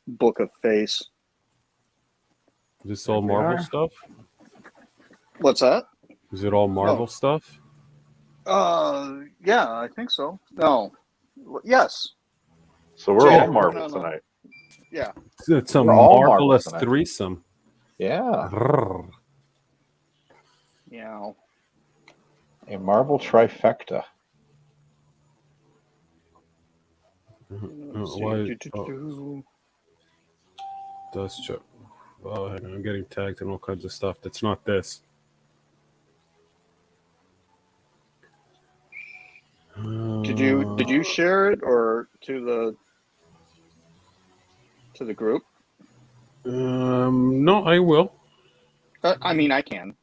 book of face. Is this all Marvel stuff? What's that? Is it all Marvel stuff? Yeah, I think so. No. Yes. So we're all Marvel tonight. Yeah. It's a all marvelous Marvel threesome. Yeah. Yeah. A Marvel trifecta. Does check. Oh, hang on, I'm getting tagged in all kinds of stuff. That's not this. Did you share it or to the group? No, I will. I mean, I can.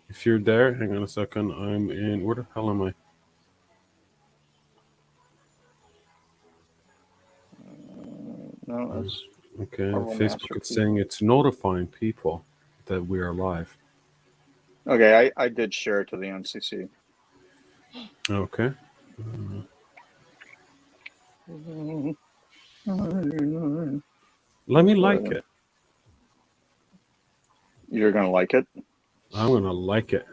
If you're there, hang on a second. I'm in. Where the hell am I? No, that's okay. Facebook is saying it's notifying people that we are live. Okay, I did share it to the MCC. Okay. Let me like it. You're gonna like it? I'm gonna like it.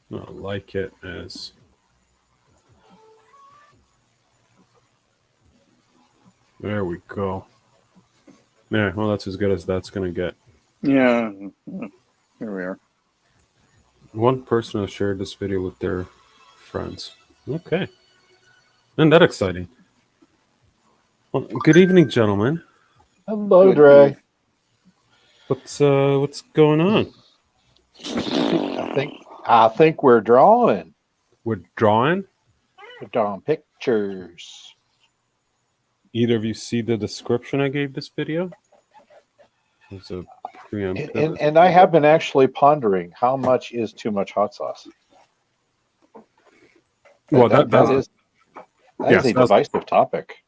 Not like it as. There we go. Yeah, well, that's as good as that's gonna get. Yeah. Here we are. One person has shared this video with their friends. Okay. Isn't that exciting? Well, good evening, gentlemen. Hello, Dre. What's going on? I think we're drawing. We're drawing? We're drawing pictures. Either of you see the description I gave this video? It's a preemptive. And I have been actually pondering how much is too much hot sauce. Well, that is a divisive topic.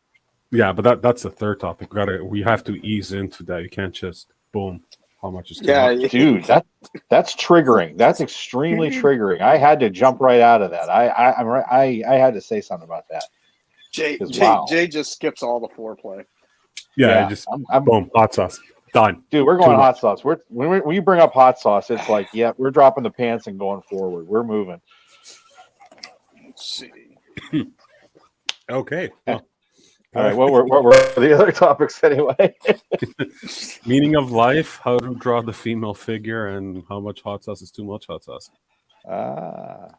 Yeah, but that's the third topic. We have to ease into that. You can't just boom. How much is too much? Dude, that's triggering. That's extremely triggering. I had to jump right out of that. I had to say something about that. Jay just skips all the foreplay. Yeah, just boom, hot sauce. Done. Dude, we're going hot sauce. When you bring up hot sauce, it's like, yeah, we're dropping the pants and going forward. We're moving. Let's see. Okay. Well, all right. What were the other topics anyway? Meaning of life, how to draw the female figure, and how much hot sauce is too much hot sauce.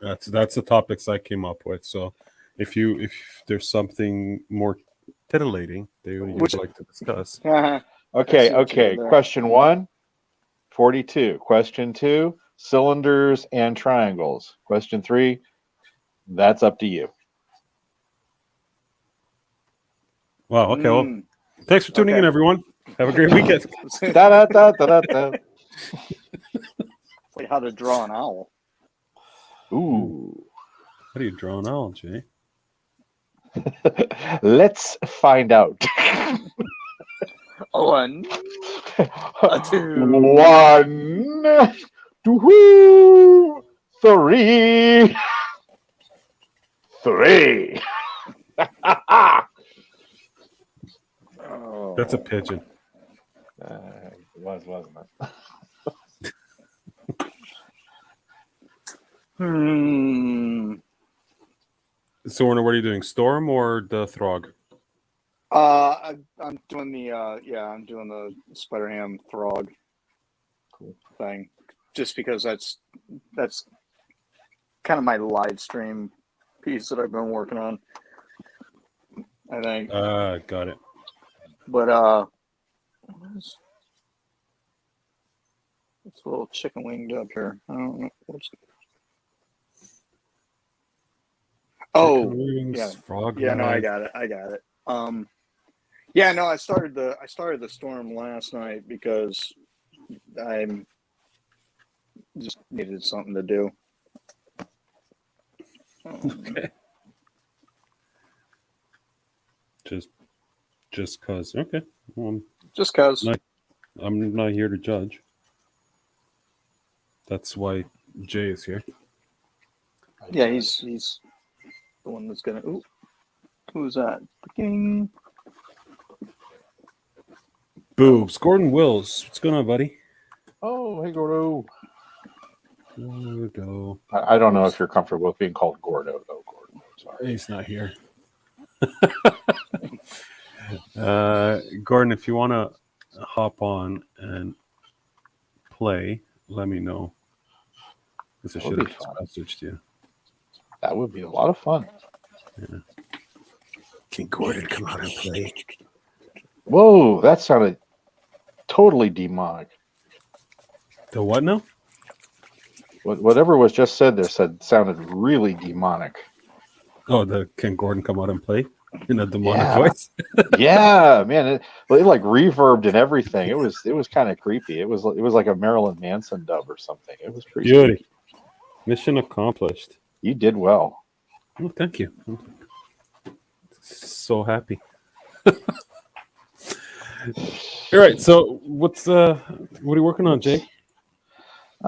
That's the topics I came up with. So if there's something more titillating that you would like to discuss. Okay. Question 1, 42. Question 2, cylinders and triangles. Question 3, that's up to you. Wow. Okay. Well, thanks for tuning in, everyone. Have a great weekend. Wait, how to draw an owl? Ooh. How do you draw an owl, Jay? Let's find out. 1, 2, 1, 2, 3, 3. That's a pigeon. It wasn't it? So, what are you doing? Storm or the Throg? I'm doing the Spider Ham Throg thing, just because that's kind of my live stream piece that I've been working on. I think. Got it. But it's a little chicken winged up here. I don't know. Frog yeah. No, I got it. Yeah, no, I started the storm last night because I just needed something to do. Okay. Just cause. Okay. Just cause. I'm not here to judge. That's why Jay is here. Yeah, he's the one that's gonna. Ooh, Who's that? Ding. Boobs. Gordon Wills. What's going on, buddy? Oh, hey, Gordo. Gordo. I don't know if you're comfortable with being called Gordo, though, Gordon. Sorry. He's not here. Gordon, if you want to hop on and play, let me know. Because I should have just messaged you. That would be a lot of fun. Yeah. Can Gordon come out and play? Whoa, that sounded totally demonic. The what now? Whatever was just said there sounded really demonic. Oh, can Gordon come out and play in a demonic voice? Yeah, man, it like reverbed and everything. It was kind of creepy. It was like a Marilyn Manson dub or something. It was pretty Beauty. Spooky. Mission accomplished. You did well. Oh, thank you. So happy. All right. So what are you working on, Jay?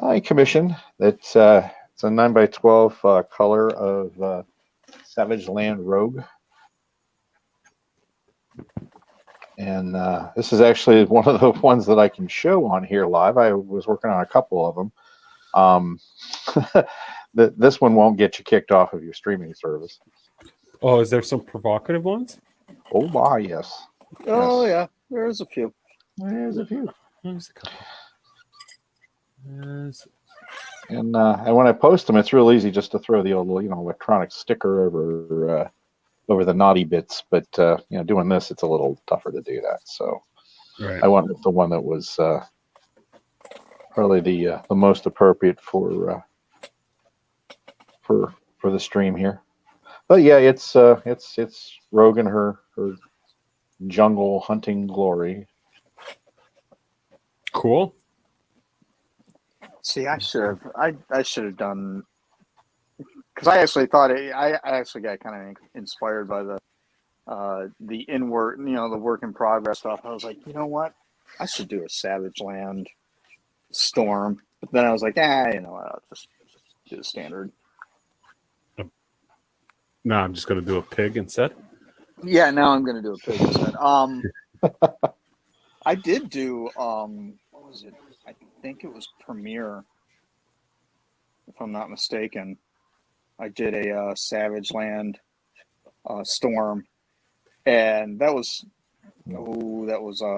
I commissioned it's a 9x12 color of Savage Land Rogue, and this is actually one of the ones that I can show on here live. I was working on a couple of them. This one won't get you kicked off of your streaming service. Oh, is there some provocative ones? Oh my, yes. Oh Yes. yeah, there's a few. There's a few. There's a couple. And when I post them, it's real easy just to throw the old electronic sticker over the naughty bits. But doing this, it's a little tougher to do that. So Right. I went with the one that was probably the most appropriate for the stream here. But yeah, it's Rogue in her jungle hunting glory. Cool. See, I should have done, because I actually thought I actually got kind of inspired by the inward, the work in progress stuff. I was like, you know what, I should do a Savage Land Storm. But then I was like, I'll just do the standard. No, I'm just gonna do a pig instead. Yeah, now I'm gonna do a pig instead. I did do what was it? I think it was Premiere, if I'm not mistaken. I did a Savage Land Storm, and that was Where's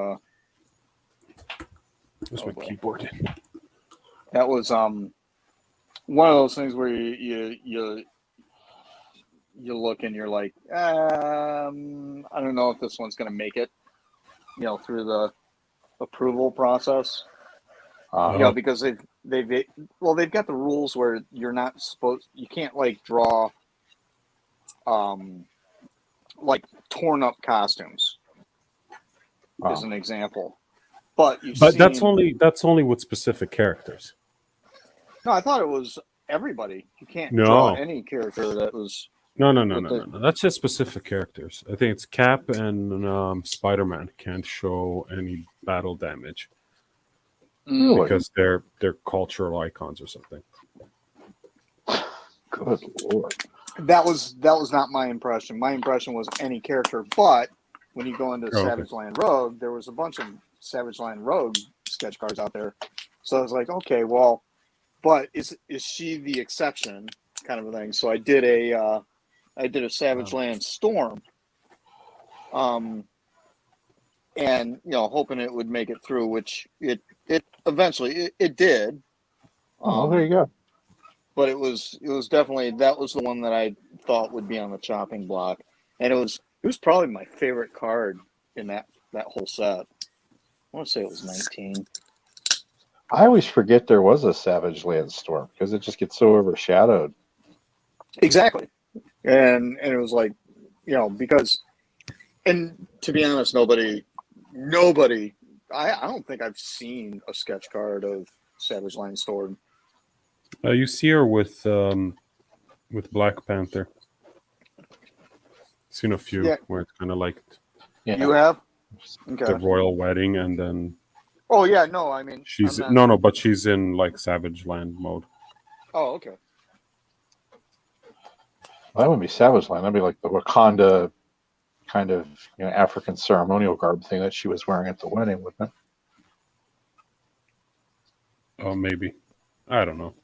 my keyboard? That was one of those things where you look and you're like, I don't know if this one's gonna make it, through the approval process. Because they've got the rules where you can't like draw like torn up costumes as an example. But that's only with specific characters. No, I thought it was everybody. You can't No. draw any character that was No. That's just specific characters. I think it's Cap and Spider-Man can't show any battle damage. Really? Because they're cultural icons or something. Good Lord. That was not my impression. My impression was any character, but when you go into Savage Land Rogue, there was a bunch of Savage Land Rogue sketch cards out there. So I was like, okay, well, but is she the exception, kind of a thing? So I did a Savage Land Storm, and hoping it would make it through, which it eventually it did. There you go. But it was definitely, that was the one that I thought would be on the chopping block, and it was probably my favorite card in that whole set. I want to say it was 19. I always forget there was a Savage Land Storm because it just gets so overshadowed. Exactly, and it was like, because, and to be honest, nobody. I don't think I've seen a sketch card of Savage Land Storm. You see her with Black Panther. Seen a few where it's kind of like You have? Okay. the royal wedding, and then Oh yeah, no, I mean she's but she's in like Savage Land mode. Oh, okay. That wouldn't be Savage Land. That'd be like the Wakanda kind of African ceremonial garb thing that she was wearing at the wedding, wouldn't it? Oh, maybe. I don't know.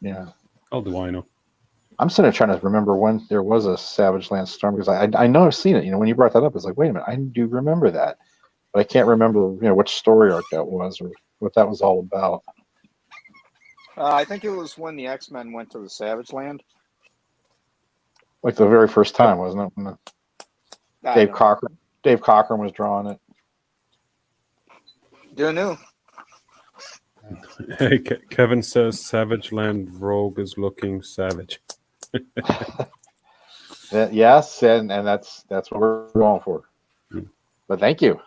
Yeah. How do I know? I'm sitting there trying to remember when there was a Savage Land storm, because I know I've seen it. When you brought that up, it's like, wait a minute, I do remember that, but I can't remember which story arc that was or what that was all about. I think it was when the X-Men went to the Savage Land. Like the very first time, wasn't it? When Dave Cochran was drawing it. Do new. Hey, Kevin says Savage Land Rogue is looking savage. Yes, and that's what we're going for. But thank you.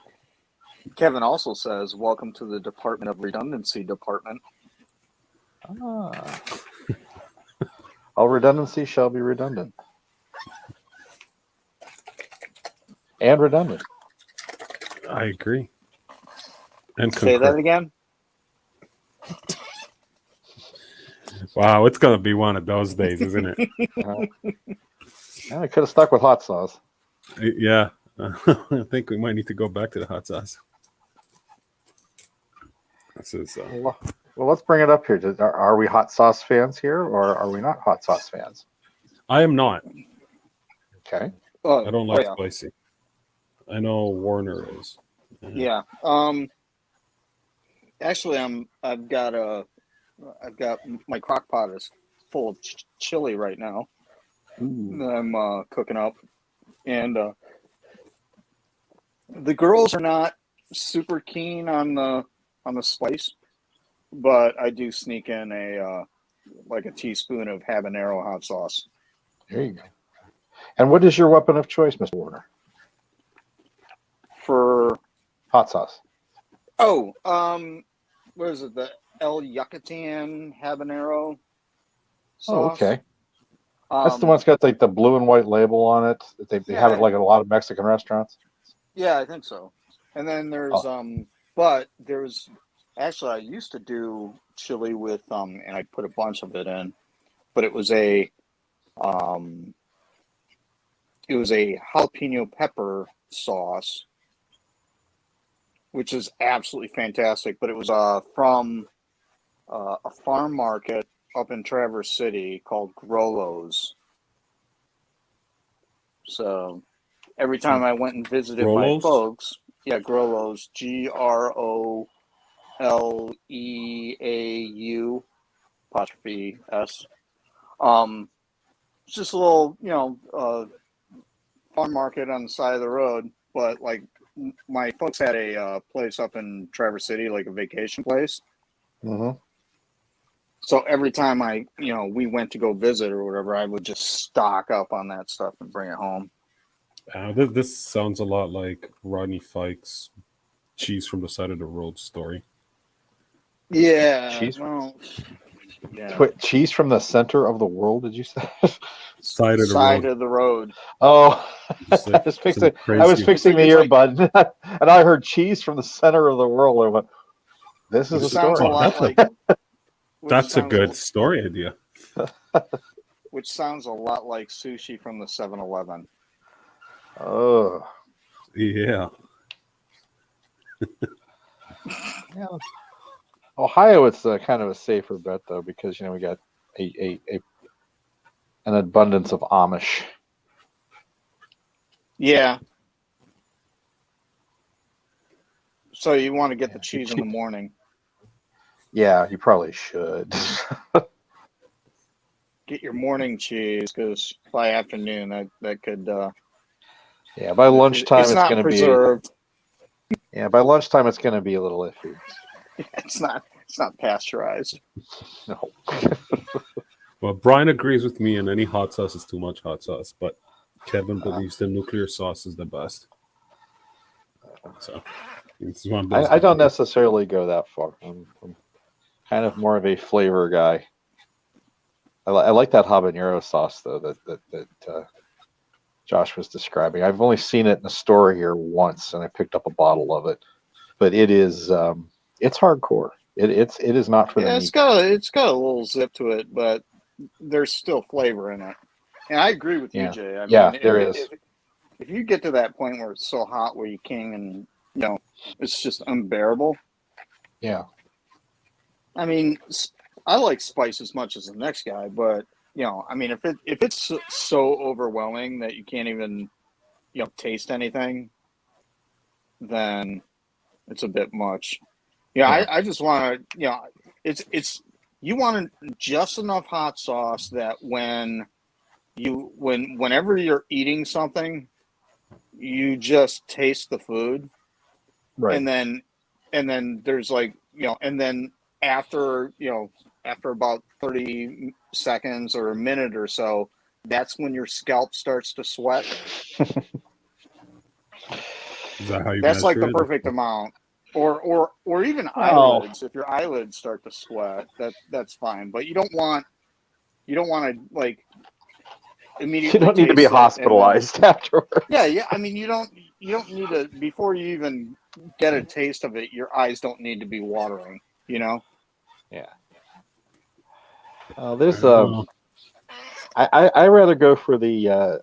Kevin also says, "Welcome to the Department of Redundancy Department." All redundancy shall be redundant. And redundant. I agree. And Say that again. Wow, it's gonna be one of those days, isn't it? I could have stuck with hot sauce. Yeah, I think we might need to go back to the hot sauce. This is. Well, let's bring it up here. Are we hot sauce fans here, or are we not hot sauce fans? I am not. Okay. I don't like spicy. I know Warner is. Yeah. Actually, I've got my crock pot is full of chili right now. I'm cooking up, and the girls are not super keen on the spice, but I do sneak in a teaspoon of habanero hot sauce. There you go. And what is your weapon of choice, Mr. Warner? For hot sauce. Oh, what is it? The El Yucatan habanero sauce. Oh, okay. That's the one that's got like the blue and white label on it. They have it like at a lot of Mexican restaurants. Yeah, I think so. And then there's but there's actually I used to do chili with and I put a bunch of it in, but it was a jalapeno pepper sauce, which is absolutely fantastic. But it was from a farm market up in Traverse City called Grollo's. So every time I went and visited my folks, Grollo's, GROLEAU apostrophe S. It's just a little, farm market on the side of the road, but like my folks had a place up in Traverse City, like a vacation place. Mm-hmm. So every time we went to go visit or whatever, I would just stock up on that stuff and bring it home. This sounds a lot like Rodney Fike's cheese from the side of the road story. Yeah. Cheese from the center of the world, did you say? Side of the road. Oh, I was fixing the earbud, and I heard cheese from the center of the world. I went, "This is a story." That's a good story idea. Which sounds a lot like sushi from the 7-Eleven. Oh, yeah. Yeah. Ohio, it's kind of a safer bet though, because we got an abundance of Amish. Yeah. So you want to get the cheese in the morning? Yeah, you probably should. Get your morning cheese, because by afternoon that could. Yeah, by lunchtime it's going to be preserved. Yeah, by lunchtime it's going to be a little iffy. It's not pasteurized. No. Well, Brian agrees with me, and any hot sauce is too much hot sauce. But Kevin believes the nuclear sauce is the best. So it's one of those. I don't necessarily go that far. I'm kind of more of a flavor guy. I like that habanero sauce though that Josh was describing. I've only seen it in a store here once, and I picked up a bottle of it. But it is it's hardcore. It is not for the meat. It's got a little zip to it, but there's still flavor in it. And I agree with you, Jay. There is. if you get to that point where it's so hot where you can't even, it's just unbearable. Yeah. I mean, I like spice as much as the next guy, but I mean, if it's so overwhelming that you can't even, taste anything, then it's a bit much. Yeah, I just want to, it's you want just enough hot sauce that whenever you're eating something, you just taste the food, Right. and then there's like, and then after about 30 seconds or a minute or so, that's when your scalp starts to sweat. Is that how you That's like the measure it? perfect amount. Or even eyelids. If your eyelids start to sweat, that's fine. But you don't want to like immediately. You don't need to be hospitalized afterwards. Yeah. I mean, you don't need to, before you even get a taste of it. Your eyes don't need to be watering. Yeah. There's I rather go for the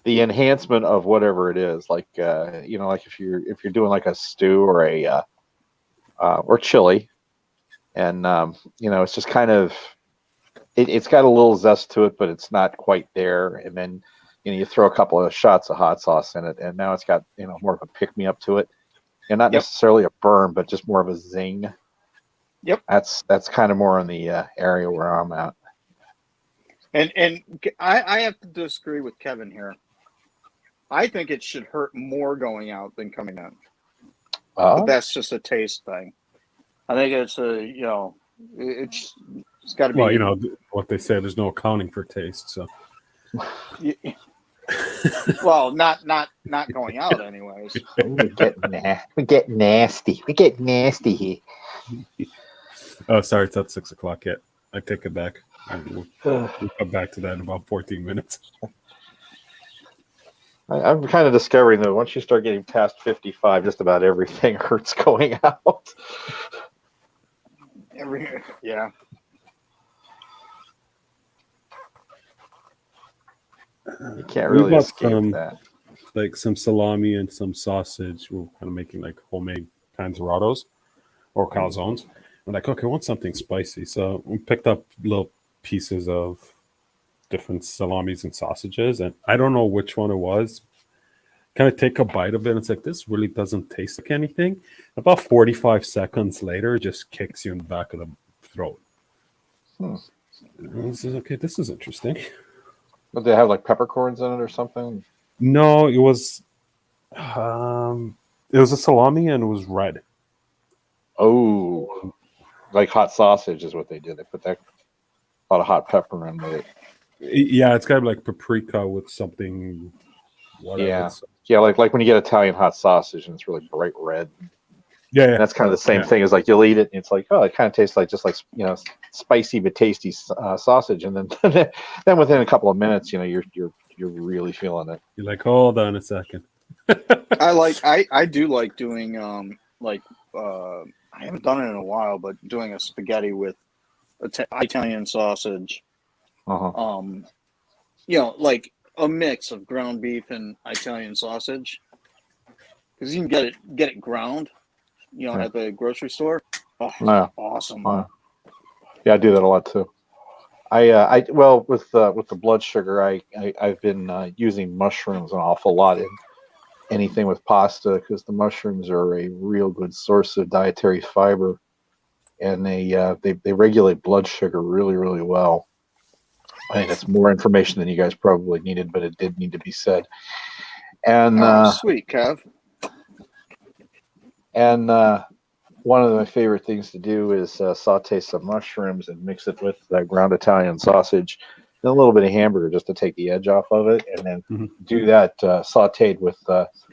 the enhancement of whatever it is, like like if you're doing like a stew or a or chili, and it's just kind of it's got a little zest to it, but it's not quite there, and then you throw a couple of shots of hot sauce in it, and now it's got more of a pick me up to it, and not necessarily a burn, but just more of a zing. Yep. That's kind of more in the area where I'm at. And I have to disagree with Kevin here. I think it should hurt more going out than coming in. But that's just a taste thing. I think it's it's got to be. Well, what they say, there's no accounting for taste, so. Well, not going out anyways. We get nasty. We get nasty here. Oh, sorry, it's at 6 o'clock yet. I take it back. We'll come back to that in about 14 minutes. I'm kind of discovering that once you start getting past 55, just about everything hurts going out. Yeah. You can't really escape that. Like some salami and some sausage. We're kind of making like homemade panzeratos or calzones. I'm like, okay, I want something spicy. So we picked up little pieces of different salamis and sausages, and I don't know which one it was. Kind of take a bite of it, and it's like, this really doesn't taste like anything. About 45 seconds later, it just kicks you in the back of the throat. And this is okay. This is interesting. But they have like peppercorns in it or something? No, it was a salami and it was red. Oh, like hot sausage is what they did. They put a lot of hot pepper in with it. Yeah, it's kind of like paprika with something. Whatever. Yeah, like when you get Italian hot sausage and it's really bright red. Yeah. And that's kind of the same thing as like you'll eat it and it's like, oh, it kind of tastes like just like spicy but tasty sausage, and then within a couple of minutes, you're really feeling it. You're like, hold on a second. I do like doing I haven't done it in a while, but doing a spaghetti with Italian sausage. Like a mix of ground beef and Italian sausage, because you can get it ground, at the grocery store. Awesome. Yeah, I do that a lot too. With the blood sugar, I've been using mushrooms an awful lot in anything with pasta, because the mushrooms are a real good source of dietary fiber, and they regulate blood sugar really, really well. I think that's more information than you guys probably needed, but it did need to be said. And sweet, Kev. And one of my favorite things to do is saute some mushrooms and mix it with ground Italian sausage and a little bit of hamburger just to take the edge off of it, and then do that sauteed with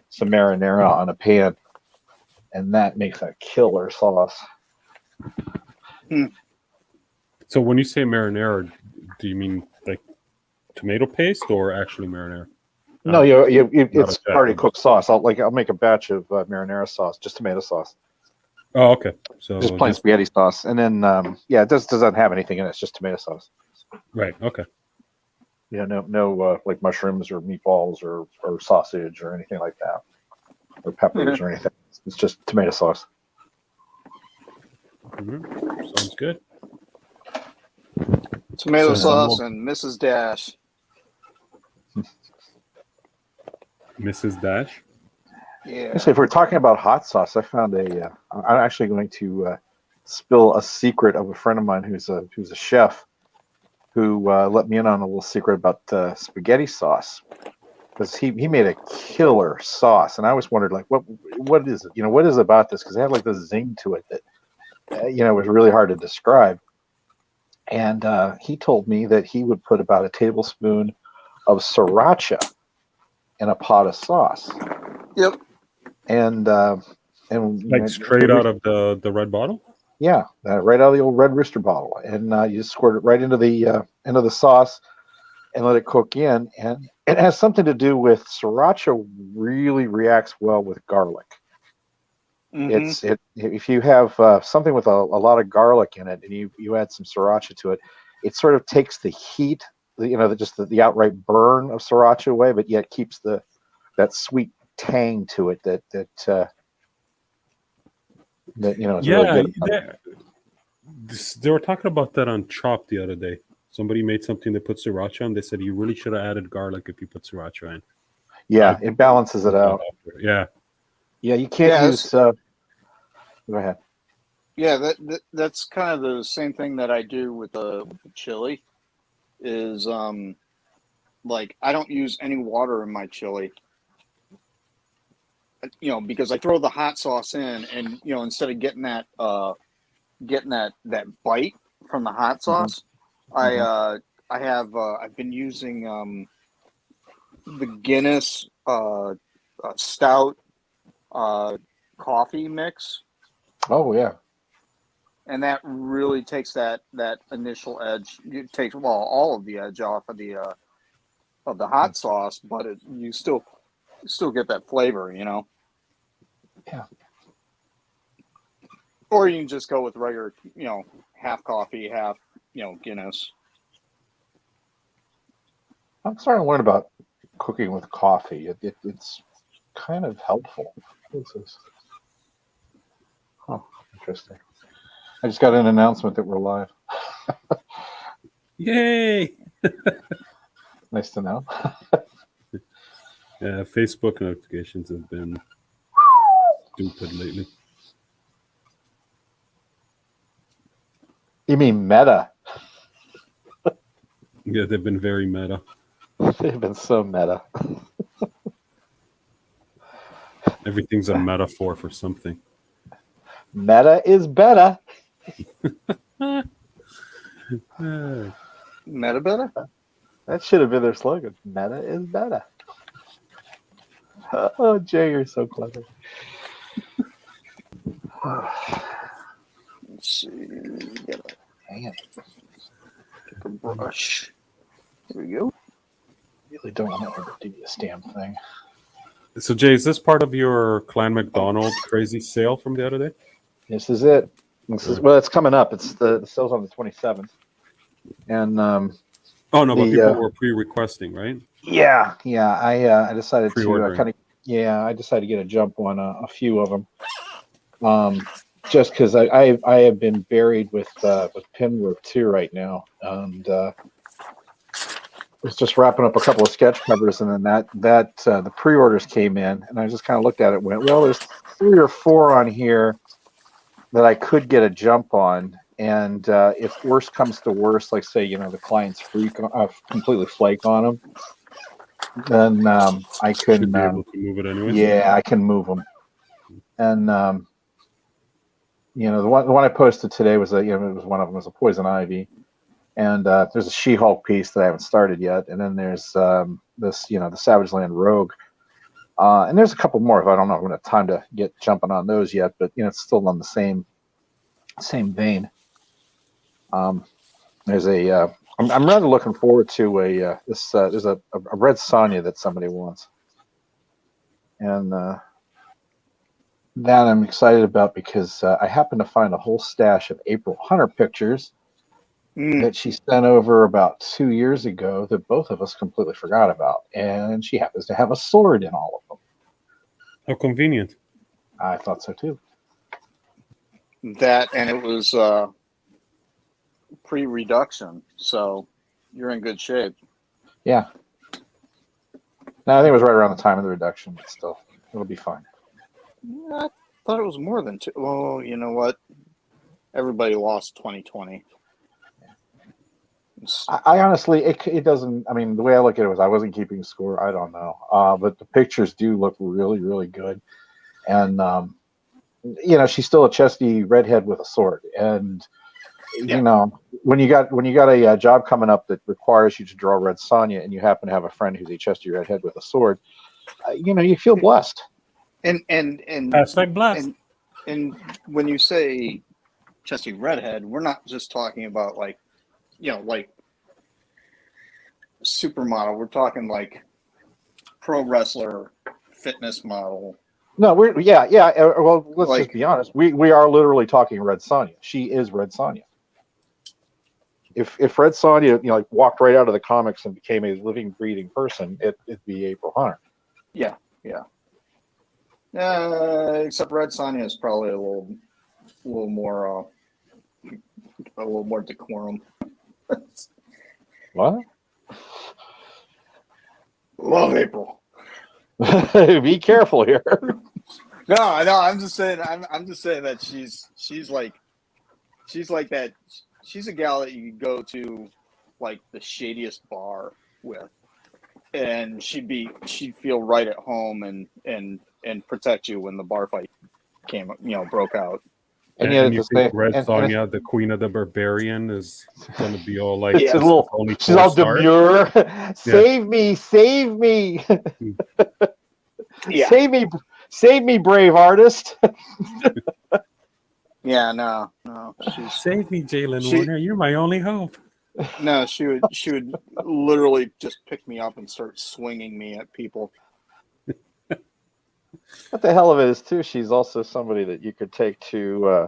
some marinara on a pan, and that makes a killer sauce. So when you say marinara, do you mean like tomato paste or actually marinara? No, it's already cooked sauce. I'll make a batch of marinara sauce, just tomato sauce. Oh, okay. So just plain spaghetti sauce, and then it doesn't have anything in it. It's just tomato sauce. Right. Okay. no like mushrooms or meatballs or sausage or anything like that, or peppers or anything. It's just tomato sauce. Sounds good. Tomato sauce and Mrs. Dash. Mrs. Dash. Yeah. Actually, if we're talking about hot sauce, I found I'm actually going to spill a secret of a friend of mine who's a chef, who let me in on a little secret about spaghetti sauce, because he made a killer sauce, and I always wondered, like, what is it? What is it about this? Because it had like this zing to it that was really hard to describe. And he told me that he would put about a tablespoon of sriracha in a pot of sauce. Yep. And like straight out of the red bottle. Yeah, right out of the old Red Rooster bottle, and you just squirt it right into the sauce and let it cook in. And it has something to do with sriracha. Really reacts well with garlic. Mm-hmm. If you have something with a lot of garlic in it, and you add some sriracha to it, it sort of takes the heat, the outright burn of sriracha away, but yet keeps that sweet tang to it that is really good. They were talking about that on Chop the other day. Somebody made something that put sriracha on. They said you really should have added garlic if you put sriracha in. Yeah, it balances it out. Yeah. Yeah, you can't use. Go ahead. Yeah, that's kind of the same thing that I do with the chili. Is like, I don't use any water in my chili. Because I throw the hot sauce in, and instead of getting that bite from the hot sauce, I've been using the Guinness stout coffee mix. Oh yeah. And that really takes that initial edge. It takes all of the edge off of the hot sauce, but you still get that flavor, Yeah. Or you can just go with regular, half coffee, half, Guinness. I'm starting to learn about cooking with coffee. It's kind of helpful. What's this? Oh, interesting. I just got an announcement that we're live. Yay! Nice to know. Yeah, Facebook notifications have been stupid lately. You mean meta? Yeah, they've been very meta. They've been so meta. Everything's a metaphor for something. Meta is better. Meta better? That should have been their slogan. Meta is better. Oh, Jay, you're so clever. Let's see. Dang it. Take a brush. Here we go. Really don't want to do this damn thing. So, Jay, is this part of your Clan McDonald crazy sale from the other day? This is it. It's coming up. The sale's on the 27th. And but people were pre-requesting, right? Yeah. I decided Pre-ordering. I decided to get a jump on a few of them. Just because I have been buried with pinwork too right now, and was just wrapping up a couple of sketch covers, and then the pre-orders came in, and I just kind of looked at it and went, well, there's 3 or 4 on here that I could get a jump on, and if worse comes to worse, like say the clients completely flake on them, then I can Should be able to move it anyway. Yeah, I can move them, and the one I posted today was it was one of them was a Poison Ivy. And there's a She-Hulk piece that I haven't started yet, and then there's this, the Savage Land Rogue, and there's a couple more. I don't know if I'm going to have time to get jumping on those yet, but it's still on the same vein. There's a I'm rather looking forward to there's a Red Sonja that somebody wants, and that I'm excited about because I happen to find a whole stash of April Hunter pictures. that she sent over about 2 years ago that both of us completely forgot about. And she happens to have a sword in all of them. How convenient. I thought so too. That, and it was pre-reduction, so you're in good shape. Yeah. No, I think it was right around the time of the reduction, but still, it'll be fine. I thought it was more than 2. Well, you know what? Everybody lost 2020. I honestly, it doesn't. I mean, the way I look at it was I wasn't keeping score. I don't know, but the pictures do look really, really good, and she's still a chesty redhead with a sword, and when you got a job coming up that requires you to draw Red Sonja, and you happen to have a friend who's a chesty redhead with a sword, you feel blessed. And Hashtag blessed. And when you say chesty redhead, we're not just talking about like supermodel. We're talking like pro wrestler, fitness model. No, well, let's just be honest. We are literally talking Red Sonja. She is Red Sonja. If Red Sonja, walked right out of the comics and became a living, breathing person, it'd be April Hunter. Yeah. Except Red Sonja is probably a little more decorum. What? Love April. Be careful here. No, I'm just saying. I'm just saying that she's like that. She's a gal that you could go to like the shadiest bar with, and she'd feel right at home and protect you when the bar fight broke out. And yet, you think Red Sonja, the Queen of the Barbarian, is going to be all like, she's all demure. Save me! Yeah. Save me, brave artist. Yeah, no. Save me, Jalen Warner. You're my only hope. No, she would literally just pick me up and start swinging me at people. What the hell of it is too? She's also somebody that you could take to,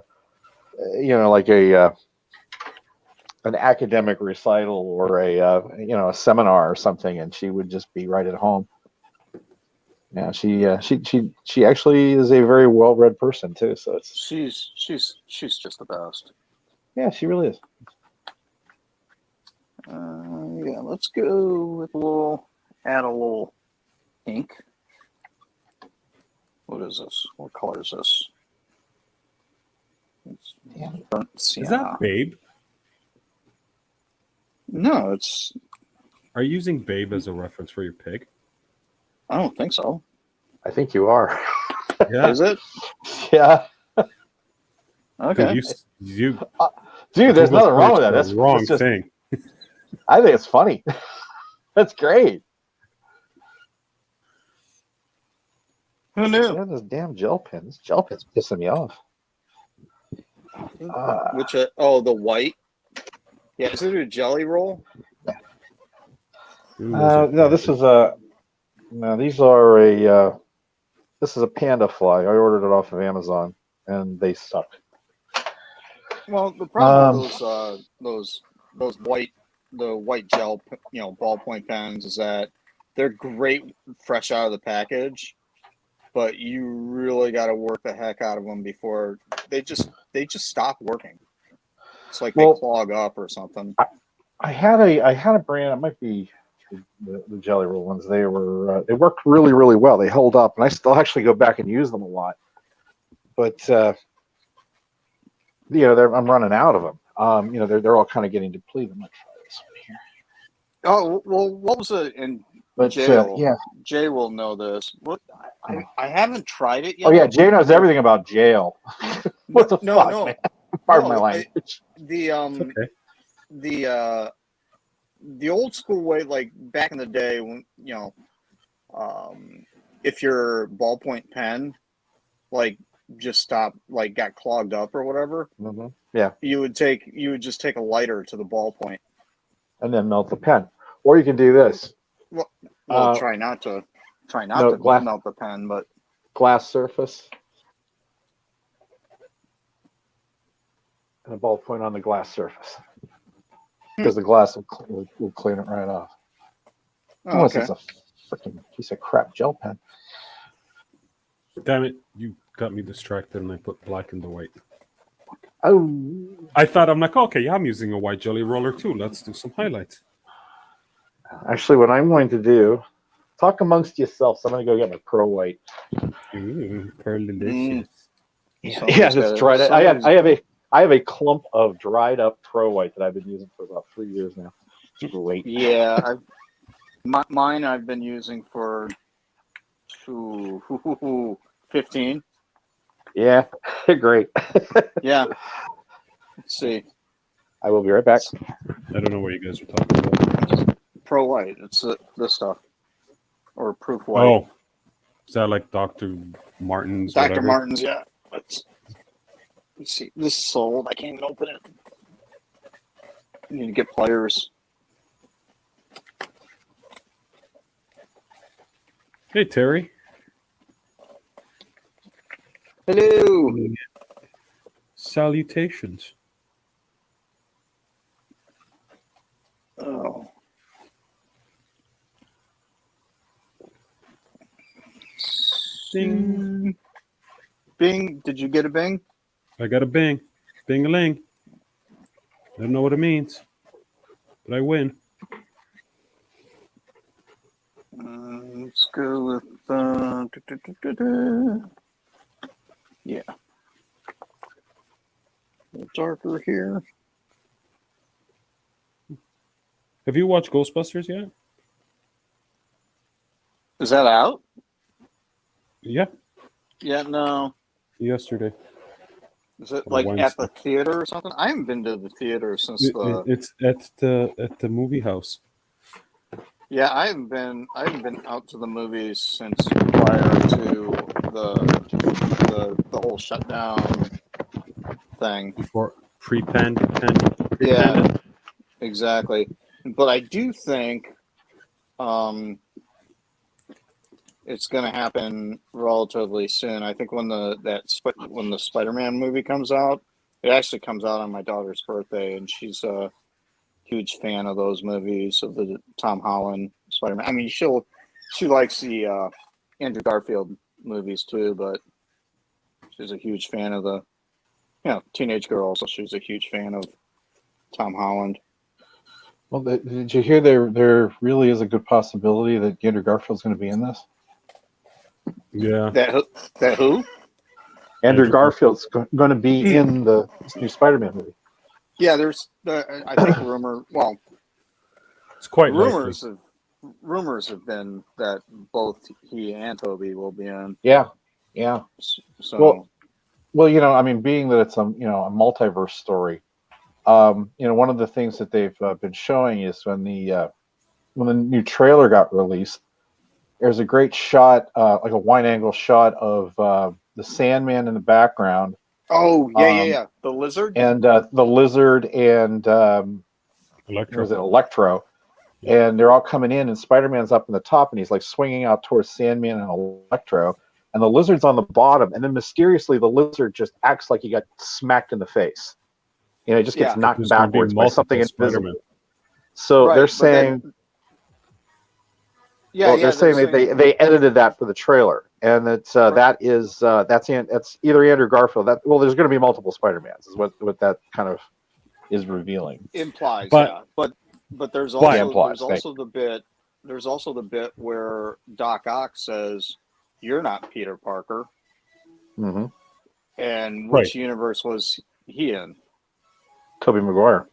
like an academic recital or a seminar or something, and she would just be right at home. Yeah, she actually is a very well-read person too. So she's just the best. Yeah, she really is. Let's go with add a little ink. What is this? What color is this? It's burnt sienna. Is that Babe? No, it's. Are you using Babe as a reference for your pig? I don't think so. I think you are. Yeah. Is it? Yeah. Okay. Dude, there's nothing wrong with that. That's the wrong just, thing. I think it's funny. That's great. Who knew? Yeah, those damn gel pens. This gel pen's pissing me off. Which? The white. Yeah, is it a jelly roll? No, this is a. No, these are a. This is a panda fly. I ordered it off of Amazon, and they suck. Well, the problem with those white gel, ballpoint pens is that they're great fresh out of the package, but you really got to work the heck out of them before they just stop working. It's like they clog up or something. I had a brand. It might be the Jelly Roll ones. They worked really, really well. They held up, and I still actually go back and use them a lot. But I'm running out of them. They're all kind of getting depleted. I'm gonna try this one here. Oh well, what was it? And Jay will know this. What I haven't tried it yet. Oh yeah, Jay knows everything about jail. What the fuck, man? Pardon my language. The old school way, like back in the day when if your ballpoint pen just stopped, got clogged up or whatever, yeah, you would just take a lighter to the ballpoint and then melt the pen, or you can do this. Well, try not to melt the pen, but glass surface and a ballpoint on the glass surface. because the glass will clean it right off. Oh, Unless okay. it's a freaking piece of crap gel pen. Damn it! You got me distracted, and I put black in the white. Oh, I thought I'm like, okay, yeah, I'm using a white jelly roller too. Let's do some highlights. actually, what I'm going to do, talk amongst yourselves. I'm going to go get my Pro White. Delicious. Yeah, just dried it. I have a clump of dried up Pro White that I've been using for about 3 years now. It's great. Yeah, mine I've been using for 15. Yeah, great. Yeah. Let's see. I will be right back. I don't know what you guys are talking about. Pro White. It's this stuff. Or Proof White. Oh, is that like Dr. Martin's? Dr. Whatever? Martin's, yeah. Let's see. This is sold. I can't even open it. You need to get pliers. Hey, Terry. Hello. Salutations. Oh. Bing. Bing. Did you get a bing? I got a bing. Bing-a-ling. I don't know what it means, but I win. Let's go with yeah. A little darker here. Have you watched Ghostbusters yet? Is that out? Yeah, Yeah, no. yesterday. Is it On like Wednesday. at the theater or something? I haven't been to the theater since the. It's at the movie house. Yeah, I haven't been out to the movies since prior to the whole shutdown thing. Before pre-pandemic. Yeah, exactly. But I do think it's going to happen relatively soon. I think when the Spider-Man movie comes out, it actually comes out on my daughter's birthday, and she's a huge fan of those movies, of the Tom Holland Spider-Man. I mean, she likes the Andrew Garfield movies too, but she's a huge fan of the teenage girl. So she's a huge fan of Tom Holland. Well, did you hear there really is a good possibility that Andrew Garfield's going to be in this? Yeah. That who? Andrew Garfield's going to be in the new Spider-Man movie. Yeah, I think rumor. Well, It's quite rumors likely. have been that both he and Toby will be in. Yeah. So Well, I mean, being that it's a multiverse story, one of the things that they've been showing is when the new trailer got released, there's a great shot, like a wide angle shot of the Sandman in the background. Oh yeah. The lizard and the lizard and Electro, and they're all coming in, and Spider-Man's up in the top, and he's like swinging out towards Sandman and Electro, and the lizard's on the bottom, and then mysteriously the lizard just acts like he got smacked in the face. It just gets knocked backwards by something invisible. So right, they're saying, they're saying they edited that for the trailer, and it's that's either Andrew Garfield. There's going to be multiple Spider-Mans, is what that kind of is revealing. Implies, but there's also the bit where Doc Ock says, "You're not Peter Parker," and which universe was he in? Tobey Maguire.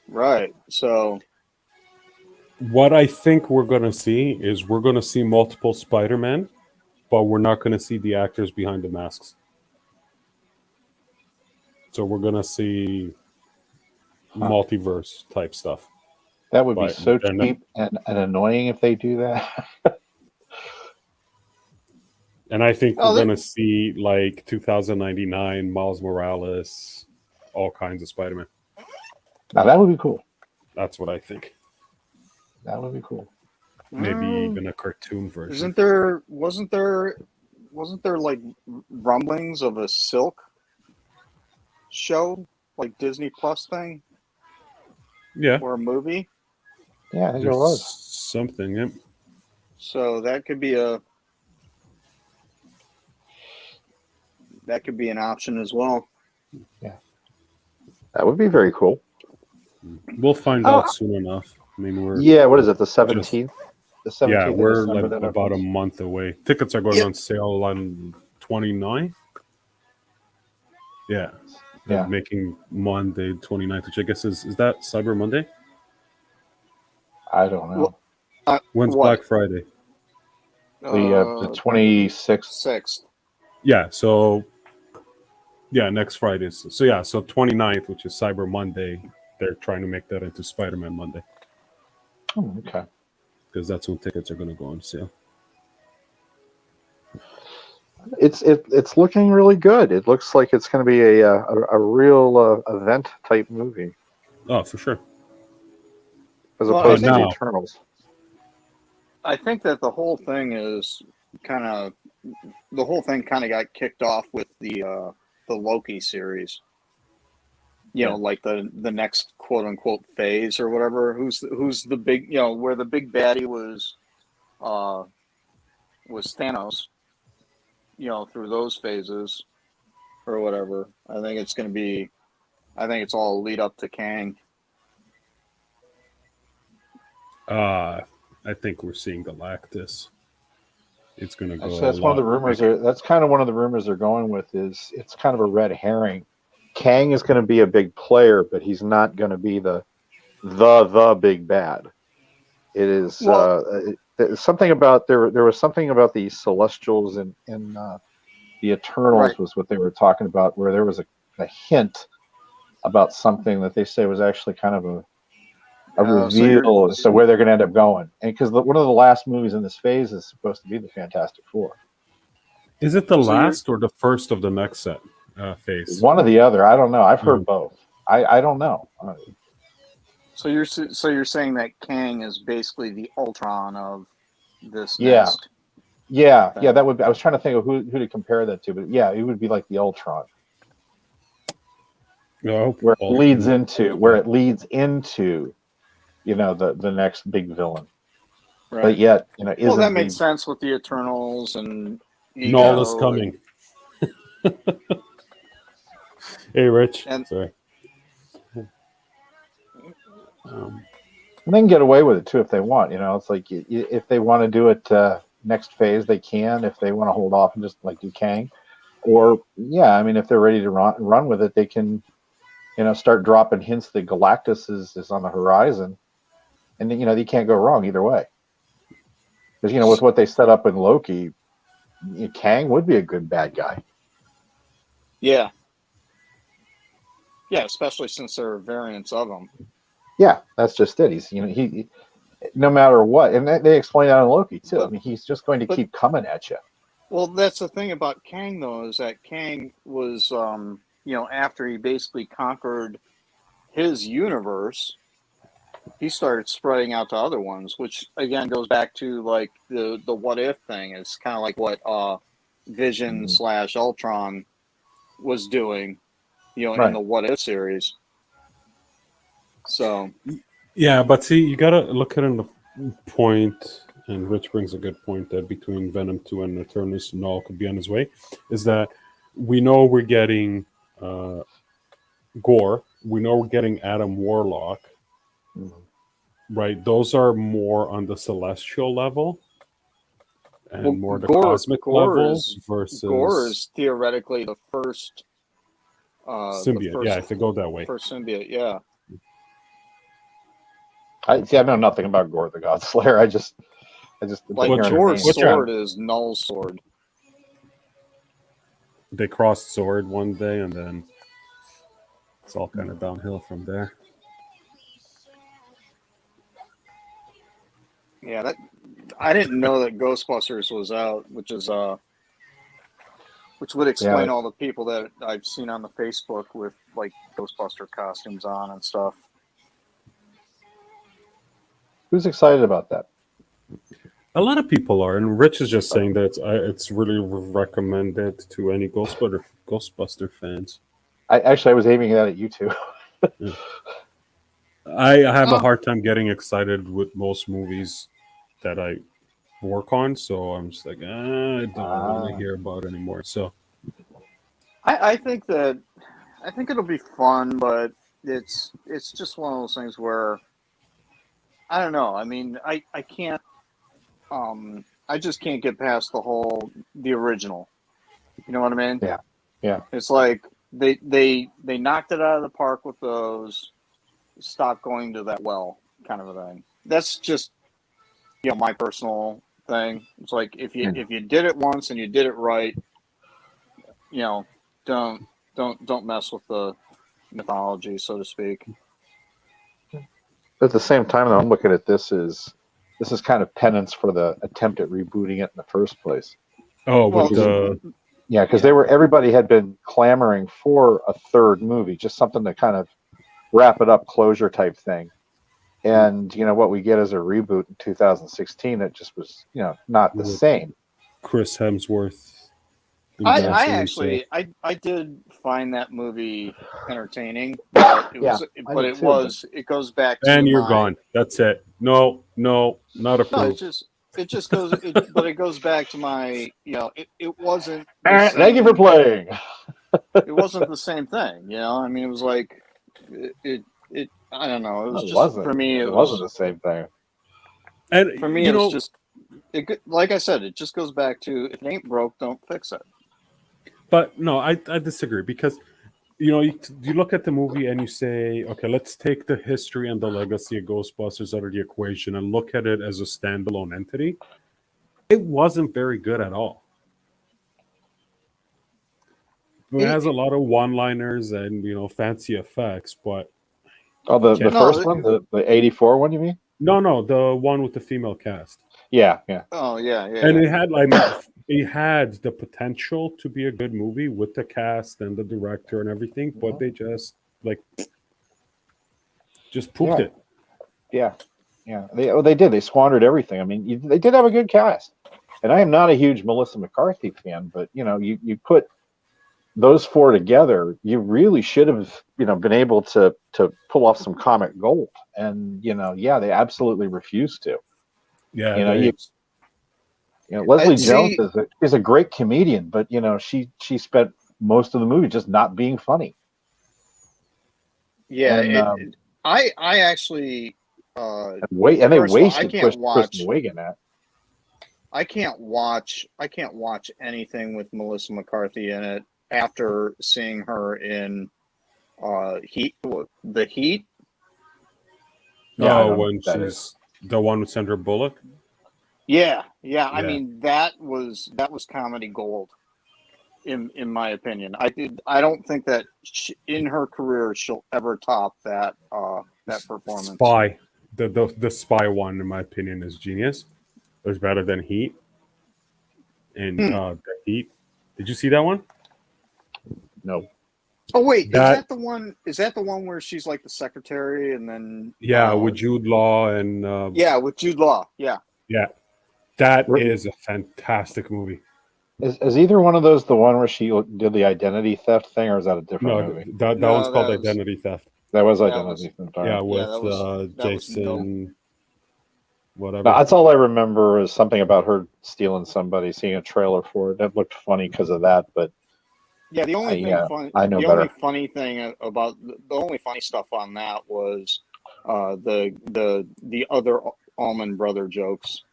Right. So what I think we're going to see is multiple Spider-Man, but we're not going to see the actors behind the masks. So we're going to see multiverse type stuff. That would be so cheap and annoying if they do that. And I think we're going to see like 2099, Miles Morales, all kinds of Spider-Man. Now that would be cool. That's what I think. That would be cool. Maybe even a cartoon version. Wasn't there like rumblings of a Silk show, like Disney Plus thing? Yeah. or a movie. Yeah, I think it There's was. something. Yep. So that could be an option as well. That would be very cool. We'll find out soon enough. I mean, we're Yeah, what is it? The 17th? The 17th yeah, of we're December. like That about a opens. month away. Tickets are going on sale on 29th. Yeah. Yeah. Making Monday 29th, which I guess is that Cyber Monday? I don't know. When's What? Black Friday? The 26th. 6th. Yeah, so next Friday. So 29th, which is Cyber Monday, they're trying to make that into Spider-Man Monday. Oh, okay. Because that's when tickets are going to go on sale. It's looking really good. It looks like it's going to be a real event type movie, Oh, for sure. as Well, opposed to the now- Eternals. I think that the whole thing kind of got kicked off with the Loki series. You know, like the next quote unquote phase or whatever. Who's the big, where the big baddie was Thanos. Through those phases or whatever. I think it's all lead up to Kang. I think we're seeing Galactus. It's going to go. Actually, that's one of the rumors. That's kind of one of the rumors they're going with. Is it's kind of a red herring. Kang is going to be a big player, but he's not going to be the big bad. It is something about there was something about the Celestials and the Eternals was what they were talking about, where there was a hint about something that they say was actually kind of a reveal as to where they're going to end up going. And because one of the last movies in this phase is supposed to be the Fantastic Four. Is it the last or the first of the next set phase? One or the other. I don't know. I've heard both. I don't know. So you're saying that Kang is basically the Ultron of this Yeah. next Yeah, thing. yeah. That would. I was trying to think of who to compare that to, but yeah, it would be like the Ultron, where it leads into the next big villain. Right. But yet, isn't. Well, that makes sense with the Eternals and Null is coming. Hey, Rich. Sorry. And they can get away with it too if they want. It's like if they want to do it next phase, they can. If they want to hold off and just like do Kang, or if they're ready to run with it, they can, start dropping hints that Galactus is on the horizon, and you can't go wrong either way. Because with what they set up in Loki, Kang would be a good bad guy. Yeah. Yeah, especially since there are variants of him. Yeah, that's just it. He's he no matter what, and they explain that in Loki too. He's just going to keep coming at you. Well, that's the thing about Kang, though, is that Kang was, after he basically conquered his universe, he started spreading out to other ones, which again goes back to like the what if thing. It's kind of like what Vision / Ultron was doing, in the What If series. So, yeah, but see, you gotta look at it in the point, and Rich brings a good point that between Venom 2 and Eternus, Null could be on his way. Is that we know we're getting Gore, we know we're getting Adam Warlock, right? Those are more on the celestial level and more the cosmic level versus Gore is theoretically the first symbiote. If they go that way, first symbiote. Yeah. I know nothing about Gore the God Slayer. I just like Gore's sword is Null's sword. They crossed sword one day, and then it's all kind of downhill from there. Yeah, I didn't know that Ghostbusters was out, which would explain all the people that I've seen on the Facebook with like Ghostbuster costumes on and stuff. Who's excited about that? A lot of people are, and Rich is just saying that it's really recommended to any Ghostbuster fans. I was aiming that at you two. I have a hard time getting excited with most movies that I work on, so I'm just like, I don't want to hear about it anymore. So I think it'll be fun, but it's just one of those things where I don't know. I mean, I can't I just can't get past the original. You know what I mean? Yeah. Yeah. It's like they knocked it out of the park with those. Stop going to that well, kind of a thing. That's just my personal thing. It's like if you did it once and you did it right, don't mess with the mythology, so to speak. At the same time, though, I'm looking at this is kind of penance for the attempt at rebooting it in the first place. Oh, because everybody had been clamoring for a third movie, just something to kind of wrap it up, closure type thing. And what we get as a reboot in 2016, it just was not the same. Chris Hemsworth. I did find that movie entertaining, but it goes back to and you're gone. That's it. No, not approved. No, it just goes, but it goes back to my, it wasn't. Thank you for playing. It wasn't the same thing, I mean, it was like, it I don't know. It was just, for me, it wasn't the same thing. And for me, it was just, like I said, it just goes back to, if it ain't broke, don't fix it. But no, I disagree, because you look at the movie and you say, okay, let's take the history and the legacy of Ghostbusters out of the equation and look at it as a standalone entity. It wasn't very good at all. It has a lot of one-liners and fancy effects, but the first one, the 84 one, you mean? No, the one with the female cast. Yeah. Oh yeah. And it had it had the potential to be a good movie with the cast and the director and everything, but they just pooped it. Yeah. They did. They squandered everything. I mean, they did have a good cast, and I am not a huge Melissa McCarthy fan, but you put those four together, you really should have been able to pull off some comic gold, and they absolutely refused to. Yeah, Leslie Jones is a great comedian, but she spent most of the movie just not being funny. Yeah, and, I actually they wasted Kristen Wiig in that. I can't watch anything with Melissa McCarthy in it after seeing her in Heat. The Heat. When she's the one with Sandra Bullock. Yeah. I mean, that was comedy gold, in my opinion. I don't think that in her career she'll ever top that performance. Spy, the Spy one, in my opinion, is genius. It was better than Heat. And the Heat. Did you see that one? No. Oh wait, is that the one? Is that the one where she's like the secretary, and then with Jude Law and with Jude Law, yeah. That is a fantastic movie. Is either one of those the one where she did the identity theft thing, or is that a different movie? That one's called Identity Theft. That was Identity Theft. Yeah, with Jason. Whatever. No, that's all I remember is something about her stealing somebody, seeing a trailer for it. That looked funny because of that, but. Yeah, the only funny thing about the only funny stuff on that was the other Allman Brother jokes.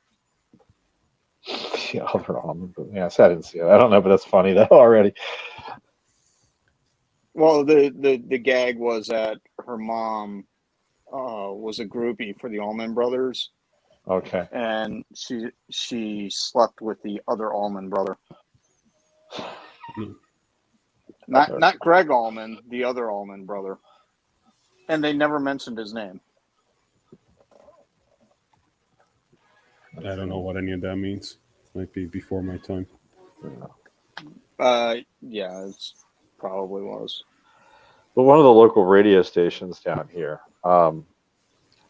The other Allman Brother. Yes, I didn't see it. I don't know, but that's funny though already. Well, the gag was that her mom was a groupie for the Allman Brothers. Okay. And she slept with the other Allman Brother. Not Greg Allman, the other Allman Brother. And they never mentioned his name. I don't know what any of that means. Might be before my time. Yeah, it probably was. But one of the local radio stations down here, I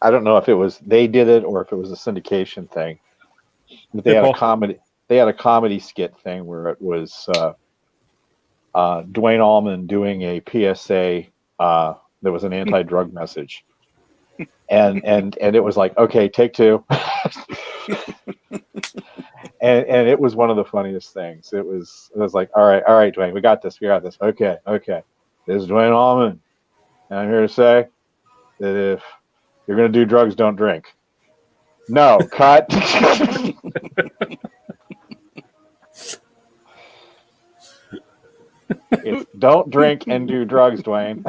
don't know if it was they did it or if it was a syndication thing. But they had a comedy. They had a comedy skit thing where it was Dwayne Allman doing a PSA that was an anti-drug message, and it was like, okay, take two. and it was one of the funniest things. It was like, all right, Dwayne, we got this. Okay. This is Dwayne Allman, and I'm here to say that if you're going to do drugs, don't drink. No, cut. It's don't drink and do drugs, Dwayne.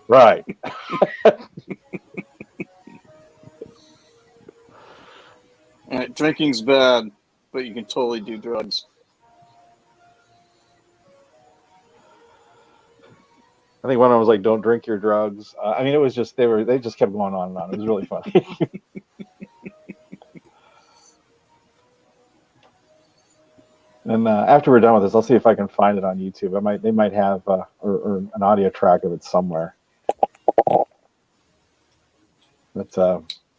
Right. Drinking's bad, but you can totally do drugs. I think one of them was like, "Don't drink your drugs." I mean, it was just they just kept going on and on. It was really funny. And after we're done with this, I'll see if I can find it on YouTube. They might have or an audio track of it somewhere. But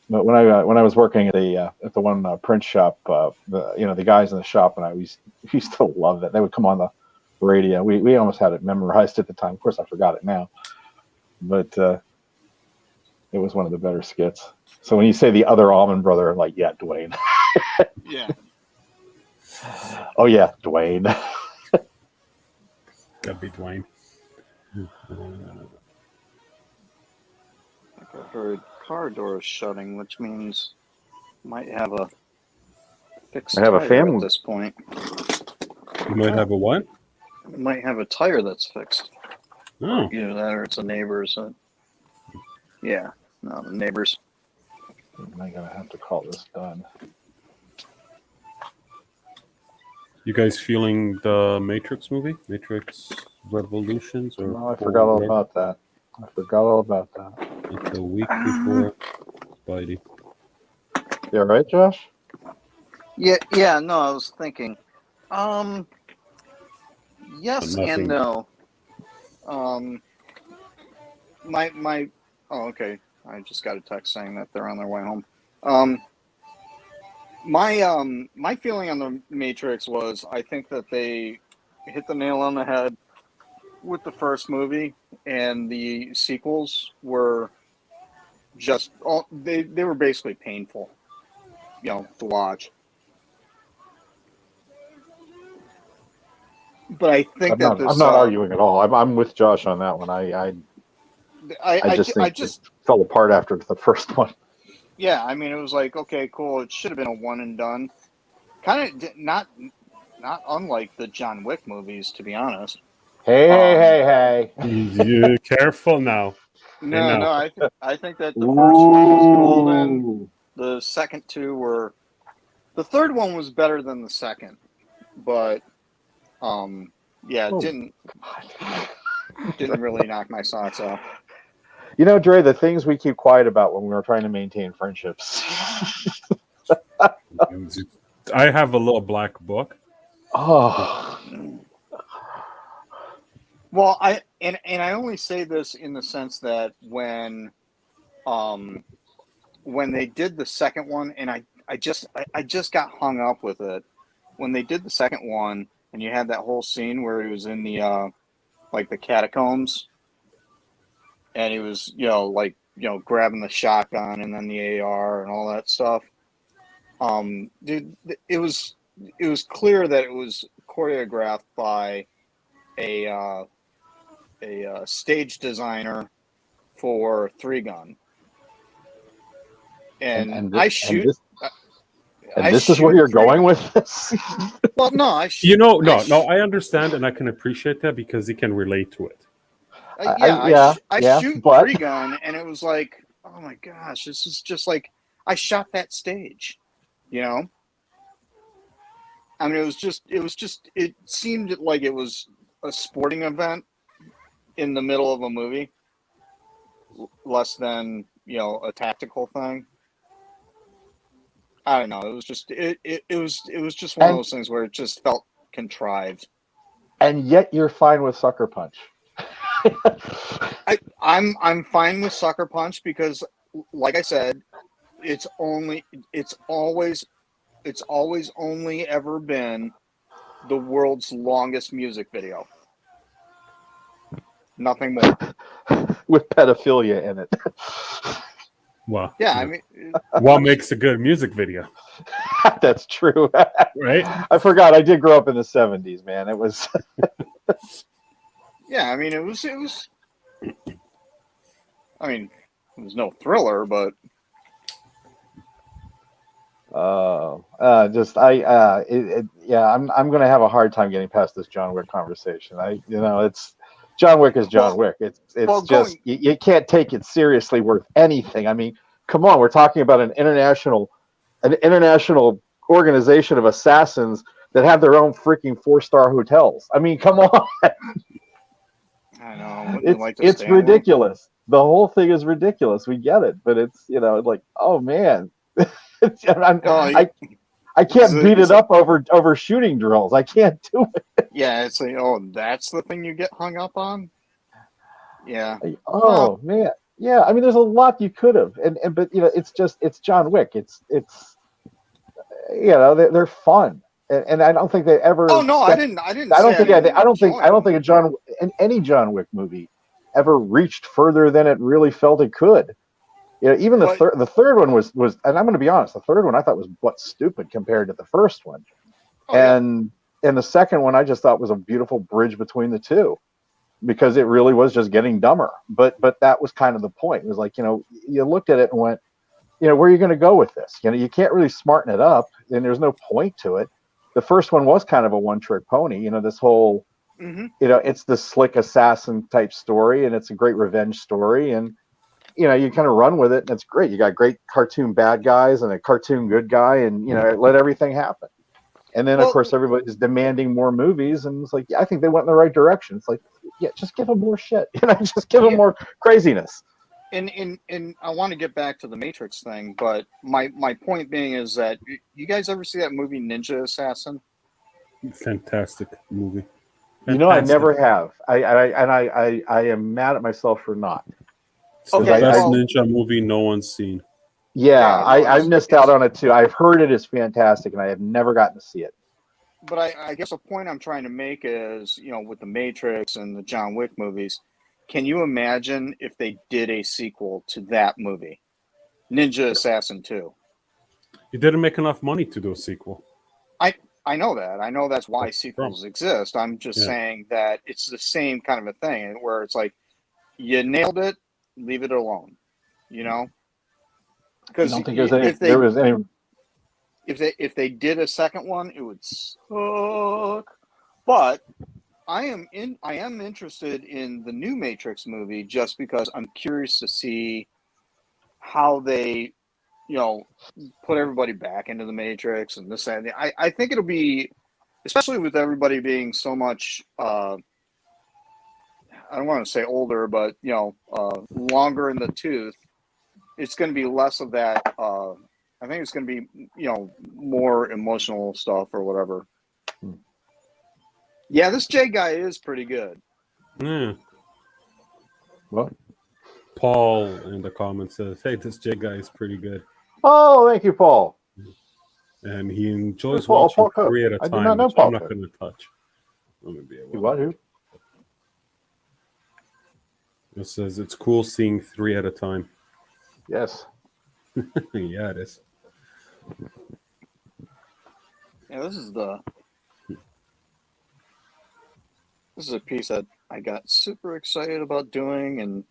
when I was working at the one print shop, the guys in the shop and I used to love that. They would come on the radio. We almost had it memorized at the time. Of course, I forgot it now, but it was one of the better skits. So when you say the other Allman Brother, I'm like, yeah, Dwayne. Yeah. Oh yeah, Dwayne. Gotta be Dwayne. I heard car doors shutting, which means might have a fixed I have a tire family at this point. You might have a what? It might have a tire that's fixed. Oh. Either that or it's a neighbor's. Yeah, no, the neighbor's. I'm gonna have to call this done. You guys feeling the Matrix movie? Matrix Revolutions? Or No, I forgot all about that. It's a week before Spidey. You all right, Josh? Yeah, no, I was thinking. Yes and no. My oh, okay. I just got a text saying that they're on their way home. My feeling on the Matrix was I think that they hit the nail on the head with the first movie, and the sequels were just they were basically painful, to watch. But I think I'm not arguing at all. I'm with Josh on that one. I just think it fell apart after the first one. Yeah, I mean, it was like, okay, cool. It should have been a one and done. Kind of not unlike the John Wick movies, to be honest. Hey. You careful now. No. I think that the first one was golden. The second two were. The third one was better than the second, but it didn't really knock my socks off. Dre, the things we keep quiet about when we're trying to maintain friendships. I have a little black book. Oh. Well, I only say this in the sense that when they did the second one, and I just got hung up with it. When they did the second one, and you had that whole scene where he was in the the catacombs, and he was grabbing the shotgun and then the AR and all that stuff. Dude, it was clear that it was choreographed by a stage designer for Three Gun. And I shoot. And this is where you're going with this? Well, no, I I understand and I can appreciate that because he can relate to it. I shoot Three Gun, and it was like, oh my gosh, this is just like I shot that stage, I mean, it seemed like it was a sporting event in the middle of a movie, less than a tactical thing. I don't know. It was just it was just one of those things where it just felt contrived. And yet you're fine with Sucker Punch. I'm fine with Sucker Punch because, like I said, it's always only ever been the world's longest music video. Nothing more. With pedophilia in it. Well, Yeah, I mean, what makes a good music video, That's true. right? I forgot. I did grow up in the 70s, man. It was. yeah, I mean, it was. I mean, it was no thriller, but yeah, I'm gonna have a hard time getting past this John Wick conversation. It's John Wick is John Wick. It's well, just you can't take it seriously worth anything. I mean, come on, we're talking about an international organization of assassins that have their own freaking 4-star hotels. I mean, come on. I know. Wouldn't you like to It's stay on one? ridiculous. The whole thing is ridiculous. We get it, but it's like, oh man. I can't beat it up over shooting drills. I can't do it. Yeah, it's like, that's the thing you get hung up on. Yeah. Oh man. Yeah. I mean, there's a lot you could have, but it's John Wick. It's they're fun, and I don't think they ever. Oh no, I didn't. I don't think any John Wick movie ever reached further than it really felt it could. Even the third one was, and I'm going to be honest, the third one I thought was stupid compared to the first one, and the second one I just thought was a beautiful bridge between the two, because it really was just getting dumber. But that was kind of the point. It was like, you looked at it and went, where are you going to go with this? You can't really smarten it up, and there's no point to it. The first one was kind of a one-trick pony. This whole, it's the slick assassin type story, and it's a great revenge story, and you kind of run with it, and it's great. You got great cartoon bad guys and a cartoon good guy, and let everything happen. And then of course everybody's demanding more movies, and it's like, I think they went in the right direction. It's like, just give them more shit, just give them more craziness. And I want to get back to the Matrix thing, but my point being is that you guys ever see that movie Ninja Assassin? Fantastic movie. Fantastic. I never have. I am mad at myself for not. It's the best ninja movie no one's seen. Yeah, I missed out on it too. I've heard it is fantastic, and I have never gotten to see it. But I guess the point I'm trying to make is, with the Matrix and the John Wick movies, can you imagine if they did a sequel to that movie, Ninja Assassin 2? You didn't make enough money to do a sequel. I know that. I know that's why sequels exist. I'm just saying that it's the same kind of a thing where it's like, you nailed it, leave it alone, Because I don't think there was any. If they did a second one, it would suck. But I am interested in the new Matrix movie just because I'm curious to see how they, put everybody back into the Matrix and this and that. I think it'll be, especially with everybody being so much, I don't want to say older, but longer in the tooth. It's going to be less of that. I think it's going to be, more emotional stuff or whatever. Yeah, this J guy is pretty good. Yeah. What? Paul in the comments says, "Hey, this J guy is pretty good." Oh, thank you, Paul. And he enjoys watching 3 at a time, I which I'm not going to touch. Let me be Who? It says it's cool seeing 3 at a time. Yes. Yeah, it is. Yeah, this is a piece that I got super excited about doing, and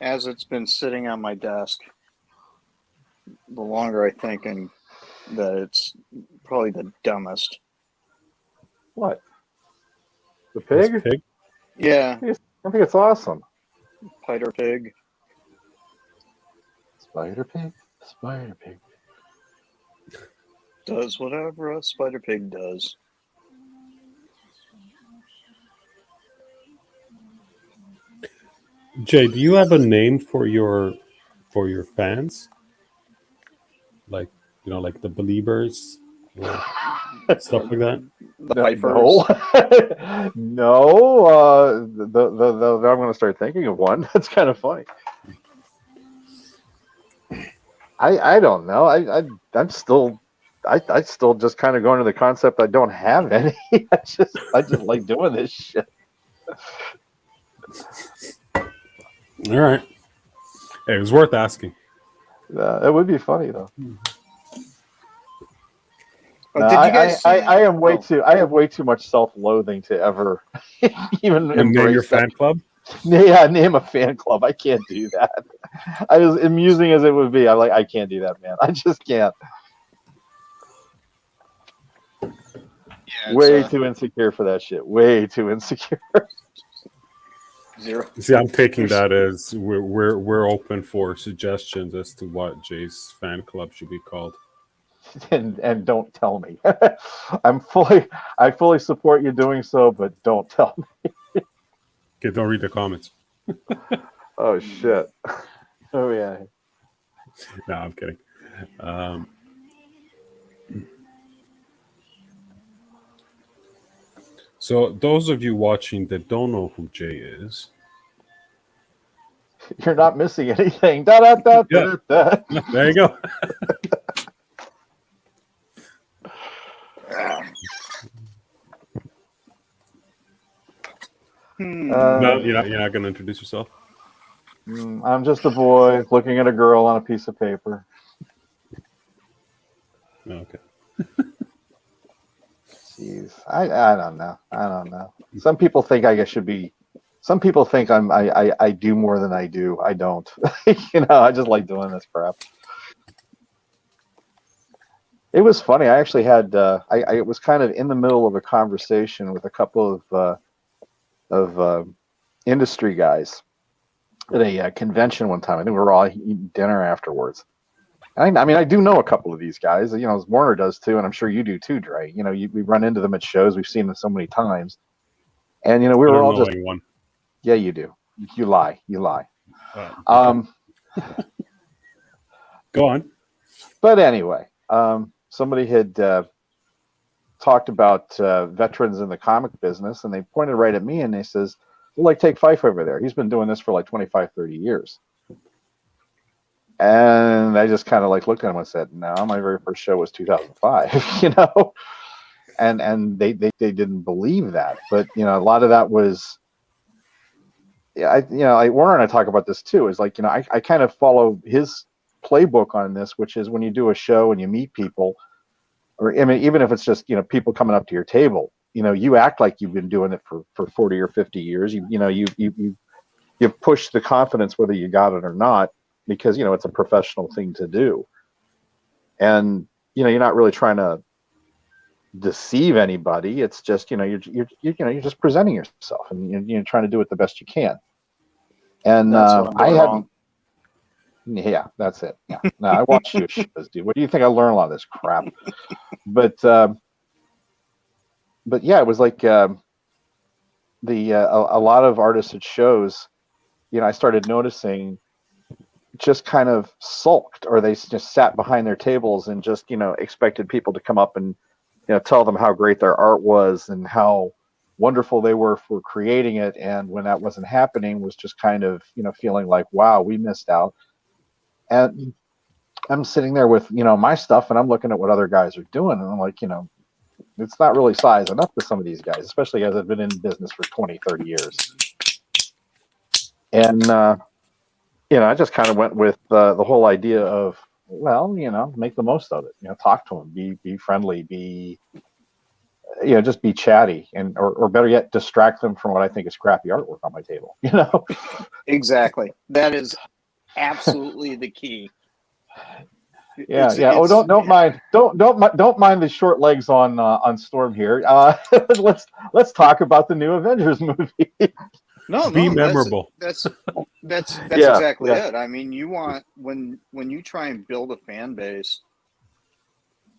as it's been sitting on my desk, the longer I think that it's probably the dumbest. What? The pig? This pig? Yeah. I think it's awesome. Spider pig. Spider pig. Spider pig. Does whatever a spider pig does. Jay, do you have a name for your fans? Like, like the Beliebers, stuff like that. The Fifers. No, no. I'm going to start thinking of one. That's kind of funny. I don't know. I'm still just kind of going to the concept. I don't have any. I just like doing this shit. All right. Hey, it was worth asking. It would be funny though. Oh, No, did you guys see? I am way too. I have way too much self-loathing to ever even And name your embrace that. fan club? Yeah, name a fan club. I can't do that. As amusing as it would be, I can't do that, man. I just can't. Yeah, Way too insecure for that shit. Way too insecure. 0. See, I'm taking that as we're open for suggestions as to what Jay's fan club should be called. And don't tell me. I fully support you doing so, but don't tell me. Okay, don't read the comments. Oh shit. Oh yeah. No, I'm kidding. So those of you watching that don't know who Jay is, You're not missing anything. Da, da, da, Yeah. da, da. there you go. No, you're not going to introduce yourself. I'm just a boy looking at a girl on a piece of paper. Okay. Jeez, I don't know. I don't know. Some people think I should be. Some people think I do more than I do. I don't. I just like doing this crap. It was funny. I actually had. I was kind of in the middle of a conversation with a couple of industry guys at a convention one time. I think we were all eating dinner afterwards. I mean, I do know a couple of these guys. As Warner does too, and I'm sure you do too, Dre. We run into them at shows. We've seen them so many times, and we were all just. Anyone. Yeah, you do. You lie. You lie. Okay. Go on. But anyway, somebody had talked about veterans in the comic business, and they pointed right at me, and they says, well, take Fife over there. He's been doing this for 25, 30 years. And I just kind of looked at him and said, no, my very first show was 2005, and they didn't believe that. But, a lot of that was, Warner and I talk about this too, is I kind of follow his playbook on this, which is when you do a show and you meet people, or I mean, even if it's just, people coming up to your table, you act like you've been doing it for 40 or 50 years. You push the confidence whether you got it or not, because, it's a professional thing to do. And, you're not really trying to deceive anybody. It's just, you're just presenting yourself, and you're trying to do it the best you can. And I haven't. Yeah, that's it. Yeah, no, I watch your shows, dude. What do you think? I learn a lot of this crap. But yeah, it was a lot of artists at shows. I started noticing just kind of sulked, or they just sat behind their tables and just expected people to come up and tell them how great their art was and how wonderful they were for creating it. And when that wasn't happening, was just kind of feeling like, wow, we missed out. And I'm sitting there with my stuff, and I'm looking at what other guys are doing, and I'm like, it's not really sizing up to some of these guys, especially guys that have been in business for 20, 30 years. And I just kind of went with the whole idea of, well, make the most of it. Talk to them, be friendly, be just be chatty, and or better yet, distract them from what I think is crappy artwork on my table. Exactly. That is absolutely the key. Yeah. Oh, don't mind the short legs on Storm here. Let's talk about the new Avengers movie. No, Be memorable. That's Yeah, exactly yeah. it. I mean, you want when you try and build a fan base,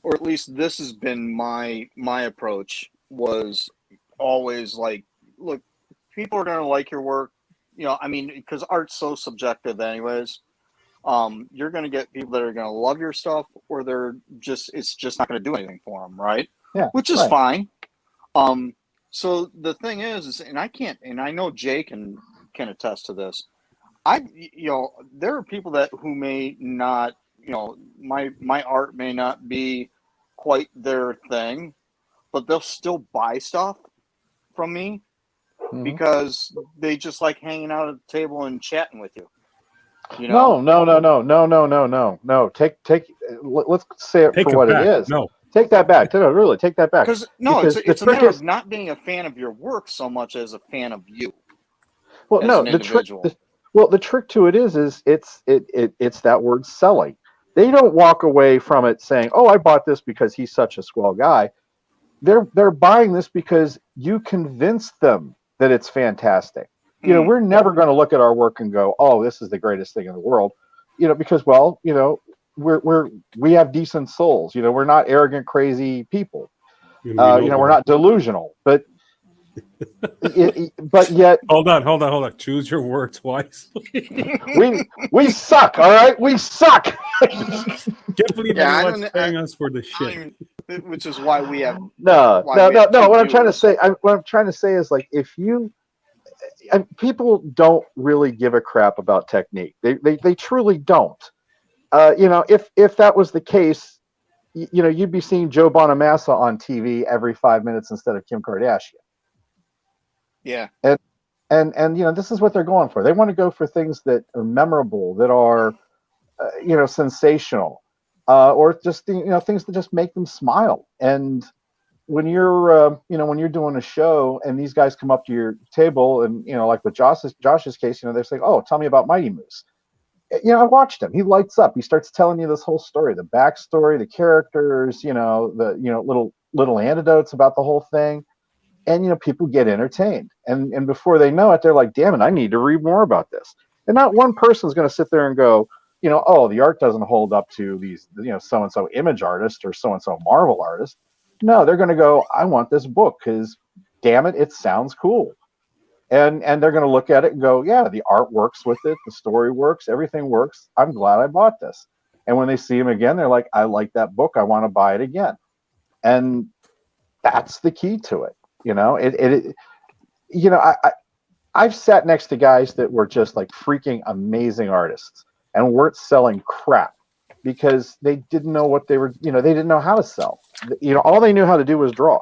or at least this has been my approach, was always look, people are going to like your work, I mean, because art's so subjective anyways. You're going to get people that are going to love your stuff, or it's just not going to do anything for them, right? Yeah, which is right. fine. So the thing is, and I know Jay can attest to this. There are people who may not, my art may not be quite their thing, but they'll still buy stuff from me because they just like hanging out at the table and chatting with you. You know? No. Let's say it Take for it what back. it is. No. Take that back. No, really, take that back. Because it's a trick matter is of not being a fan of your work so much as a fan of you well, as no, an the trick. individual. The trick to it is it's that word selling. They don't walk away from it saying, "Oh, I bought this because he's such a swell guy." They're buying this because you convinced them that it's fantastic. We're never going to look at our work and go, "Oh, this is the greatest thing in the world," because we have decent souls. We're not arrogant, crazy people. We're not delusional, but yet Hold on. Choose your words wisely. we suck. All right, we suck. Can't believe anyone's paying us for this shit. Which is why we have no. What I'm trying to say is, like, if you people don't really give a crap about technique. They truly don't. If that was the case, you'd be seeing Joe Bonamassa on TV every 5 minutes instead of Kim Kardashian. Yeah. And this is what they're going for. They want to go for things that are memorable, that are sensational, or just things that just make them smile. And when you're doing a show and these guys come up to your table and like with Josh's case, they're saying, "Oh, tell me about Mighty Moose." I watched him. He lights up. He starts telling you this whole story, the backstory, the characters, the little anecdotes about the whole thing. And people get entertained, and before they know it, they're like, "Damn it, I need to read more about this." And not one person's going to sit there and go, "Oh, the art doesn't hold up to these, so and so image artist or so and so Marvel artist." No, they're going to go, "I want this book because, damn it sounds cool." And they're going to look at it and go, "Yeah, the art works with it, the story works, everything works. I'm glad I bought this." And when they see him again, they're like, "I like that book. I want to buy it again." And that's the key to it. I've sat next to guys that were just like freaking amazing artists and weren't selling crap because they didn't know what they were, they didn't know how to sell. All they knew how to do was draw.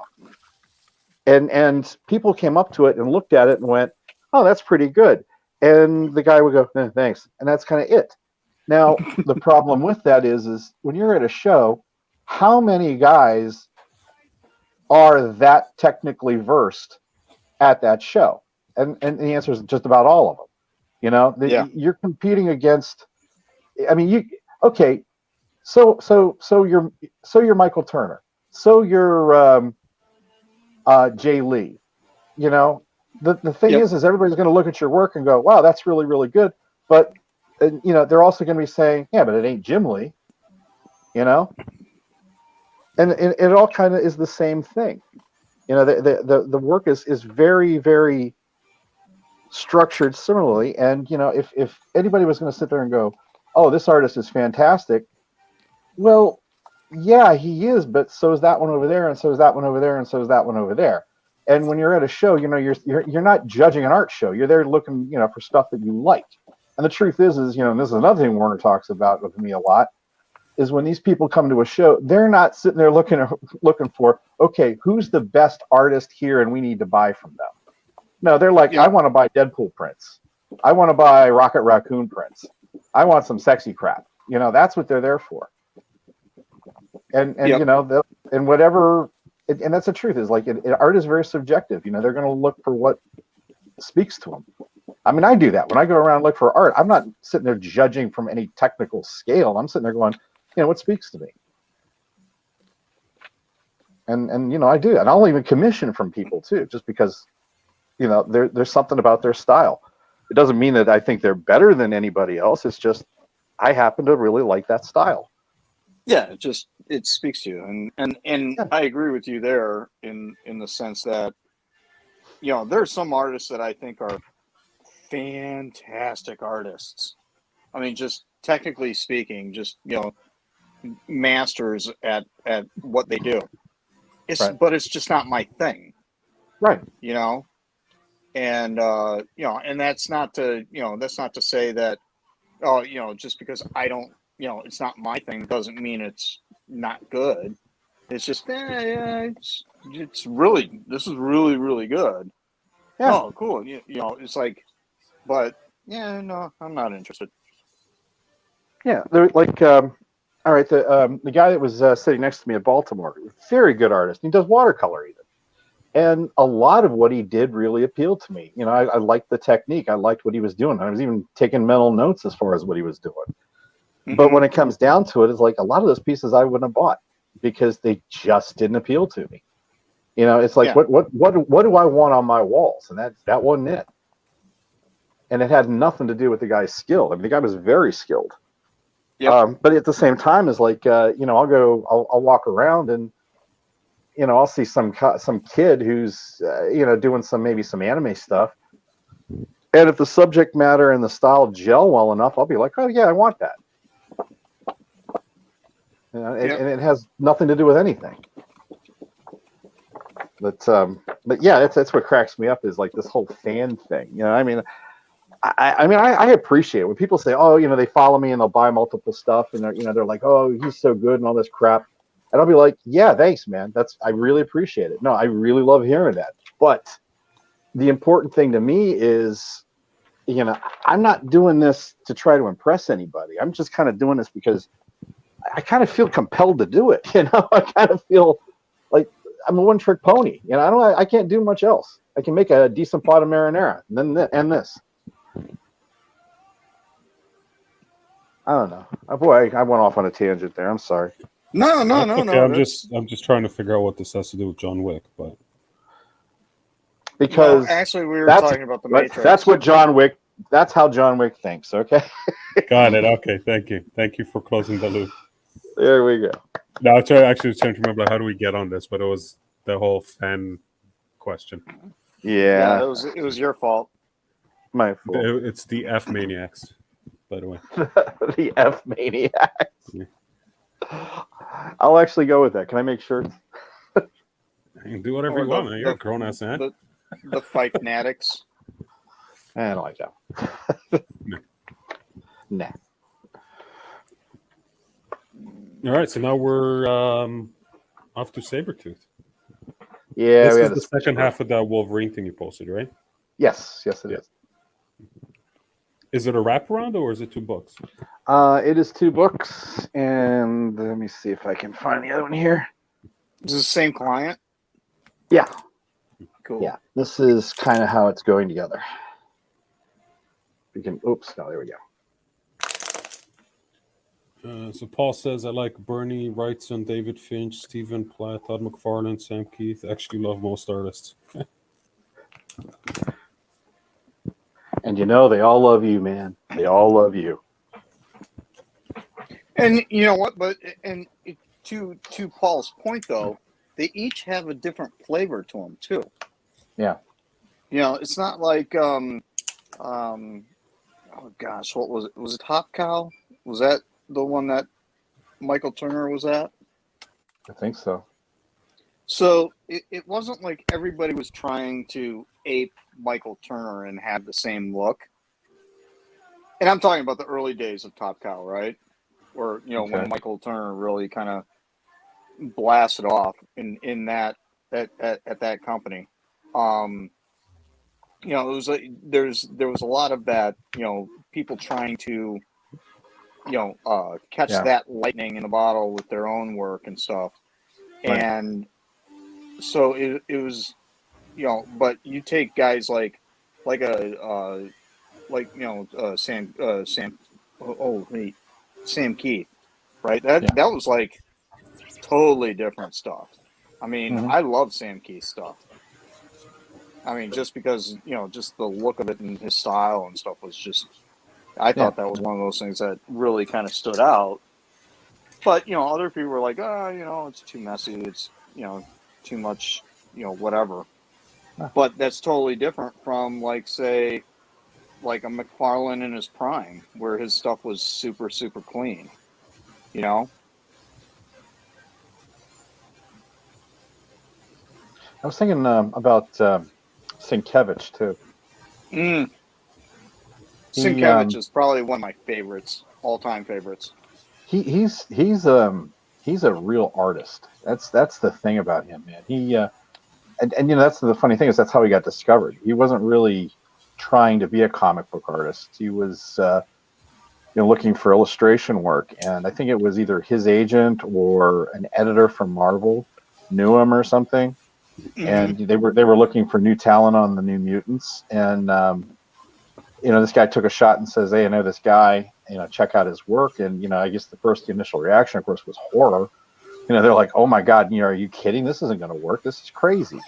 And people came up to it and looked at it and went, "Oh, that's pretty good." And the guy would go, "Thanks." And that's kind of it. Now, the problem with that is when you're at a show, how many guys are that technically versed at that show? And the answer is just about all of them. You're competing against. I mean, So you're Michael Turner. So you're Jay Lee. The thing is everybody's going to look at your work and go, "Wow, that's really, really good." But they're also going to be saying, "Yeah, but it ain't Jim Lee." And it all kind of is the same thing. The work is very, very structured similarly. And if anybody was going to sit there and go, "Oh, this artist is fantastic," well, yeah, he is, but so is that one over there, and so is that one over there, and so is that one over there. And when you're at a show, you're not judging an art show. You're there looking, for stuff that you like. And the truth is, and this is another thing Warner talks about with me a lot, is when these people come to a show, they're not sitting there looking for, okay, who's the best artist here and we need to buy from them. No, they're like, "I want to buy Deadpool prints. I want to buy Rocket Raccoon prints. I want some sexy crap." That's what they're there for. And and whatever, and that's the truth, is like art is very subjective. They're going to look for what speaks to them. I mean, I do that when I go around and look for art. I'm not sitting there judging from any technical scale. I'm sitting there going, what speaks to me? And I do, and I'll even commission from people too, just because there's something about their style. It doesn't mean that I think they're better than anybody else. It's just I happen to really like that style. Yeah, it speaks to you, and I agree with you there in the sense that there's some artists that I think are fantastic artists. I mean, just technically speaking, just masters at what they do. But it's just not my thing, right? And and that's not to say that just because I don't it's not my thing doesn't mean it's not good. It's just it's really, this is really, really good. Yeah. Oh, cool. It's like, but no, I'm not interested. Yeah, they're like, all right, the guy that was sitting next to me at Baltimore, very good artist. He does watercolor even. And a lot of what he did really appealed to me. I liked the technique. I liked what he was doing. I was even taking mental notes as far as what he was doing. Mm-hmm. But when it comes down to it, it's like a lot of those pieces I wouldn't have bought because they just didn't appeal to me. It's like, what do I want on my walls? And that wasn't it. And it had nothing to do with the guy's skill. I mean, the guy was very skilled. Yep. But at the same time, it's like, I'll walk around and, I'll see some kid who's, doing some anime stuff. And if the subject matter and the style gel well enough, I'll be like, oh, yeah, I want that. And it has nothing to do with anything. But yeah, that's what cracks me up is like this whole fan thing. I appreciate it when people say, oh, they follow me and they'll buy multiple stuff and they're like, oh, he's so good and all this crap. And I'll be like, yeah, thanks, man. I really appreciate it. No, I really love hearing that. But the important thing to me is, I'm not doing this to try to impress anybody. I'm just kind of doing this because I kind of feel compelled to do it. I kind of feel like I'm a one-trick pony. I can't do much else. I can make a decent pot of marinara and this. I don't know. Boy, I went off on a tangent there. I'm sorry. No. I'm just trying to figure out what this has to do with John Wick, but because actually we were talking about the Matrix. That's how John Wick thinks. Okay. Got it. Okay. Thank you for closing the loop. There we go. Now I was trying to remember how do we get on this, but it was the whole fan question. Yeah, it was your fault. My fault. It's the F maniacs, by the way. The F maniacs. Yeah. I'll actually go with that. Can I make shirts? You can do whatever you want. You're a grown ass man. The Fife fanatics. I don't like that. Nah. All right, so now we're off to Sabertooth. Yeah, this is the second half of that Wolverine thing you posted, right? Yes, it is. Is it a wraparound or is it 2 books? It is 2 books, and let me see if I can find the other one here. Is it the same client? Yeah. Cool. Yeah, this is kind of how it's going together. There we go. So Paul says, I like Bernie Wrightson, David Finch, Stephen Platt, Todd McFarlane, Sam Keith. Actually love most artists. And they all love you, man. They all love you. And you know what? But to Paul's point, though, they each have a different flavor to them too. Yeah. It's not like oh gosh, what was it? Was it Top Cow? Was that the one that Michael Turner was at? I think so. So it wasn't like everybody was trying to ape Michael Turner and have the same look. And I'm talking about the early days of Top Cow, right? Or when Michael Turner really kind of blasted off in that at that company. It was like there was a lot of that, people trying to catch that lightning in a bottle with their own work and stuff. Right. And so it was, but you take guys like Sam Keith, right? That was like totally different stuff. I mean, I love Sam Keith stuff. I mean, just because, just the look of it and his style and stuff was just, I thought that was one of those things that really kind of stood out. But, other people were like, it's too messy. It's, too much, whatever. But that's totally different from, like, say, like a McFarlane in his prime, where his stuff was super, super clean, I was thinking about Sienkiewicz, too. Sienkiewicz is probably one of my favorites, all-time favorites. He's a real artist. That's the thing about him, man. He and that's the funny thing is that's how he got discovered. He wasn't really trying to be a comic book artist. He was looking for illustration work, and I think it was either his agent or an editor from Marvel knew him or something, and they were looking for new talent on the New Mutants, and this guy took a shot and says, "Hey, I know this guy. Check out his work." And I guess the initial reaction, of course, was horror. They're like, "Oh my God, are you kidding? This isn't going to work. This is crazy."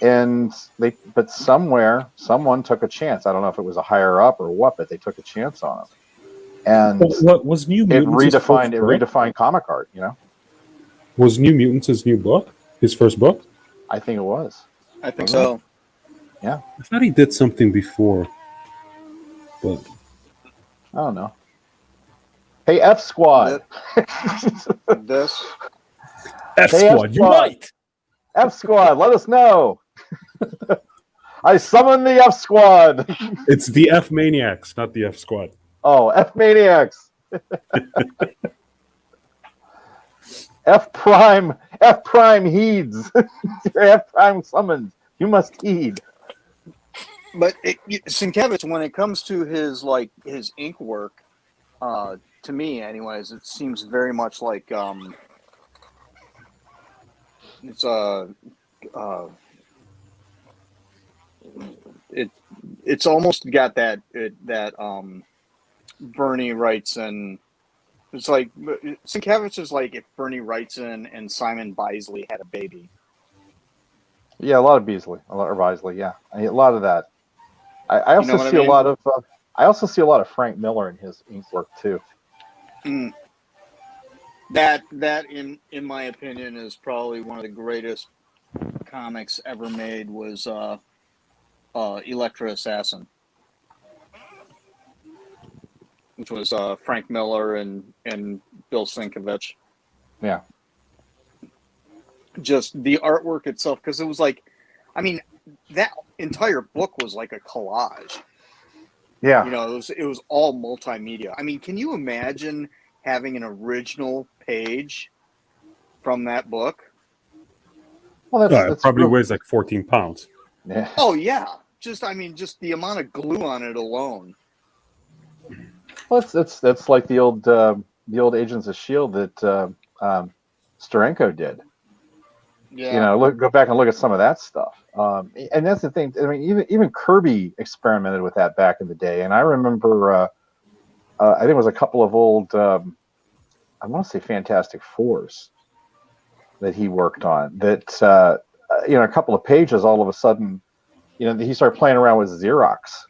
But somewhere someone took a chance. I don't know if it was a higher up or what, but they took a chance on him. And what was New Mutants? It redefined comic art. Was New Mutants his new book? His first book? I think it was. I think so. Yeah. I thought he did something before, but I don't know. Hey, F Squad. This. F Squad, you might. F Squad, let us know. I summon the F Squad. It's the F Maniacs, not the F Squad. Oh, F Maniacs. F Prime heeds. F Prime summons. You must heed. But Sienkiewicz, when it comes to his ink work, to me, anyways, it seems very much like it's almost got that Bernie Wrightson. It's like Sienkiewicz is like if Bernie Wrightson and Simon Bisley had a baby. Yeah, a lot of Bisley, yeah, a lot of that. I also see a lot of. I also see a lot of Frank Miller in his ink work too. That in my opinion is probably one of the greatest comics ever made was Electra Assassin, which was Frank Miller and Bill Sienkiewicz. Yeah. Just the artwork itself, because it was like, that entire book was like a collage. Yeah. It was all multimedia. Can you imagine having an original page from that book? Well, it probably weighs like 14 pounds. Yeah. Oh yeah. Just the amount of glue on it alone. Well, that's like the old Agents of S.H.I.E.L.D. that Steranko did. Yeah. Go back and look at some of that stuff. And that's the thing. Even Kirby experimented with that back in the day. And I remember, I think it was a couple of old, I want to say Fantastic Fours that he worked on. That a couple of pages, all of a sudden, he started playing around with Xerox.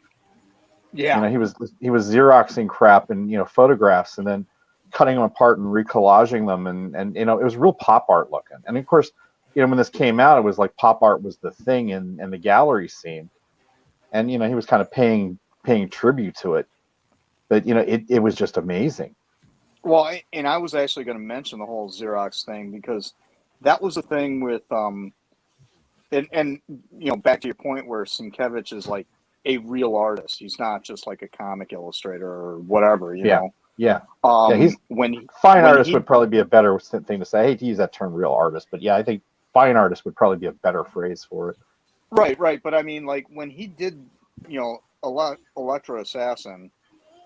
Yeah. He was Xeroxing crap and photographs, and then cutting them apart and recollaging them, and it was real pop art looking. And of course, when this came out, it was like pop art was the thing in the gallery scene, and he was kind of paying tribute to it, but it was just amazing. Well, and I was actually going to mention the whole Xerox thing, because that was the thing with and back to your point where Sienkiewicz is like a real artist. He's not just like a comic illustrator or whatever, you know. Yeah. Fine artist would probably be a better thing to say. I hate to use that term, real artist, but yeah, I think fine artist would probably be a better phrase for it. Right. But like when he did, Electra Assassin,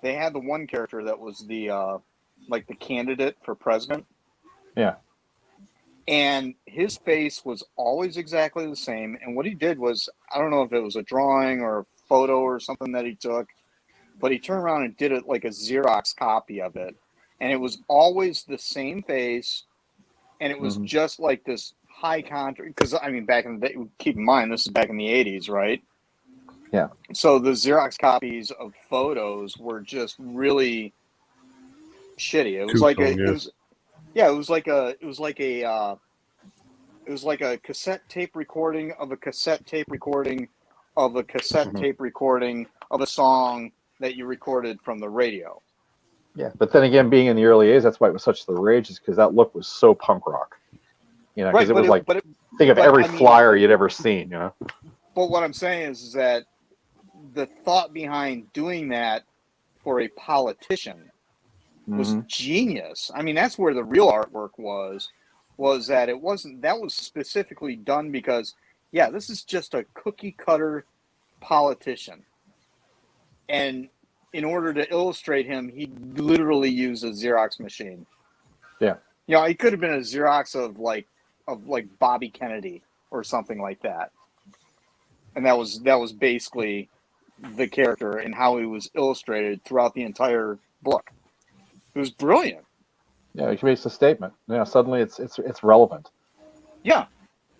they had the one character that was the like the candidate for president. Yeah. And his face was always exactly the same. And what he did was, I don't know if it was a drawing or a photo or something that he took, but he turned around and did it like a Xerox copy of it. And it was always the same face. And it was just like this high contrast. Because, back in the day, keep in mind, this is back in the 80s, right? Yeah. So the Xerox copies of photos were just really shitty. It was it was like a cassette tape recording of a cassette tape recording of a cassette tape recording of a song that you recorded from the radio. Yeah, but then again, being in the early 80s, that's why it was such the rage, is because that look was so punk rock. Because it was think of every flyer you'd ever seen. But what I'm saying is that the thought behind doing that for a politician was genius. That's where the real artwork was that it wasn't, that was specifically done because, this is just a cookie cutter politician. And in order to illustrate him, he literally used a Xerox machine. Yeah. You know, he could have been a Xerox of like Bobby Kennedy or something like that. And that was basically the character and how he was illustrated throughout the entire book. It was brilliant. Yeah, he makes a statement. Suddenly it's relevant. Yeah.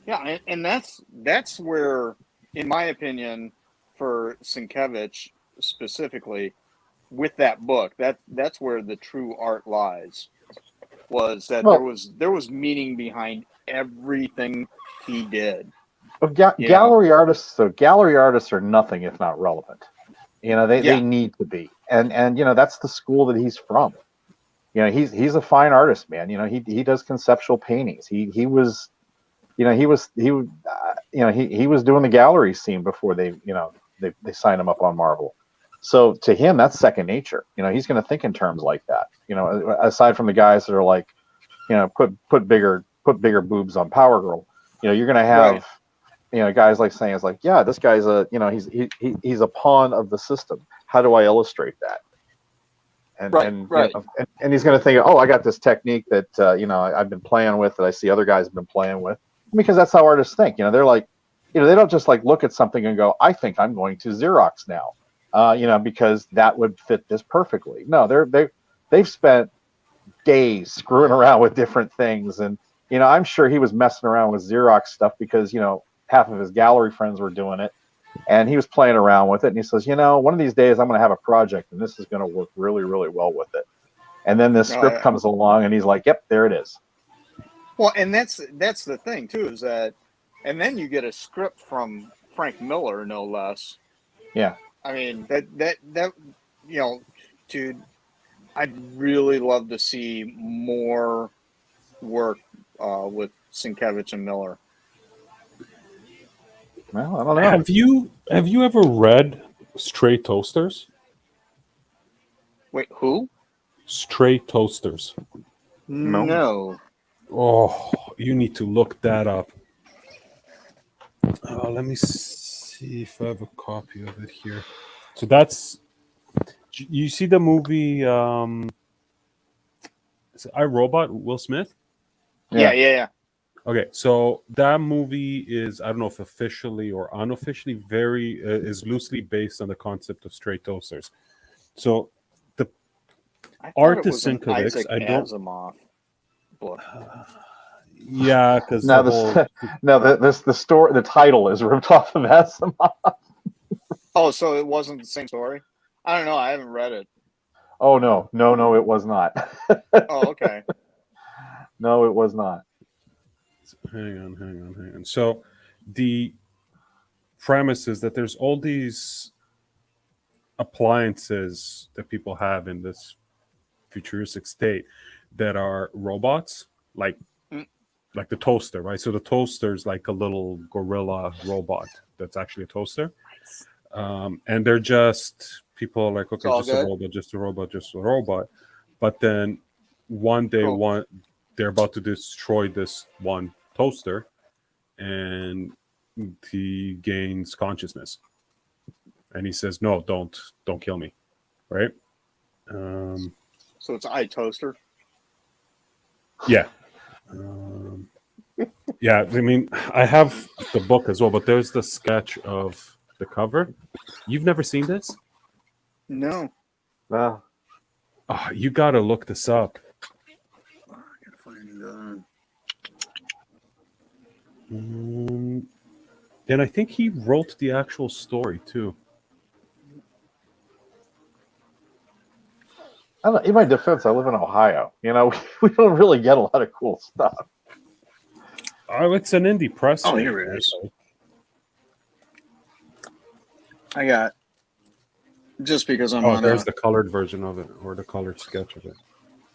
Yeah, and that's where, in my opinion, for Sienkiewicz specifically, with that book, that's where the true art lies. Was that there was meaning behind everything he did. Gallery artists are nothing if not relevant. They need to be, and that's the school that he's from. He's a fine artist, man. He does conceptual paintings. He was doing the gallery scene before they signed him up on Marvel. So to him, that's second nature. He's going to think in terms like that. Aside from the guys that are like, put bigger boobs on Power Girl. You're going to have guys like saying, it's like, yeah, this guy's he's a pawn of the system. How do I illustrate that? And he's going to think, oh, I got this technique that I've been playing with, that I see other guys have been playing with, because that's how artists think. They're like, they don't just like look at something and go, I think I'm going to Xerox now, because that would fit this perfectly. No, they've spent days screwing around with different things, and I'm sure he was messing around with Xerox stuff because half of his gallery friends were doing it. And he was playing around with it, and he says, one of these days I'm going to have a project, and this is going to work really, really well with it. And then this script comes along, and he's like, yep, there it is. Well, and that's the thing, too, is that, and then you get a script from Frank Miller, no less. Yeah. I mean, that dude, I'd really love to see more work with Sienkiewicz and Miller. Well, I don't know. Have you ever read Stray Toasters? Wait, who? Stray Toasters. No. Oh, you need to look that up. Let me see if I have a copy of it here. So that's, you see the movie is it I, Robot, Will Smith? Yeah. Okay, so that movie is, I don't know if officially or unofficially, is loosely based on the concept of stray toasters. So the artist Sienkiewicz, I don't. Asimov book. Yeah, because the title is ripped off of Asimov. Oh, so it wasn't the same story? I don't know. I haven't read it. Oh no, it was not. Oh, okay. No, it was not. Hang on. So the premise is that there's all these appliances that people have in this futuristic state that are robots, like the toaster, right? So the toaster is like a little gorilla robot that's actually a toaster. And they're just, people are like, okay, just a robot. But then one day, they're about to destroy this one toaster, and he gains consciousness, and he says, no, don't kill me, right? So it's iToaster. Yeah. Yeah, I mean, I have the book as well, but there's the sketch of the cover. You've never seen this? No. Well, you gotta look this up. I gotta find And I think he wrote the actual story too. I don't know, in my defense, I live in Ohio. We don't really get a lot of cool stuff. Oh, it's an indie press. Oh, here it is. I got, just because I'm on. There's the colored version of it, or the colored sketch of it.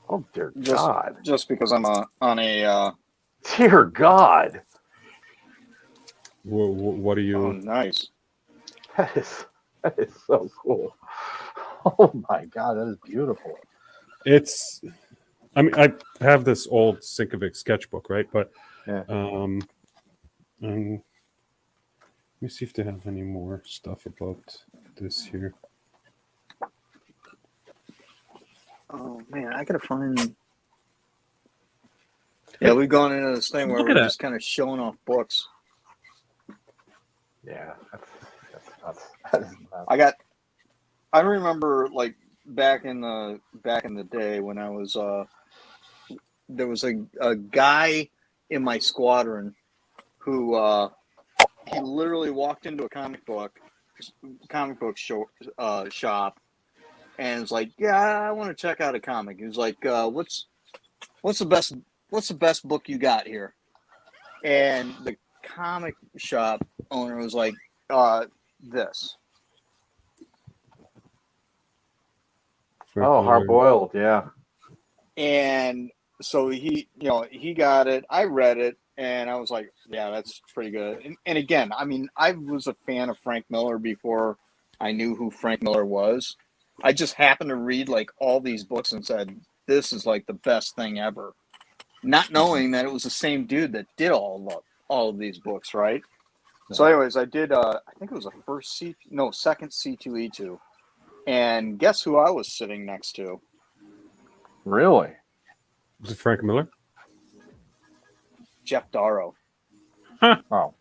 Oh dear God! Just because I'm on a. Dear God! What are you? Oh, nice. That is so cool. Oh my God, that is beautiful. I mean, I have this old Sienkiewicz sketchbook, right? But yeah. Let me see if they have any more stuff about this here. Oh man, I gotta find. Yeah, we've gone into this thing where Look at we're that. just kind of showing off books. Yeah, that's nuts. That is nuts. I remember like back in the day when I was there was a guy in my squadron who he literally walked into a comic book shop and was like, yeah, I want to check out a comic. He was like, what's the best book you got here? And the comic shop owner was like, this. Oh, hard boiled, yeah. And so he got it. I read it, and I was like, yeah, that's pretty good. And again, I mean, I was a fan of Frank Miller before I knew who Frank Miller was. I just happened to read like all these books and said, this is like the best thing ever. Not knowing that it was the same dude that did all of these books, right? So anyways, I did, I think it was a second C2E2. And guess who I was sitting next to? Really? Was it Frank Miller? Jeff Darrow. Oh.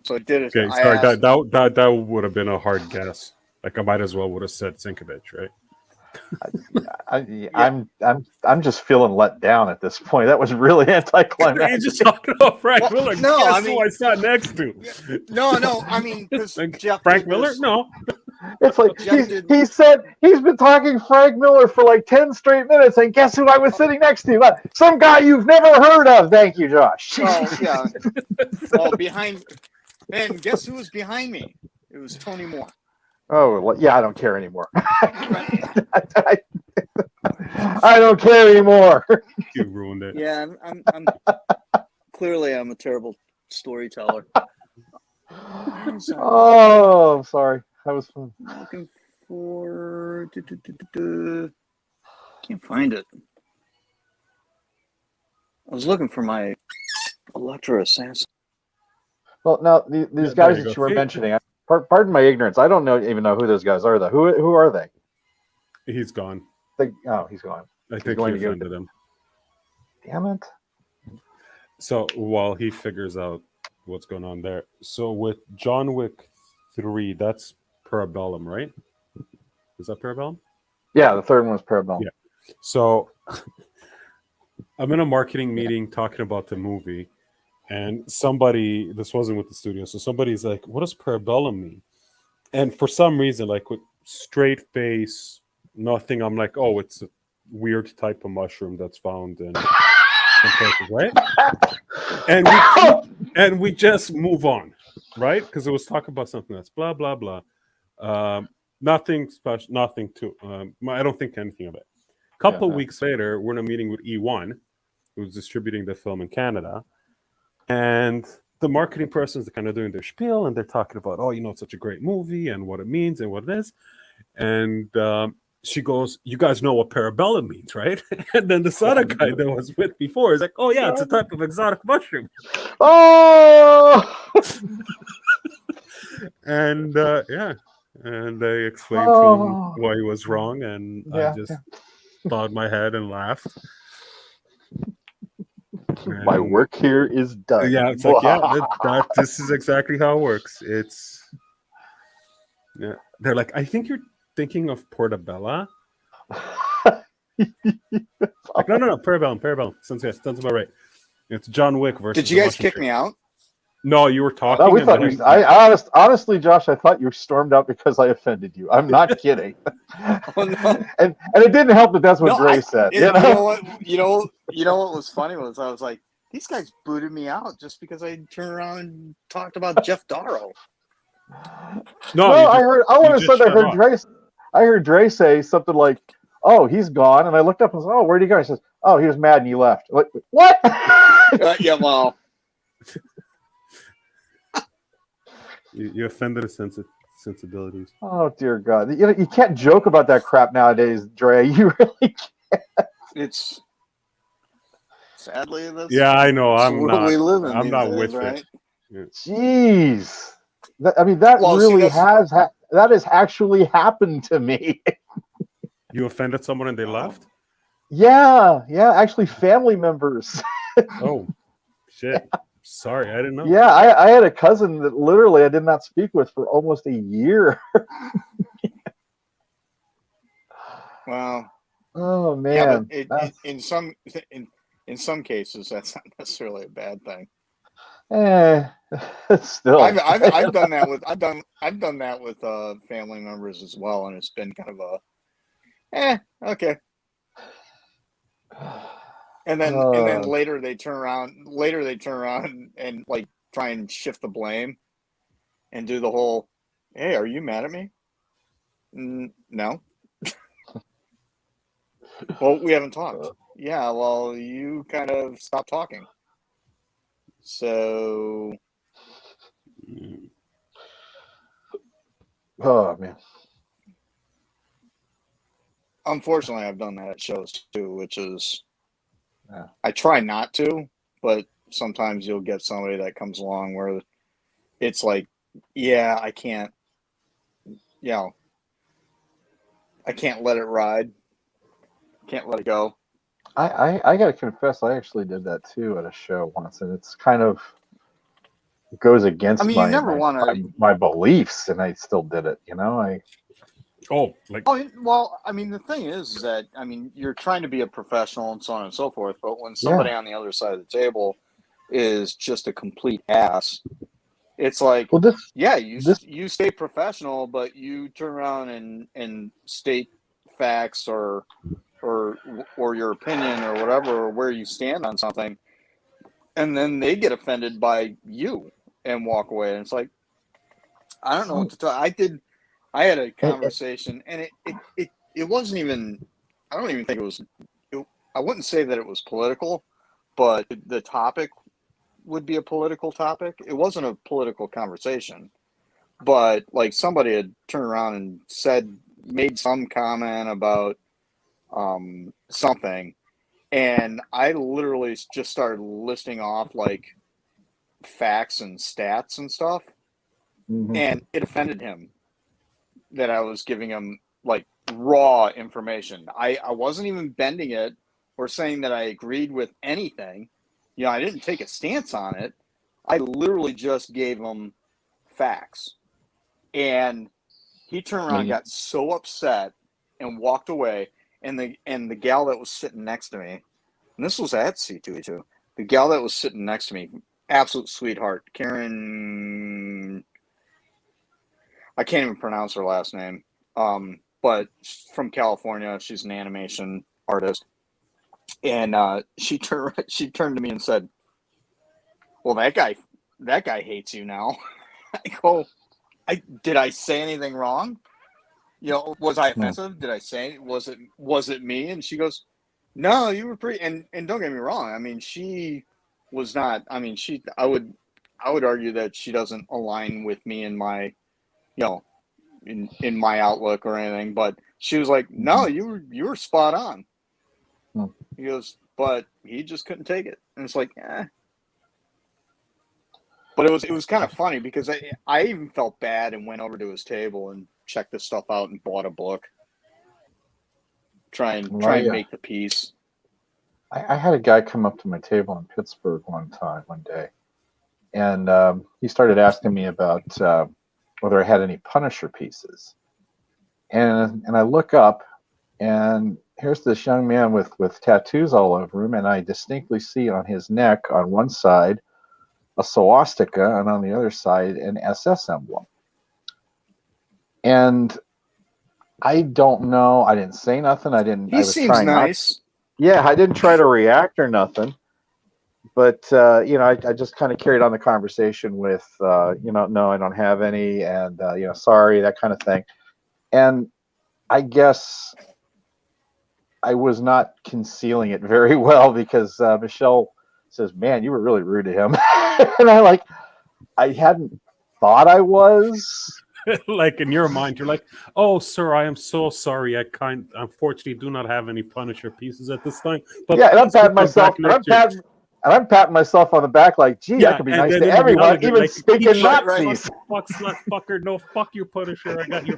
So it did it. Okay, sorry, that would have been a hard guess. Like I might as well would have said Sinkovich, right? I'm just feeling let down at this point. That was really anticlimactic. You're just talking about Frank Miller. No, Guess I mean, who I sat next to. No, I mean, because Jeff Frank Miller? No. It's like he said he's been talking Frank Miller for like 10 straight minutes, and guess who I was sitting next to? Some guy you've never heard of. Thank you, Josh. Oh yeah. Behind, man. Guess who was behind me? It was Tony Moore. Oh well, yeah, I don't care anymore. I don't care anymore. You ruined it. Yeah, I'm clearly I'm a terrible storyteller. Oh, I'm sorry. That was fun. I'm looking for. Can't find it. I was looking for my Electro Assassin. Well, now these guys that you were mentioning, pardon my ignorance. I don't even know who those guys are. Though, who are they? He's gone. He's gone. I think he offended him. Damn it. So while he figures out what's going on there, so with John Wick 3, that's Parabellum, right? Is that Parabellum? Yeah, the third one was Parabellum. Yeah. So I'm in a marketing meeting talking about the movie, and this wasn't with the studio, so somebody's like, what does Parabellum mean? And for some reason, like with straight face, nothing, I'm like, oh, it's a weird type of mushroom that's found in places, right? And we just move on, right? Because it was talking about something that's blah blah blah. Nothing special, nothing to. I don't think anything of it. A couple of weeks later, we're in a meeting with E1, who's distributing the film in Canada, and the marketing persons are kind of doing their spiel, and they're talking about, oh, it's such a great movie and what it means and what it is, and she goes, you guys know what Parabellum means, right? And then this other guy that was with before is like, oh yeah, it's a type of exotic mushroom. Oh! And and they explained to him why he was wrong, and I just bowed my head and laughed. And my work here is done. Yeah, it's like, this is exactly how it works. They're like, I think you're thinking of Portabella. Like, no, Parabellum. Sounds about right. It's John Wick versus. Did you guys kick me out? No, you were talking. No, we thought honestly, Josh, I thought you stormed out because I offended you. I'm not kidding. Oh, no. And it didn't help that that's what Dre said. You know what was funny was I was like, these guys booted me out just because I turned around and talked about Jeff Darrow. No, I heard Dre say something like, "Oh, he's gone," and I looked up and said, "Oh, where'd he go?" He says, "Oh, he was mad and he left." Like, what? Yeah, well, you offended his sensibilities. Oh dear God! You can't joke about that crap nowadays, Dre. You really can't. It's sadly that's I know. I'm not. We live in I'm not days, with right? it. Yeah. Jeez, that has actually happened to me. You offended someone and they left? Yeah, actually family members. Oh, shit. Sorry, I didn't know. Yeah, I had a cousin that literally I did not speak with for almost a year. Well, Oh yeah, man. but in some cases that's not necessarily a bad thing. Still, I've done that with family members as well, and it's been kind of a okay. And then later they turn around and like try and shift the blame and do the whole, hey, are you mad at me? No. Well, we haven't talked. Yeah, well, you kind of stopped talking. So oh man. Unfortunately, I've done that at shows too, which is I try not to, but sometimes you'll get somebody that comes along where it's like, yeah, I can't let it ride. Can't let it go. I gotta confess, I actually did that too at a show once, and it's kind of goes against you never want to my beliefs, and I still did it. well, the thing is that you're trying to be a professional and so on and so forth, but when somebody on the other side of the table is just a complete ass, it's like, you stay professional, but you turn around and state facts or your opinion or whatever, or where you stand on something, and then they get offended by you and walk away. And it's like, I don't know what to talk. I had a conversation, and it wasn't even, I don't even think it was, I wouldn't say that it was political, but the topic would be a political topic. It wasn't a political conversation, but like somebody had turned around and made some comment about something, and I literally just started listing off like facts and stats and stuff, and it offended him that I was giving him like raw information. I wasn't even bending it or saying that I agreed with anything. I didn't take a stance on it. I literally just gave him facts, and he turned around and got so upset and walked away. And the gal that was sitting next to me, and this was at C2E2, the gal that was sitting next to me, absolute sweetheart, Karen, I can't even pronounce her last name, but from California, she's an animation artist, and she turned to me and said, "Well, that guy hates you now." I go, did I say anything wrong? Was I offensive? Did I say, was it me? And she goes, no, you were pretty, and don't get me wrong. She was not, I would argue that she doesn't align with me in my, in my outlook or anything, but she was like, no, you were spot on. He goes, but he just couldn't take it. And it's like, But it was kind of funny because I even felt bad and went over to his table and checked this stuff out and bought a book. Try and make the peace. I had a guy come up to my table in Pittsburgh one day, and he started asking me about whether I had any Punisher pieces. And I look up, and here's this young man with tattoos all over him, and I distinctly see on his neck on one side a swastika, and on the other side an SS emblem. And I don't know. I didn't say nothing. He seems nice. I didn't try to react or nothing. But I just kind of carried on the conversation with, no, I don't have any, and sorry, that kind of thing. And I guess I was not concealing it very well because Michelle says, "Man, you were really rude to him," and I hadn't thought I was. Like in your mind, you're like, "Oh, sir, I am so sorry. I unfortunately do not have any Punisher pieces at this time." But and I'm patting myself. I'm patting myself on the back, like, "Gee, I could be nice to everyone, even stinking Nazis." Fuck, slut, fucker. No, fuck your Punisher. I got your.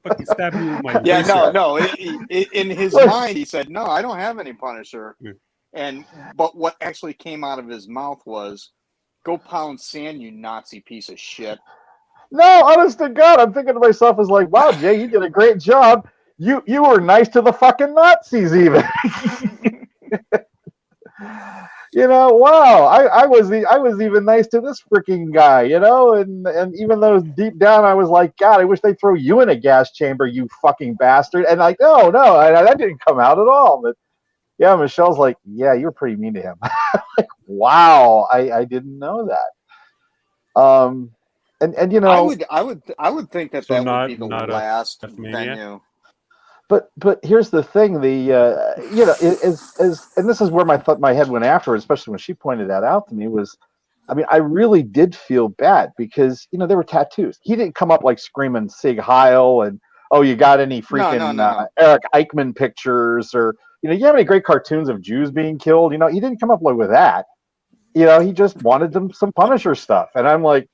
Fucking stab you with my Yeah, bracelet. no. In his mind, he said, "No, I don't have any Punisher." Yeah. But what actually came out of his mouth was, "Go pound sand, you Nazi piece of shit." No, honest to God, I'm thinking to myself, is like, wow, Jay, you did a great job. You were nice to the fucking Nazis, even. Wow, I was even nice to this freaking guy, and even though deep down I was like, God, I wish they'd throw you in a gas chamber, you fucking bastard. And like, no, that didn't come out at all. But yeah, Michelle's like, yeah, you were pretty mean to him. Like, wow, I didn't know that. And I would think that So would be the not last a maniac? venue. But here's the thing: and this is where my head went afterwards, especially when she pointed that out to me. I mean, I really did feel bad because there were tattoos. He didn't come up like screaming "Sig Heil" and "Oh, you got any freaking No. Eric Eichmann pictures?" Or you have any great cartoons of Jews being killed? He didn't come up like with that. He just wanted some Punisher stuff, and I'm like,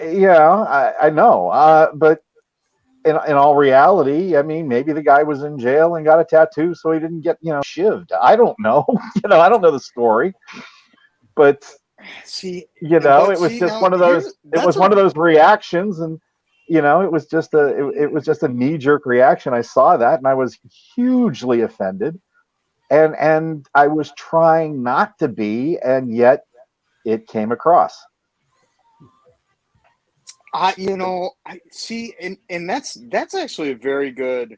yeah, I know, but. In all reality, I mean, maybe the guy was in jail and got a tattoo so he didn't get, shivved. I don't know. I don't know the story. But it was just one of those. It was one of those reactions, and it was just a knee-jerk reaction. I saw that, and I was hugely offended, and I was trying not to be, and yet it came across. I see, and that's actually a very good,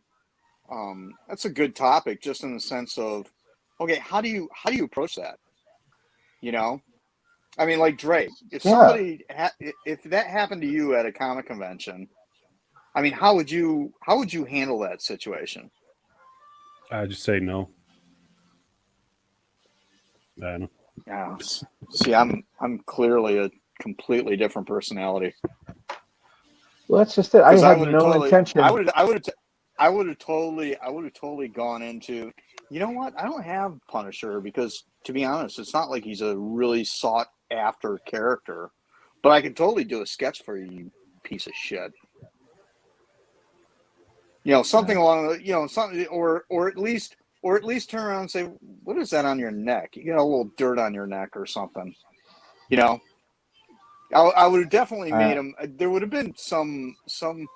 that's a good topic, just in the sense of, okay, how do you approach that? I mean, like Drake, if somebody if that happened to you at a comic convention, I mean, how would you handle that situation? I just say no. I don't know. Yeah. See, I'm clearly a completely different personality. Well, that's just it. I had no intention. I would have totally gone into, you know what? I don't have Punisher because, to be honest, it's not like he's a really sought after character. But I could totally do a sketch for you, you piece of shit. Something along the, something, or at least turn around and say, what is that on your neck? You got a little dirt on your neck or something. I would have definitely made him. There would have been some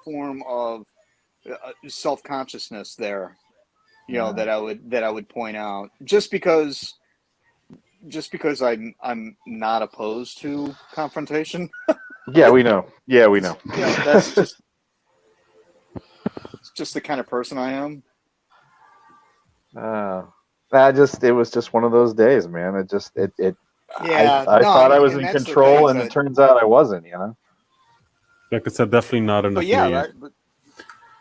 form of self-consciousness there, that I would point out, just because I'm not opposed to confrontation. Yeah, we know. That's just the kind of person I am. It was just one of those days, man. Yeah, I thought I was in control, and it turns out I wasn't. Like I said, definitely not enough. But yeah, right.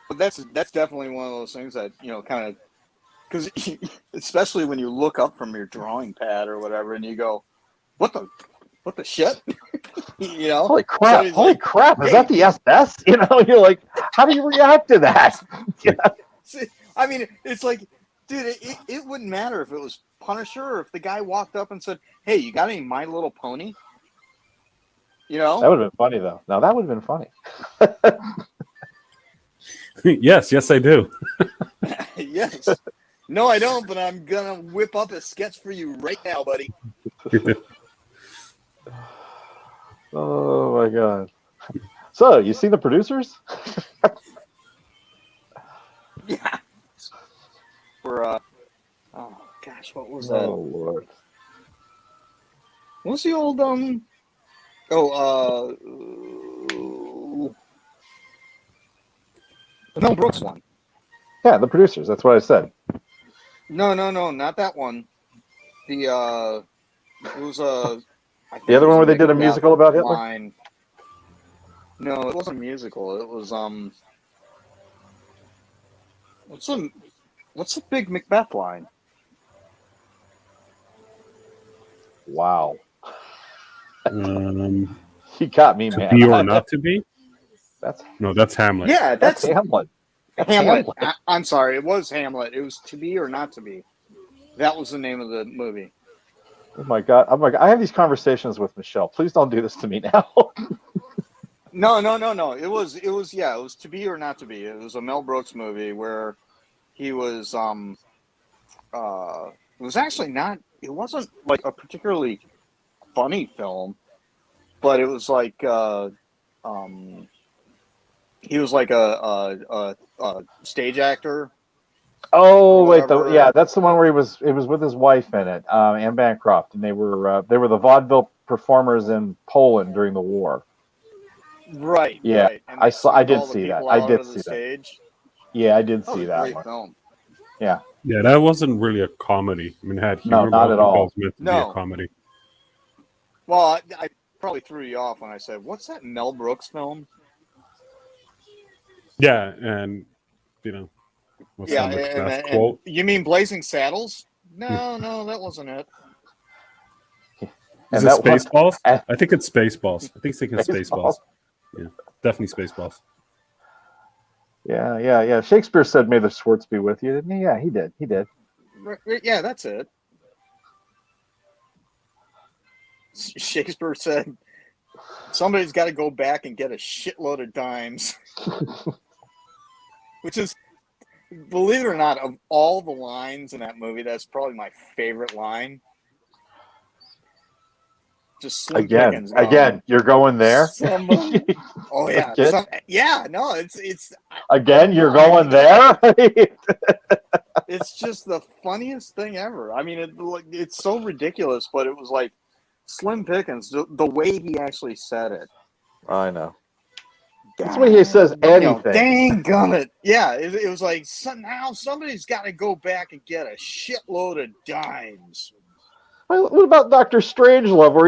But that's definitely one of those things that kind of, because especially when you look up from your drawing pad or whatever, and you go, "What the shit?" Holy crap! Holy crap! Is that the SS? You're like, how do you react to that? See, I mean, it's like, dude, it wouldn't matter if it was Punisher or if the guy walked up and said, "Hey, you got any My Little Pony?" That would have been funny, though. No, that would have been funny. Yes, I do. Yes. No, I don't, but I'm gonna whip up a sketch for you right now, buddy. Oh my God! So, you see the producers? Yeah. For oh gosh, what was that? Oh Lord. What's the old the Mel Brooks one? Yeah, the producers. That's what I said. No, not that one. It was the other one where they did a musical about Hitler. Line. No, it wasn't a musical. It was what's the big Macbeth line? Wow. He got me, man. To be or not to be? That's Hamlet. Yeah, that's Hamlet. Hamlet. I'm sorry, it was Hamlet. It was To Be or Not to Be. That was the name of the movie. Oh my God. I have these conversations with Michelle. Please don't do this to me now. No. It was To Be or Not to Be. It was a Mel Brooks movie where he was it was actually not. It wasn't like a particularly funny film, but it was like he was like a stage actor. Oh Or wait, whatever. that's the one where it was with his wife in it, Anne Bancroft, and they were the vaudeville performers in Poland during the war. Right. Yeah, And I they saw. I sent did all the see that. people I out did of the see that. stage. Yeah, I did That was see a that great one. film. Yeah. Yeah, that wasn't really a comedy. I mean, it had No, humor, not but at it all. was meant to be a No. comedy. Well, I probably threw you off when I said, "What's that Mel Brooks film?" Yeah, and what's Yeah, that McCraft and quote? you mean Blazing Saddles? No, that wasn't it. Is And it that one, Spaceballs? I think it's Spaceballs. I think it's thinking Spaceballs. Spaceballs. Yeah, definitely Spaceballs. Yeah. Shakespeare said, "May the Schwartz be with you," didn't he? Yeah, he did. He did. Yeah, that's it. Shakespeare said, "Somebody's got to go back and get a shitload of dimes," which is, believe it or not, of all the lines in that movie, that's probably my favorite line. Just Slim Pickens. Again, you're going there. Somebody. Oh yeah. It's Again, you're going there. It's just the funniest thing ever. I mean, it's so ridiculous, but it was like Slim Pickens, the way he actually said it. I know. That's the way he says anything. Dang gummit. Yeah, it was like, now somebody's got to go back and get a shitload of dimes. What about Dr. Strangelove, where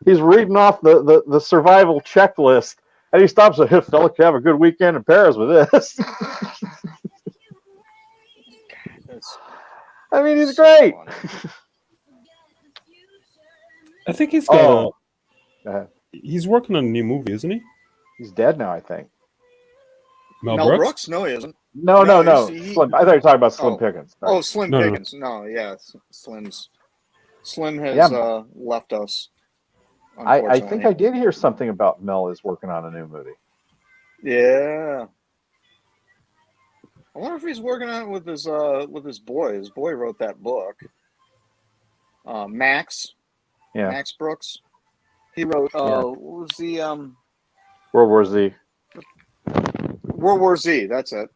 he's reading off the survival checklist, and he stops at, "Hey, fella, you have a good weekend in Paris with this." I mean, he's great. I think he's got Go ahead. He's working on a new movie, isn't he? He's dead now, I think. Mel Brooks? No, he isn't. No. Slim. I thought you were talking about Slim Pickens. Sorry. Oh, Slim Pickens. No, yeah, Slim has left us. I think I did hear something about Mel is working on a new movie. Yeah. I wonder if he's working on it with his boy. His boy wrote that book. Max. Yeah. Max Brooks. He wrote what was the World War Z. World War Z, that's it.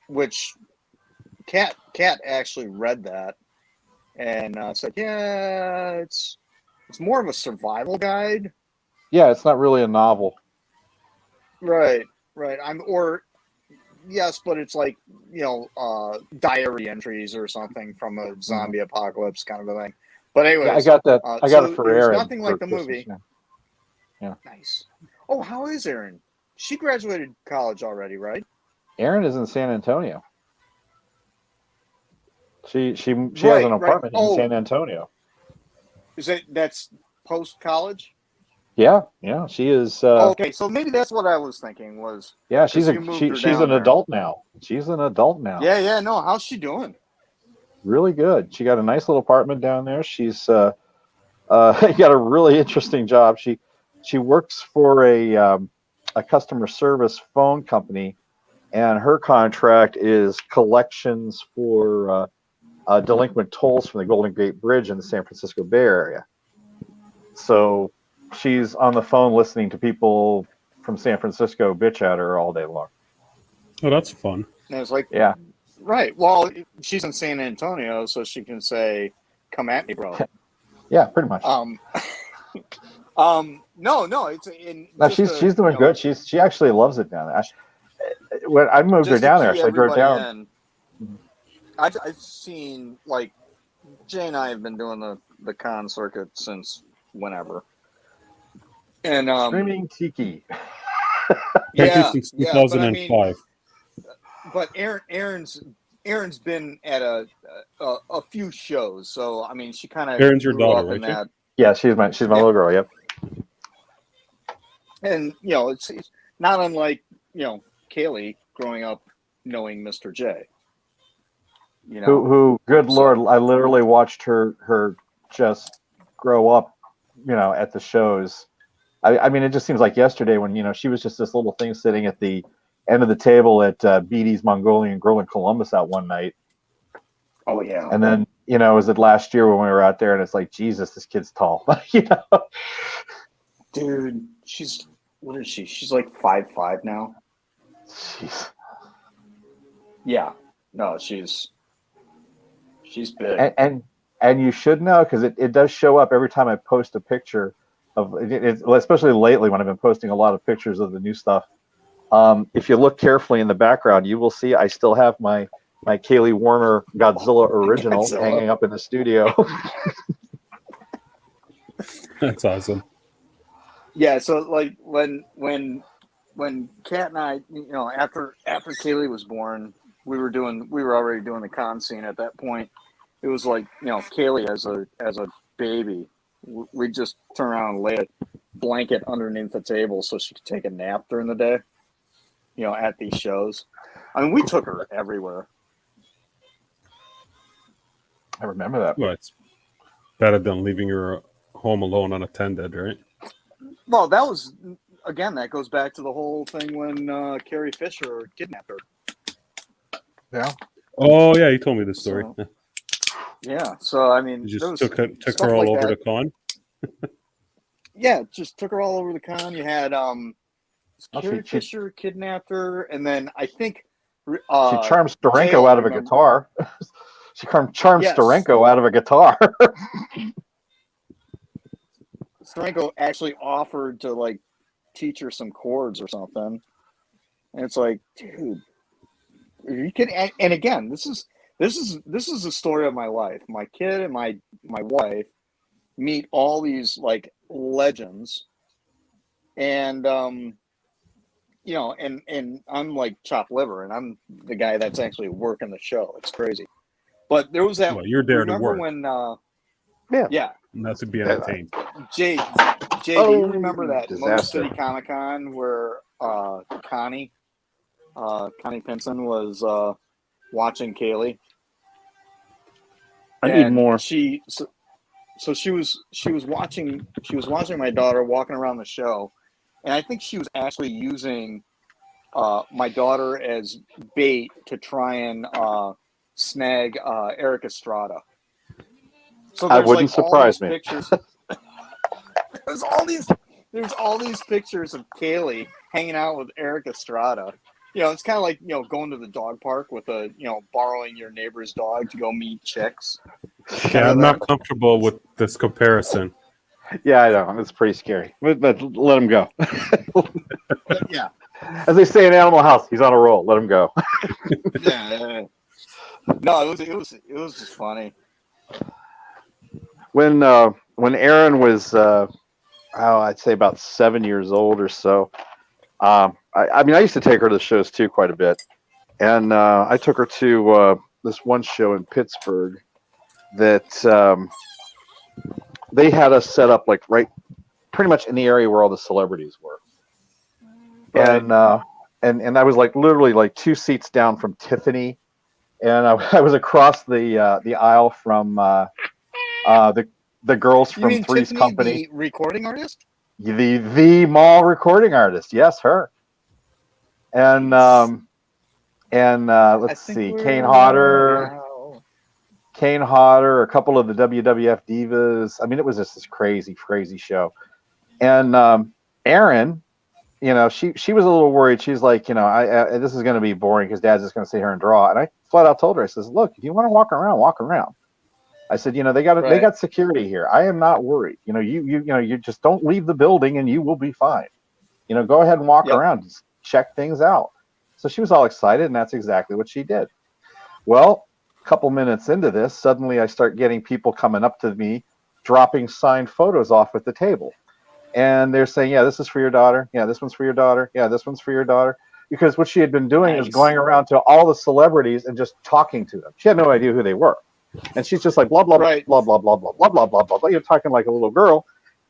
Which Kat actually read that and said, yeah, it's more of a survival guide. Yeah, it's not really a novel. Right. Yes, but it's like, diary entries or something from a zombie apocalypse kind of a thing. But anyways, I got that. I got it for Erin. Nothing like the Christmas, movie. Yeah. Nice. Oh, how is Erin? She graduated college already, right? Erin is in San Antonio. She has an apartment in San Antonio. That's post college? Yeah. She is. Okay, so maybe that's what I was thinking was. Yeah, she's an adult now. She's an adult now. Yeah. No, how's she doing? Really good. She got a nice little apartment down there. She's got a really interesting job. She works for a customer service phone company, and her contract is collections for delinquent tolls from the Golden Gate Bridge in the San Francisco Bay Area. So she's on the phone listening to people from San Francisco bitch at her all day long. Oh, that's fun. And it's like, yeah. Right. Well, she's in San Antonio, so she can say, "Come at me, bro." Yeah, pretty much. No. It's in. No, she's doing good. She actually loves it down there. When I moved her down there, so I drove down. I've seen, like, Jay and I have been doing the con circuit since whenever. And Screaming Tiki. Since 2005. But Erin's been at a few shows, so I mean, she kind of Erin's your daughter, right? That. Yeah, she's my little girl. Yep. And it's not unlike Kaylee growing up knowing Mr. J. Who? Good Lord! I literally watched her just grow up, at the shows, I mean, it just seems like yesterday when, she was just this little thing sitting at the end of the table at Beatty's Mongolian Grill in Columbus out one night. Oh, yeah. And then, was it last year when we were out there and it's like, Jesus, this kid's tall. Dude, what is she? She's like 5'5" now. Jeez. Yeah. No, she's big. And you should know, because it does show up every time I post a picture of it, especially lately when I've been posting a lot of pictures of the new stuff. If you look carefully in the background, you will see I still have my Kaylee Warner Godzilla original hanging up in the studio. That's awesome. Yeah, so like when Kat and I, after Kaylee was born, we were already doing the con scene at that point. It was like, Kaylee as a baby, we just turn around and lay a blanket underneath the table so she could take a nap during the day, at these shows. I mean, we took her everywhere. I remember that. Well, it's better than leaving her home alone unattended, right? Well, that goes back to the whole thing when Carrie Fisher kidnapped her. Yeah. Oh, yeah, you told me this story. So I mean, you just took her all over the con? Yeah, just took her all over the con. You had Carrie Fisher kidnapped her, and then I think she charmed Steranko out of a guitar. She charmed Steranko out of a guitar. Steranko actually offered to like teach her some chords or something, and it's like, dude, you can. And again, this is the story of my life. My kid and my wife meet all these like legends, and and I'm like chopped liver, and I'm the guy that's actually working the show. It's crazy. But there was that. Well, you're there to work. When? Yeah. Not to be entertained. Jay, do you remember that Motor City Comic Con where Connie Pinson was watching Kaylee? I need more. So she was watching my daughter walking around the show, and I think she was actually using my daughter as bait to try and snag Eric Estrada. So I wouldn't surprise me. There's all these pictures of Kaylee hanging out with Eric Estrada. It's kind of like going to the dog park with borrowing your neighbor's dog to go meet chicks. Okay, I'm not comfortable with this comparison. Yeah, I know. It's pretty scary. But let him go. Yeah. As they say in Animal House, he's on a roll. Let him go. Yeah. No, it was just funny. When Aaron was, I'd say about 7 years old or so, I used to take her to the shows too quite a bit, and I took her to this one show in Pittsburgh that they had us set up like right, pretty much in the area where all the celebrities were, right. And I was like literally like 2 seats down from Tiffany, and I was across the aisle from the girls from Three's Tiffany, Company. the recording artist? The mall recording artist. Yes, her. And let's see, Kane Hodder, a couple of the WWF divas. I mean, it was just this crazy show. And Erin, she was a little worried. She's like, this is going to be boring because Dad's just going to sit here and draw. And I flat out told her, I says, look, if you want to walk around. I said, they got security here. I am not worried. You just don't leave the building and you will be fine. Go ahead and walk around, just check things out. So she was all excited, and that's exactly what she did. Well, a couple minutes into this, suddenly I start getting people coming up to me, dropping signed photos off at the table. And they're saying, yeah, this is for your daughter. Yeah, this one's for your daughter. Yeah, this one's for your daughter. Because what she had been doing is going around to all the celebrities and just talking to them. She had no idea who they were. And she's just like, blah, blah, blah, blah, blah, blah, blah, blah, blah, blah, blah, blah. You're talking like a little girl.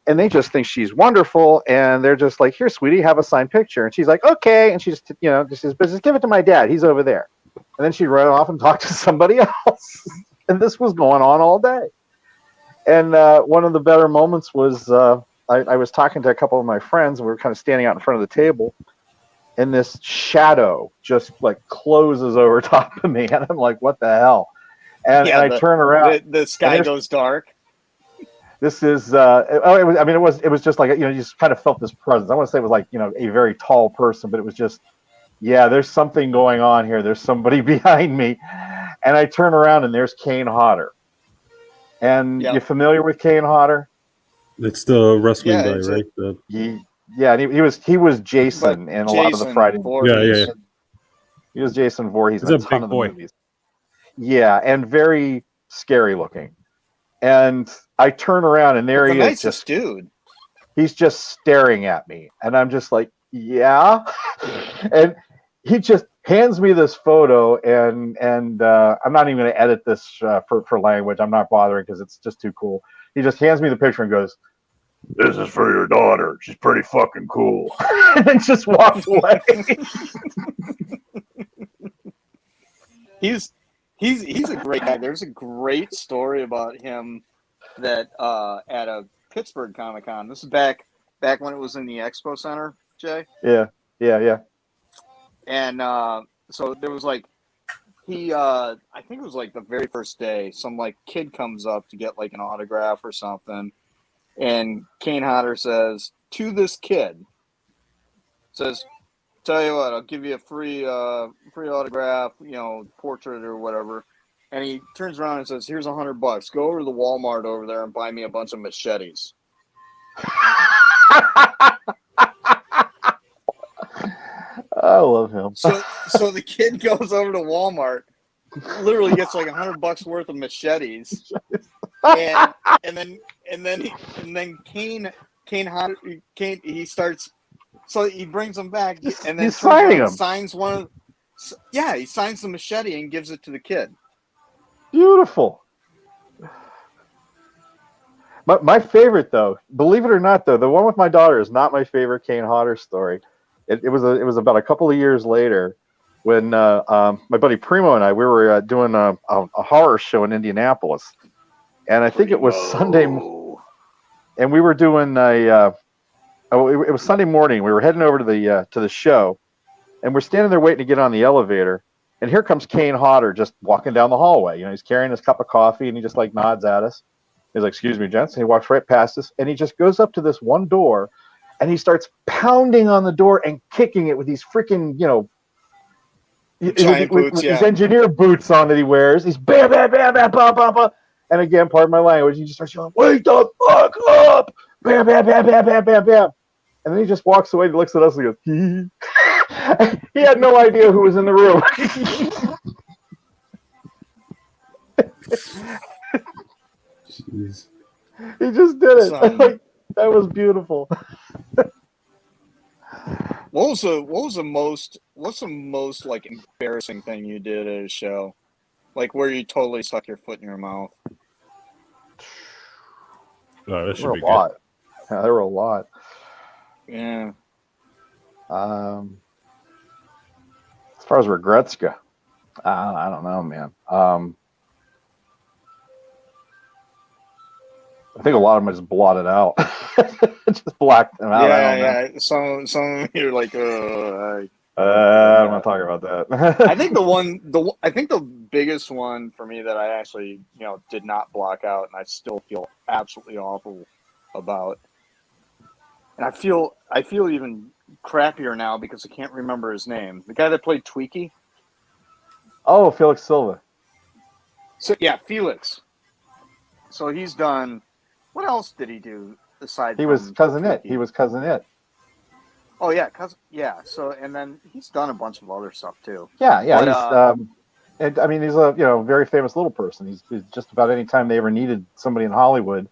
And they just think she's wonderful. And they're just like, here, sweetie, have a signed picture. And she's like, okay. And she just, just says, but just give it to my dad. He's over there. And then she'd run off and talk to somebody else. And this was going on all day. And one of the better moments was I was talking to a couple of my friends, and we were kind of standing out in front of the table, and this shadow just like closes over top of me, and I'm like, what the hell? And I turn around. The sky goes dark. This is it was just like, you just kind of felt this presence. I want to say it was like, a very tall person, but it was just, yeah, there's something going on here. There's somebody behind me. And I turn around and there's Kane Hodder. And you familiar with Kane Hodder? It's the wrestling guy, right? He was Jason in a lot of the Friday movies. Yeah. He was Jason Voorhees in a ton of the boy. movies. Yeah, and very scary looking. And I turn around and there he is, just dude. He's just staring at me, and I'm just like, yeah. And he just hands me this photo, and I'm not even going to edit this for language. I'm not bothering because it's just too cool. He just hands me the picture and goes, "This is for your daughter. She's pretty fucking cool," and then just walked away. He's a great guy. There's a great story about him that at a Pittsburgh Comic-Con. This is back when it was in the Expo Center, Jay. Yeah. And so there was like I think it was like the very first day, some like kid comes up to get like an autograph or something, and Kane Hodder says to this kid, "Tell you what, I'll give you a free autograph, portrait or whatever." And he turns around and says, "Here's $100. Go over to the Walmart over there and buy me a bunch of machetes." I love him. So the kid goes over to Walmart, literally gets like $100 worth of machetes, and then Kane he starts. So he brings them back, and then he's signing them. Signs one of, he signs the machete and gives it to the kid. Beautiful. My favorite, though, believe it or not, though, the one with my daughter is not my favorite Kane Hodder story. It was about a couple of years later when my buddy Primo and I, we were doing a horror show in Indianapolis, and I think it was Sunday, and we were doing it was Sunday morning. We were heading over to the show, and we're standing there waiting to get on the elevator. And here comes Kane Hodder just walking down the hallway. He's carrying his cup of coffee, and he just like nods at us. He's like, "Excuse me, gents." And he walks right past us, and he just goes up to this one door, and he starts pounding on the door and kicking it with these freaking, with these engineer boots on that he wears. He's bam, bam, bam, bam, bam, bam, bam. And again, pardon my language, he just starts yelling, "Wake the fuck up!" Bam, bam, bam, bam, bam, bam, bam. And then he just walks away and looks at us and goes, "Hee." He had no idea who was in the room. Jeez. He just did it. That was beautiful. What's the most like embarrassing thing you did at a show? Like where you totally stuck your foot in your mouth? Oh, that should be a lot. Yeah, there were a lot. Yeah. As far as regrets go, I don't know, man. I think a lot of them I just blotted out. Just blacked them out. Yeah. Some you're like, I'm not talking about that. I think the biggest one for me that I actually, did not block out, and I still feel absolutely awful about. And I feel even crappier now because I can't remember his name. The guy that played Tweaky. Oh, Felix Silva. So yeah, Felix. So he's done. What else did he do aside? He was Cousin It. He was Cousin It. Oh yeah, So and then he's done a bunch of other stuff too. Yeah. But, and I mean, he's a very famous little person. He's just about any time they ever needed somebody in Hollywood,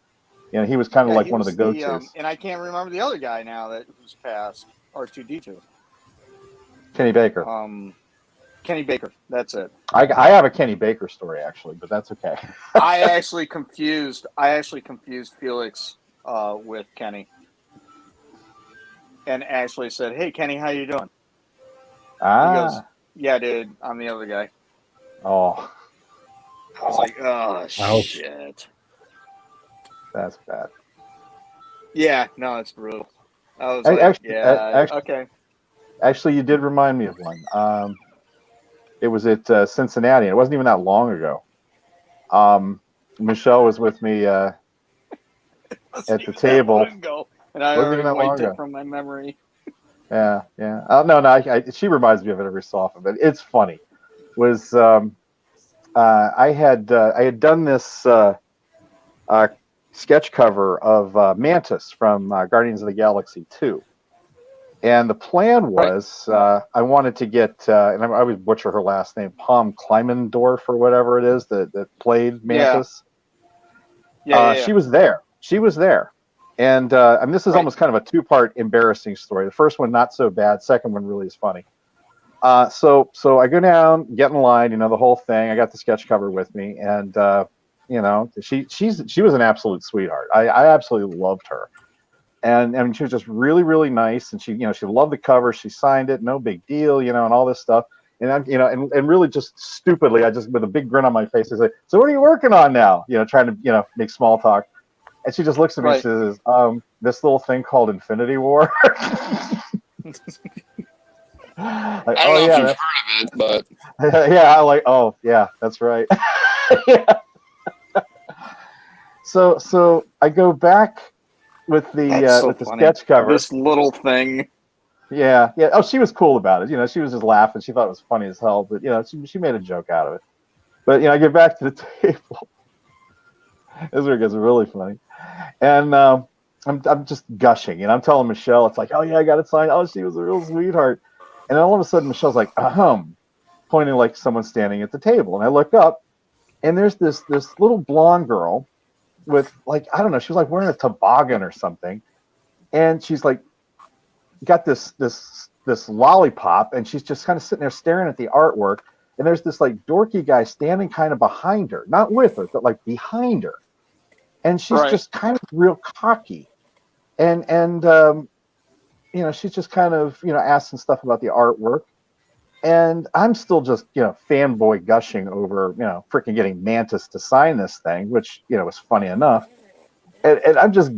he was kind of like one of the go-tos. And I can't remember the other guy now who's passed. R2D2. Kenny Baker. Kenny Baker. That's it. I have a Kenny Baker story actually, but that's okay. I actually confused Felix with Kenny, and actually said, "Hey, Kenny, how you doing?" He goes, "Yeah, dude, I'm the other guy." Oh. I was like, "Oh shit." That's bad. Yeah, no, it's brutal. I was like, okay. Actually, you did remind me of one. It was at Cincinnati. It wasn't even that long ago. Michelle was with me at the table. Ago, and I Wasn't even already that long wiped it ago. from my memory. Yeah. No. She reminds me of it every so often, but it's funny. Was I had done this sketch cover of Mantis from Guardians of the Galaxy 2. And the plan was I wanted to get, and I always butcher her last name, Palm Kleinendorf or whatever it is that played Mantis. Yeah. She was there. And I mean, this is almost kind of a two-part embarrassing story. The first one, not so bad. Second one really is funny. So I go down, get in line, the whole thing. I got the sketch cover with me. And, she was an absolute sweetheart. I absolutely loved her. And I mean, she was just really, really nice. And she loved the cover. She signed it, no big deal, and all this stuff. And I'm, and really just stupidly, I just with a big grin on my face, I say, "So what are you working on now?" Trying to, make small talk. And she just looks at me and says, "This little thing called Infinity War." Like, I don't know if you've heard of it, but yeah, I'm like, oh yeah, that's right. Yeah. So I go back with the sketch cover. This little thing. Yeah. Oh, she was cool about it. She was just laughing. She thought it was funny as hell, but she made a joke out of it. But I get back to the table. This is where it gets really funny, and I'm just gushing, I'm telling Michelle, it's like, oh yeah, I got it signed. Oh, she was a real sweetheart. And then all of a sudden, Michelle's like, pointing like someone standing at the table, and I look up, and there's this little blonde girl with, like, I don't know, she was like wearing a toboggan or something, and she's like got this lollipop, and she's just kind of sitting there staring at the artwork, and there's this like dorky guy standing kind of behind her, not with her, but like behind her, and she's just kind of real cocky, and she's just kind of asking stuff about the artwork, and I'm still just fanboy gushing over freaking getting Mantis to sign this thing, which was funny enough, and I'm just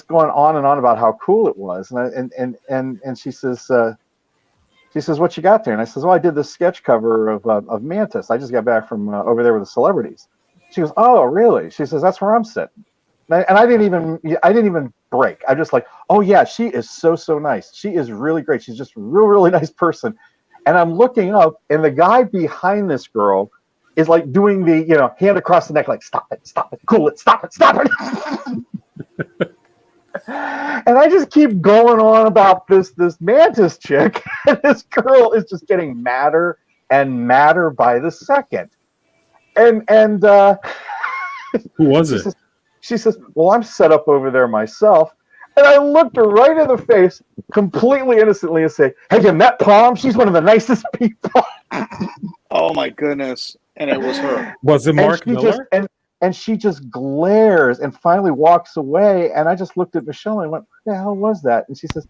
going on and on about how cool it was, and she says, "What you got there?" And I says, "Well, I did this sketch cover of Mantis. I just got back from over there with the celebrities." She goes, "Oh, really?" She says, "That's where I'm sitting." And I didn't even break. I'm just like, "Oh yeah, she is so nice. She is really great. She's just a really nice person." And I'm looking up, and the guy behind this girl is like doing the hand across the neck, like, "Stop it, cool it, stop it." And I just keep going on about this Mantis chick, and this girl is just getting madder and madder by the second. And who was it? She says, "Well, I'm set up over there myself." And I looked her right in the face, completely innocently, and say, "Have you met Palm? She's one of the nicest people." Oh my goodness! And it was her. Was it Mark Miller? And she just glares and finally walks away. And I just looked at Michelle and went, "What the hell was that?" And she says,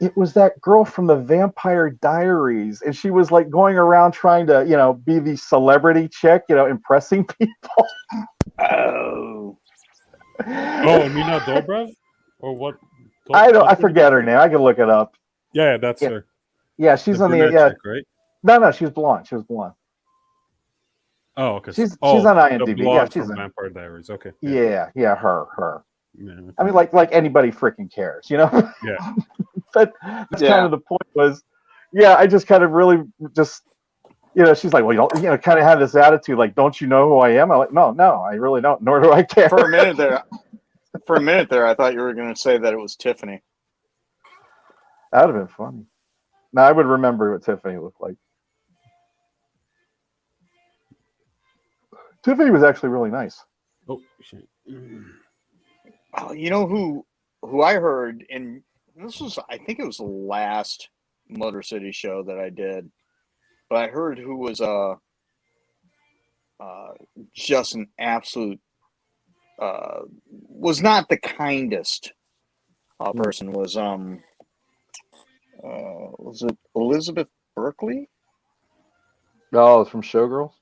"It was that girl from the Vampire Diaries." And she was like going around trying to, be the celebrity chick, impressing people. Oh. Oh, Nina Dobrev? Or what? I forget her name. I can look it up. Yeah, that's her. Yeah, she's on the chick, right? No, she was blonde. Oh, okay. She's on IMDb. Yeah, she's on Vampire Diaries. Okay. Yeah, her. Yeah. I mean, like anybody freaking cares, Yeah. But that's kind of the point was, I just kind of really just, she's like, "Well, you don't, kind of have this attitude, like, don't you know who I am?" I'm like, no, I really don't, nor do I care. For a minute there, I thought you were going to say that it was Tiffany. That would have been funny. Now I would remember what Tiffany looked like. Tiffany was actually really nice. Oh shit! Oh, you know who I heard, and this was, I think it was the last Motor City show that I did, but I heard who was just an absolute was not the kindest person, was it Elizabeth Berkeley? Oh, it's from Showgirls.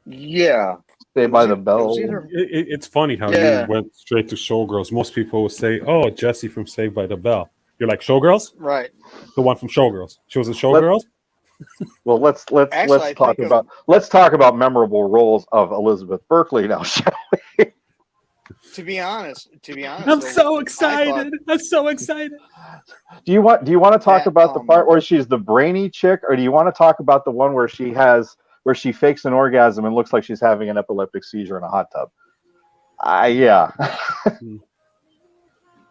Yeah. Saved by the It Bell. was either It's funny how Yeah. you went straight to Showgirls. Most people will say, "Oh, Jessie from Saved by the Bell." You're like, "Showgirls? right. The one from Showgirls. She was in Showgirls." Well, let's Actually, I talk think about memorable roles of Elizabeth Berkeley now, shall we? To be honest, I'm though, so I excited. I'm so excited. Do you want to talk That, about the part where she's the brainy chick, or do you want to talk about the one where she fakes an orgasm and looks like she's having an epileptic seizure in a hot tub? Yeah.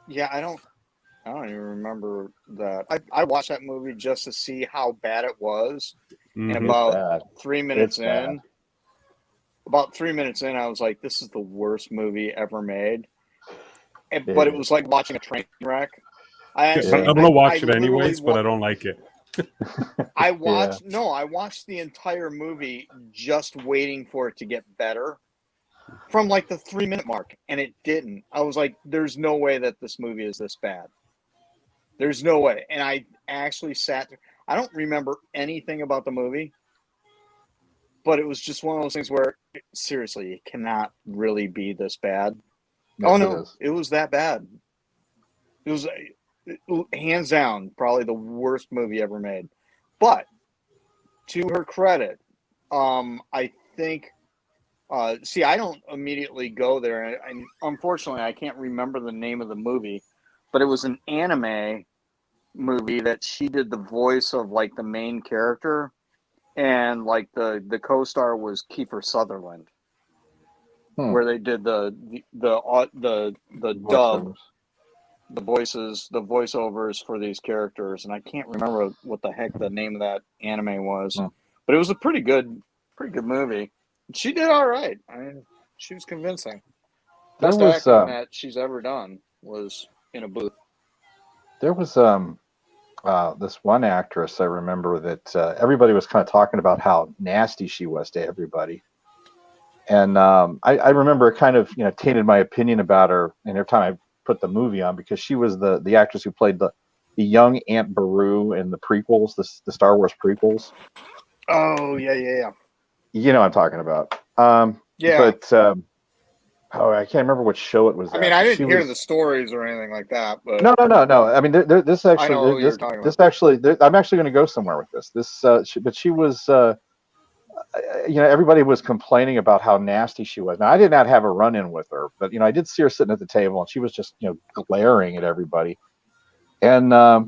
yeah, I don't even remember that. I watched that movie just to see how bad it was, and Mhm. about bad. 3 minutes It's bad. in, I was like, "This is the worst movie ever made." But it was like watching a train wreck. I'm gonna watch it anyways, but I don't like it. I watched the entire movie just waiting for it to get better from like the 3-minute mark, and it didn't. I was like, "There's no way that this movie is this bad. There's no way." And I actually sat there. I don't remember anything about the movie, but it was just one of those things where, seriously, it cannot really be this bad. Yes, it was that bad. It was hands down probably the worst movie ever made. But to her credit, I think. See, I don't immediately go there, and unfortunately, I can't remember the name of the movie, but it was an anime movie that she did the voice of like the main character, and like the co-star was Kiefer Sutherland, where they did the dub, the voiceovers for these characters, and I can't remember what the heck the name of that anime was, but it was a pretty good movie. She did all right. I mean, she was convincing. Best acting that she's ever done was in a booth. There was this one actress I remember that everybody was kind of talking about how nasty she was to everybody, and I remember it kind of tainted my opinion about her. And every time I put the movie on, because she was the actress who played the young Aunt Beru in the prequels, the Star Wars prequels. Oh yeah. You know what I'm talking about. Yeah. But I can't remember what show it was. I mean, I didn't hear the stories or anything like that. But no. I mean, this actually, I know who you're talking about. This actually, I'm actually going to go somewhere with this. But she was, everybody was complaining about how nasty she was. Now, I did not have a run-in with her, but I did see her sitting at the table, and she was just glaring at everybody. And I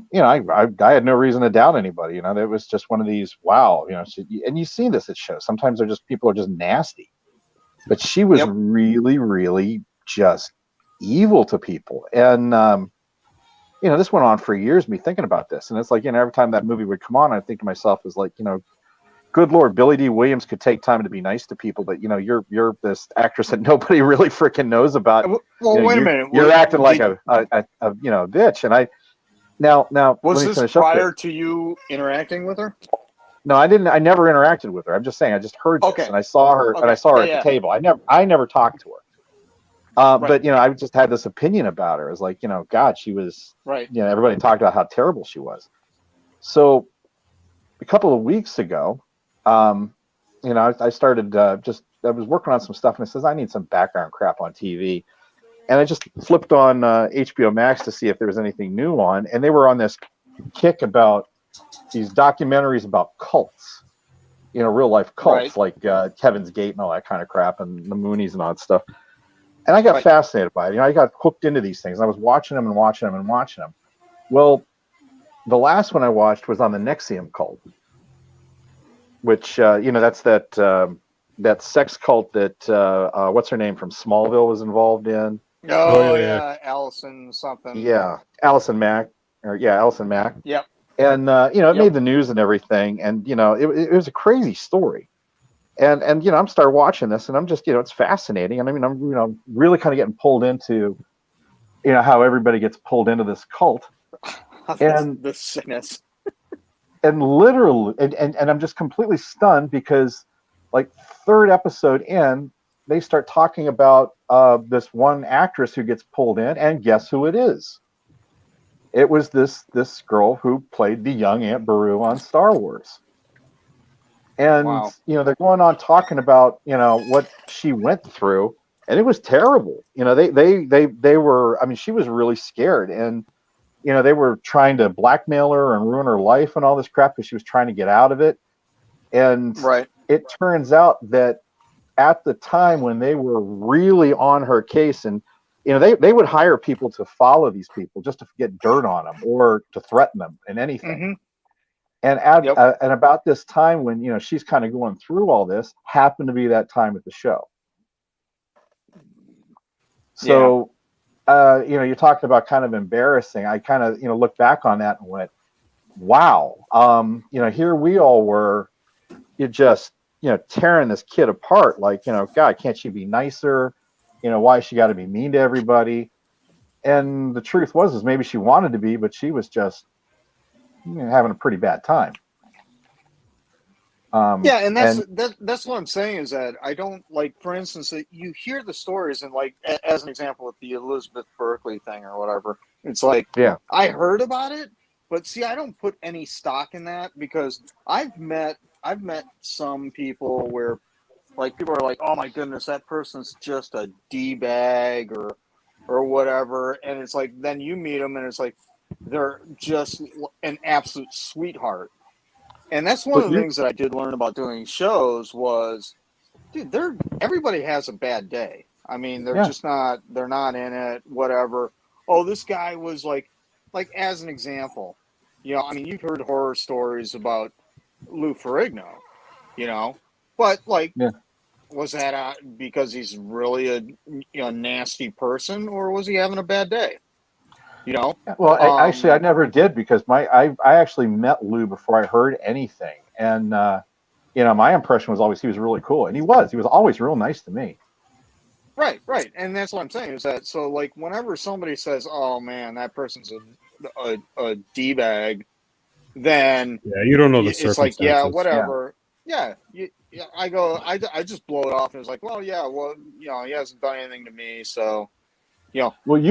had no reason to doubt anybody. It was just one of these, wow, and you see this at shows. Sometimes people are just nasty, but she was really, really just evil to people. And this went on for years. Me thinking about this, and it's like every time that movie would come on, I think to myself, is like, good Lord, Billy D. Williams could take time to be nice to people, but you're this actress that nobody really freaking knows about. Well, wait a minute. You're acting like a bitch, and Now, was this prior to you interacting with her? No, I didn't. I never interacted with her. I'm just saying, I just heard this, and I saw her, at the table. I never talked to her. But I just had this opinion about her. It was like, God, she was right. Everybody talked about how terrible she was. So, a couple of weeks ago, I started I was working on some stuff, and it says I need some background crap on TV. And I just flipped on HBO Max to see if there was anything new on. And they were on this kick about these documentaries about cults, real life cults, like Kevin's Gate and all that kind of crap, and the Moonies and all that stuff. And I got fascinated by it. I got hooked into these things. And I was watching them and watching them and watching them. Well, the last one I watched was on the Nexium Cult, which, that's that sex cult that, what's her name from Smallville was involved in. Oh yeah, Allison something. Yeah, Allison Mack. Yep. And it made the news and everything, and it was a crazy story. And I'm started watching this, and I'm just it's fascinating, and I mean I'm really kind of getting pulled into how everybody gets pulled into this cult, and the sickness. And literally, and I'm just completely stunned because, like, third episode in, they start talking about this one actress who gets pulled in, and guess who it is? It was this girl who played the young Aunt Beru on Star Wars. And Wow. they're going on talking about what she went through, and it was terrible. They were. I mean, she was really scared, and they were trying to blackmail her and ruin her life and all this crap because she was trying to get out of it. And Right. it turns out that at the time when they were really on her case, and they would hire people to follow these people just to get dirt on them or to threaten them and anything. Mm-hmm. And and about this time when she's kind of going through all this, happened to be that time at the show. So you're talking about kind of embarrassing. I kind of look back on that and went, wow. Here we all were, you just tearing this kid apart. Like, God, can't she be nicer? Why has she got to be mean to everybody? And the truth is maybe she wanted to be, but she was just having a pretty bad time. And that's what I'm saying is that I don't like, for instance, that you hear the stories and like, as an example with the Elizabeth Berkeley thing or whatever, it's like, I heard about it, but see, I don't put any stock in that because I've met some people where like people are like, oh my goodness, that person's just a D-bag or whatever. And it's like, then you meet them and it's like, they're just an absolute sweetheart. And that's one of the things that I did learn about doing shows was, dude, everybody has a bad day. I mean, they're not in it, whatever. Oh, this guy was like as an example, I mean, you've heard horror stories about Lou Ferrigno, but like, was that because he's really a nasty person, or was he having a bad day? Well, actually, I never did because I actually met Lou before I heard anything, and my impression was always he was really cool, and he was always real nice to me. Right, and that's what I'm saying is that so like whenever somebody says, "Oh man, that person's a d-bag," then you don't know the circumstances. It's like whatever, I just blow it off and it's like, well, he hasn't done anything to me, so. Well,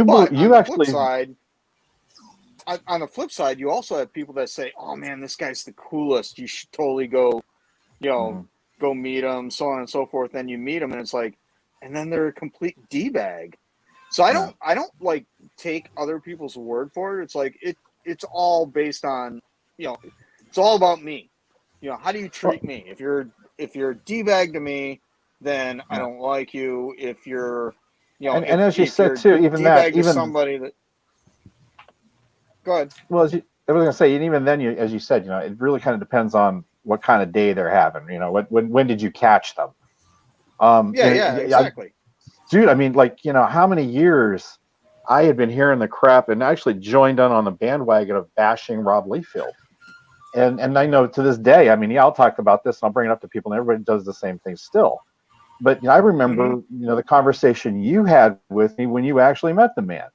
on the flip side, you also have people that say, "Oh man, this guy's the coolest. You should totally go, go meet him, so on and so forth." Then you meet him, and it's like, and then they're a complete d-bag. So I don't like take other people's word for it. It's like it's all based on, it's all about me. How do you treat me? If you're a d-bag to me, then I don't like you. If you're and as you said too, even somebody that. Go ahead. Well, I was going to say, and even then, as you said, it really kind of depends on what kind of day they're having. When did you catch them? Exactly. Dude, I mean, like, how many years I had been hearing the crap and actually joined on the bandwagon of bashing Rob Liefeld. And I know to this day, I mean, I'll talk about this and I'll bring it up to people, and everybody does the same thing still. But I remember, the conversation you had with me when you actually met the man.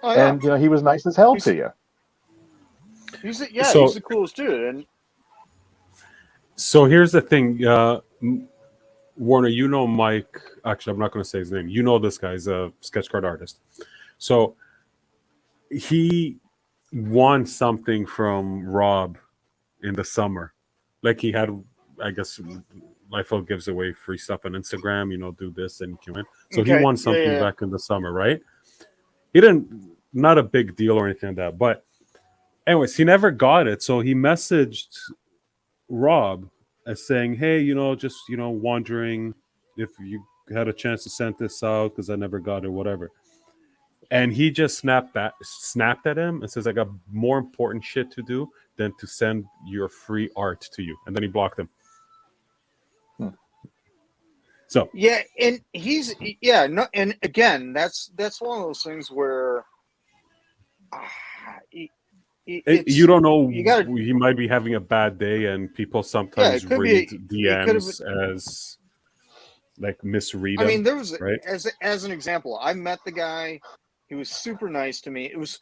Oh, yeah. And he was nice as hell to you. He's the coolest dude. And so here's the thing, Warner. Mike. Actually, I'm not going to say his name. This guy's a sketch card artist. So he won something from Rob in the summer, like he had, I guess. Liefeld gives away free stuff on Instagram, do this and you can win. So he won something back in the summer, right? He not a big deal or anything like that. But anyways, he never got it. So he messaged Rob as saying, hey, just, wondering if you had a chance to send this out because I never got it, whatever. And he just snapped at him and says, I got more important shit to do than to send your free art to you. And then he blocked him. So and and again, that's one of those things where you don't know. He might be having a bad day, and people sometimes read DMs as like misread. I mean, there was right? as an example, I met the guy. He was super nice to me. It was,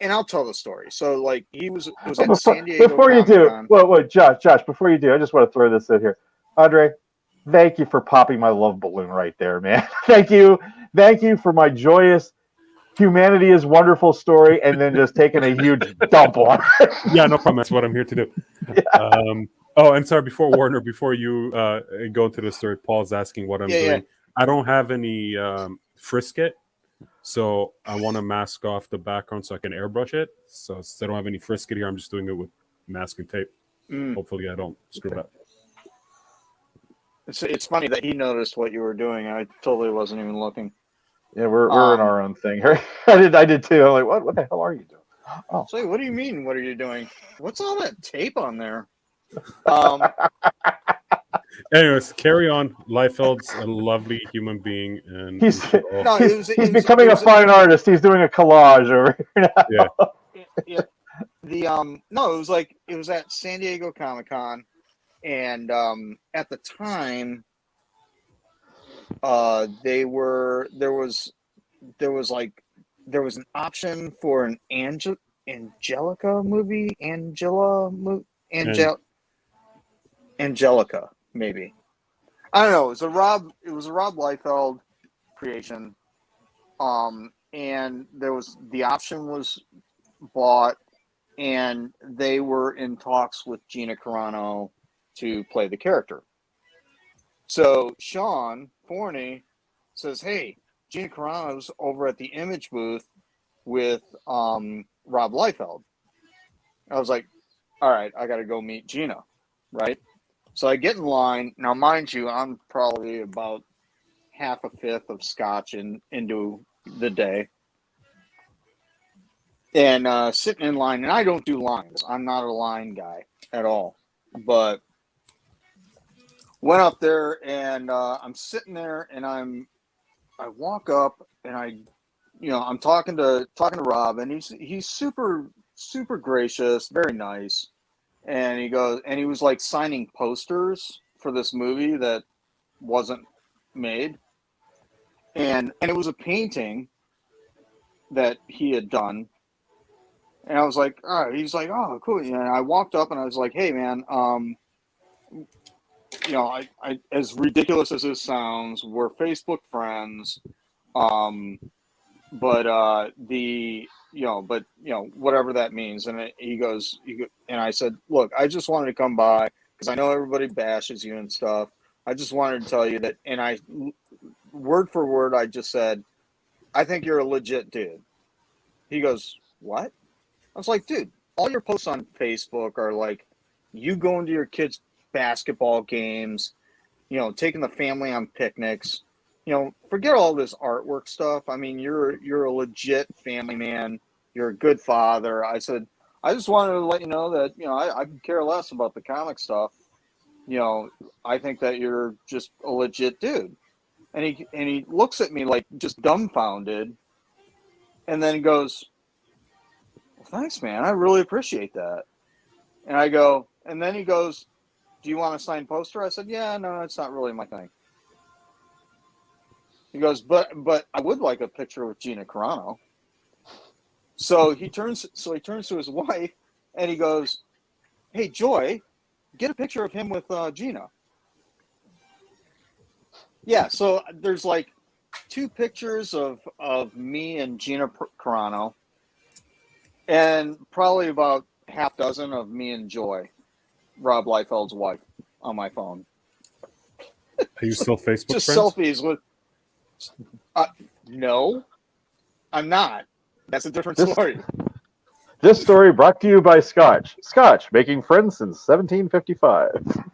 and I'll tell the story. So like it was at San Diego. Before you do, wait, Josh, before you do, I just want to throw this in here, Andre. Thank you for popping my love balloon right there, man. Thank you for my joyous humanity is wonderful story, and then just taking a huge dump on it. Yeah, no problem. That's what I'm here to do. Oh, and sorry, before Warner, before you go into the story, Paul's asking what I'm doing. I don't have any frisket, so I want to mask off the background so I can airbrush it. So since I don't have any frisket here, I'm just doing it with masking tape. Hopefully I don't screw it up. It's funny that he noticed what you were doing. I totally wasn't even looking. Yeah, we're in our own thing here. I did too. I'm like, what the hell are you doing? Oh, so what do you mean? What are you doing? What's all that tape on there? Anyways, carry on. Liefeld's a lovely human being, and he's becoming a fine artist. He's doing a collage over here now. Yeah. It was at San Diego Comic-Con, and at the time, there was an option for an Angelica movie, Angelica, maybe. I don't know. It was a Rob Liefeld creation. And the option was bought, and they were in talks with Gina Carano to play the character. So Sean Forney says, "Hey, Gina Carano's over at the Image booth with Rob Liefeld." I was like, "All right, I got to go meet Gina," right? So I get in line. Now, mind you, I'm probably about half a fifth of scotch into the day. And sitting in line, and I don't do lines. I'm not a line guy at all. But went up there, and I'm sitting there, and I walk up, and I'm talking to Rob, and he's super, super gracious, very nice. And he was like signing posters for this movie that wasn't made. And it was a painting that he had done. And I was like, all right. He's like, oh, cool. And I walked up and I was like, hey, man, I as ridiculous as this sounds, we're Facebook friends. Whatever that means. And and I said, look, I just wanted to come by because I know everybody bashes you and stuff. I just wanted to tell you that, and I, word for word, I just said, I think you're a legit dude. He goes, what? I was like, dude, all your posts on Facebook are like you going to your kids' basketball games, taking the family on picnics. Forget all this artwork stuff. I mean, you're a legit family man. You're a good father. I said, I just wanted to let you know that, I could care less about the comic stuff. I think that you're just a legit dude. And he looks at me like just dumbfounded. And then he goes, well, thanks, man. I really appreciate that. And I go, and then he goes, do you want a signed poster? I said, yeah, no, it's not really my thing. He goes, but I would like a picture with Gina Carano. So he turns to his wife and he goes, hey, Joy, get a picture of him with Gina. Yeah, so there's like 2 pictures of me and Gina Carano, and probably about half dozen of me and Joy, Rob Liefeld's wife, on my phone. Are you still Facebook just friends? Selfies with. No, I'm not. That's a different story. This story brought to you by Scotch. Scotch, making friends since 1755.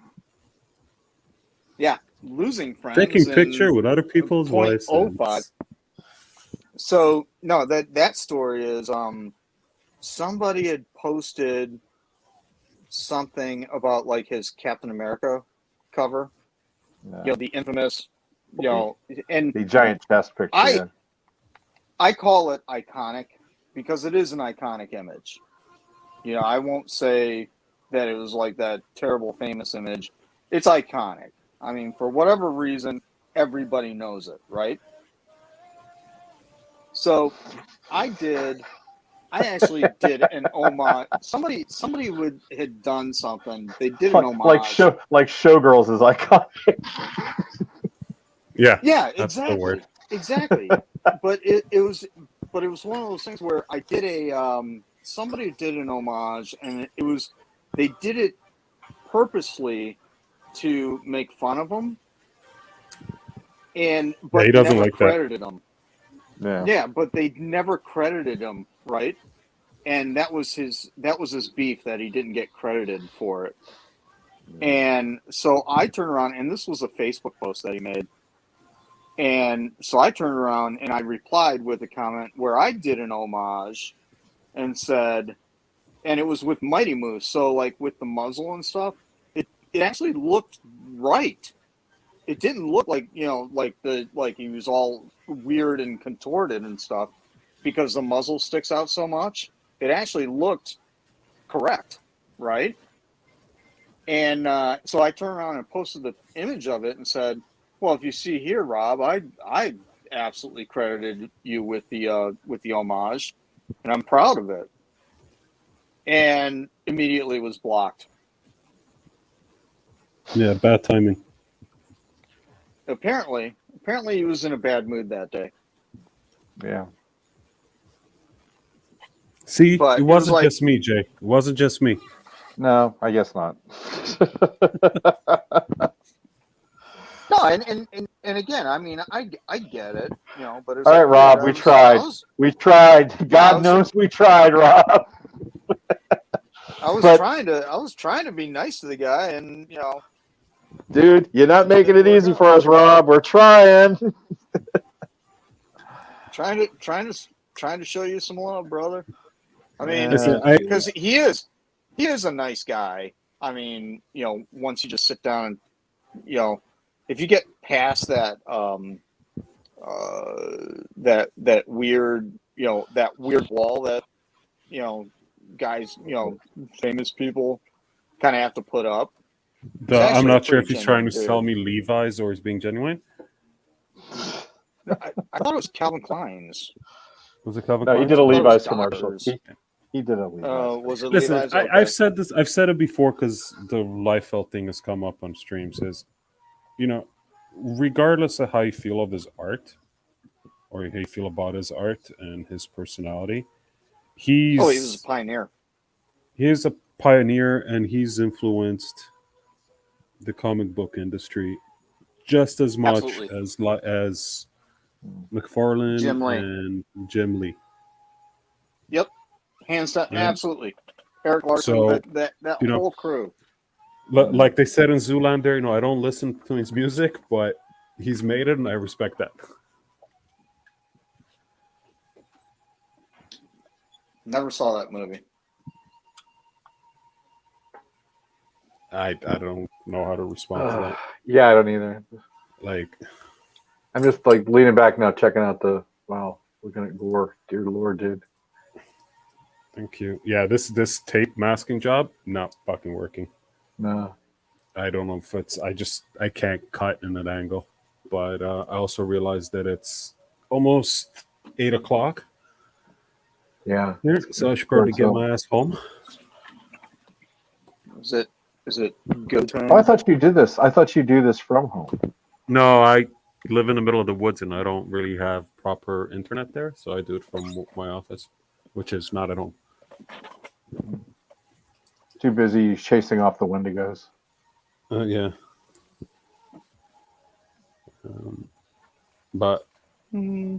Yeah, losing friends. Taking picture with other people's wives. 0.05. So no, that story is somebody had posted something about like his Captain America cover. Yeah. The infamous, and the giant chest picture. I call it iconic because it is an iconic image. I won't say that it was like that terrible famous image. It's iconic. I mean, for whatever reason, everybody knows it, right? So I actually did an homage. Somebody had done something. They did an homage. Like Showgirls is iconic. Yeah. Yeah, that's exactly. the word. Exactly. But it was one of those things where I did somebody did an homage, and they did it purposely to make fun of him, Yeah, but he doesn't never like that. credited him. Yeah. Yeah, but they never credited him, right? And that was his beef, that he didn't get credited for it. And so I turned around, and this was a Facebook post that he made. And so I turned around and I replied with a comment where I did an homage and said, and it was with Mighty Moose. So like with the muzzle and stuff, it actually looked right. It didn't look like, like he was all weird and contorted and stuff because the muzzle sticks out so much. It actually looked correct, right? And so I turned around and posted the image of it and said, well, if you see here, Rob, I absolutely credited you with the homage, and I'm proud of it. And immediately was blocked. Yeah, bad timing. Apparently he was in a bad mood that day. Yeah. See, But it it was wasn't like- just me, Jay. It wasn't just me. No, I guess not. No, and again, I mean, I get it, but it's All right, like, Rob, dude, we tried. We tried. God knows we tried, Rob. I was But- trying to be nice to the guy, and Dude, you're not making it easy for us, Rob. We're trying. trying to show you some love, brother. I mean, Listen, because he is a nice guy. I mean, once you just sit down and, if you get past that, that weird, that weird wall that, guys, famous people kind of have to put up. I'm not sure if pretty he's trying to genuine, sell me Levi's or he's being genuine. I thought it was Calvin Klein's. Was it Calvin No, he Klein? did a I thought it was Levi's commercial. Dockers. He did a Levi's. Was it Listen, Levi's? I've said this. I've said it before because the Liefeld thing has come up on streams. Is regardless of how you feel of his art, or how you feel about his art and his personality, he was a pioneer. He's a pioneer, and he's influenced the comic book industry just as much Absolutely. as McFarlane Jim Lee. and Jim Lee. Yep, hands down, Yeah. absolutely. Eric Larson, So, that whole crew. Like they said in Zoolander, I don't listen to his music, but he's made it, and I respect that. Never saw that movie. I don't know how to respond to that. Yeah, I don't either. Like, I'm just like leaning back now, checking out looking at gore. Dear Lord, dude. thank you. Yeah, this tape masking job not fucking working. No. I don't know if I can't cut in an angle, but I also realized that it's almost 8:00 Yeah. here, so I should probably get So. my ass home. Is it go time? Oh, I thought you did this. I thought you do this from home. No, I live in the middle of the woods, and I don't really have proper internet there, so I do it from my office, which is not at home. Too busy chasing off the Wendigos. Yeah. But yeah,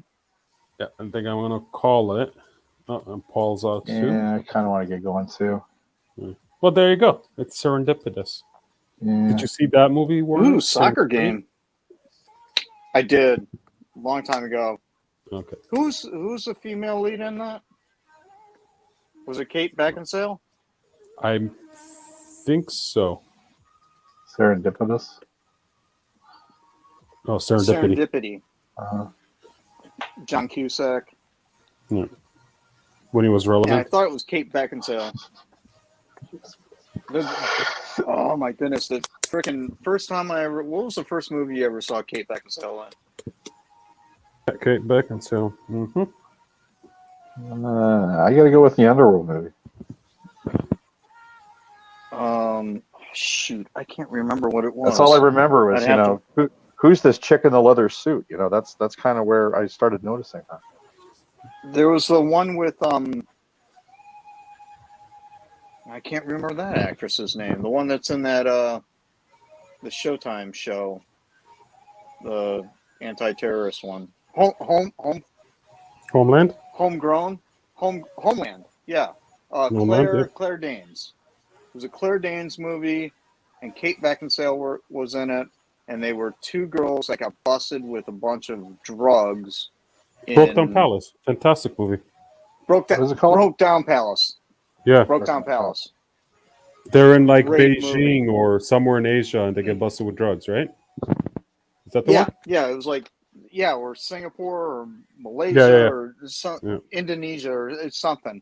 I think I'm gonna call it. Oh, and Paul's out too. Yeah, I kind of want to get going too. Well, there you go. It's serendipitous. Yeah. Did you see that movie? Ooh, soccer game. I did, a long time ago. Okay. Who's the female lead in that? Was it Kate Beckinsale? I think so. Serendipitous. Oh, Serendipity. Serendipity. Uh-huh. John Cusack. Yeah. When he was Yeah, I relevant. thought it was Kate Beckinsale. Oh my goodness! The freaking first time what was the first movie you ever saw Kate Beckinsale in? Kate Beckinsale. Mm-hmm. I got to go with the Underworld movie. Shoot, I can't remember what it was. That's all I remember was, I'd have who's this chick in the leather suit? That's kind of where I started noticing that. There was the one with I can't remember that actress's name. The one that's in that the Showtime show, the anti-terrorist one. Homeland. Homeland. Yeah. Homeland, Claire Danes. It was a Claire Danes movie, and Kate Beckinsale was in it, and they were two girls that got busted with a bunch of drugs. Broke Down Palace. Fantastic movie. What is it called? Broke Down Palace. Yeah. Broke Down Palace. They're in like Great Beijing movie. or somewhere in Asia, and they get busted with drugs, right? Is that the one? Yeah, it was like, or Singapore or Malaysia or Indonesia or it's something.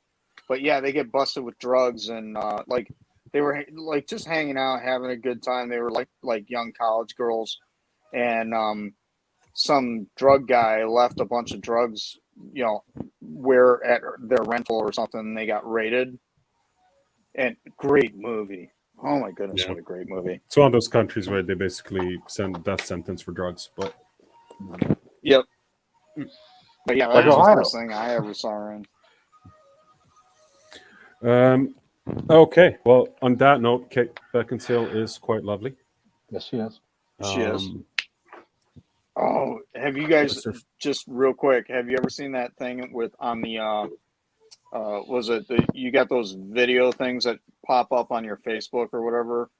But yeah, they get busted with drugs, and like they were like just hanging out, having a good time. They were like young college girls, and some drug guy left a bunch of drugs, where at their rental or something. And they got raided. And great movie. Oh my goodness, what a great movie. It's one of those countries where they basically send a death sentence for drugs, but yep. But yeah, that was the first thing I ever saw her in. Okay. Well, on that note, Kate Beckinsale is quite lovely. Yes, she is. She is. Oh, have you guys just real quick? Have you ever seen that thing on the was it you got those video things that pop up on your Facebook or whatever,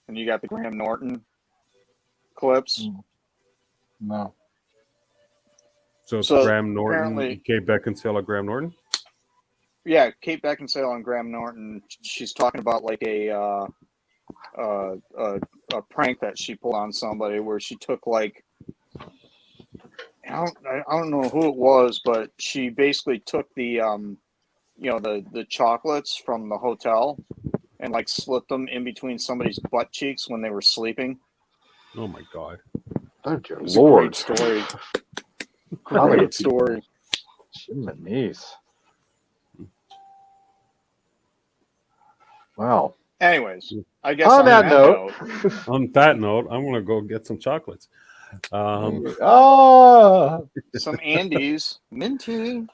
and you got the Graham Norton clips? No. So it's Graham Norton, Kate Beckinsale or Graham Norton? Yeah, Kate Beckinsale and Graham Norton. She's talking about like a prank that she pulled on somebody where she took like I don't know who it was, but she basically took the the chocolates from the hotel and like slipped them in between somebody's butt cheeks when they were sleeping. Oh my God. Oh dear Lord. A great story. Great story. Jiminies. Wow. Anyways, I guess on that note, I'm gonna go get some chocolates. Some Andes minty.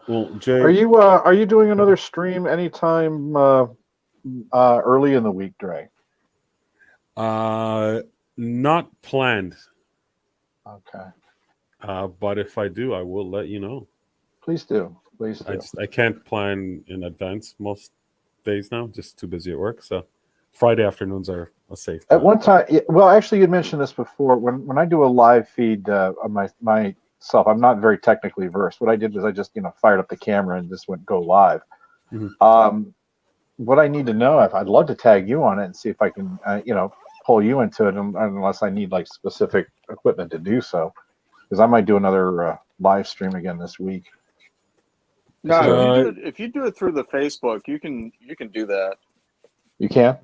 Well, Jay, are you doing another stream anytime early in the week, Dre? Not planned. Okay. But if I do, I will let you know. Please do. Please do. I can't plan in advance most days now. Just too busy at work. So Friday afternoons are a safe time. At one time, well, actually, you'd mentioned this before. When I do a live feed of myself, I'm not very technically versed. What I did was I just fired up the camera and just went go live. Mm-hmm. What I need to know, I'd love to tag you on it and see if I can pull you into it, unless I need like specific equipment to do so, because I might do another live stream again this week. No, if you do it through the Facebook, you can do that. You can.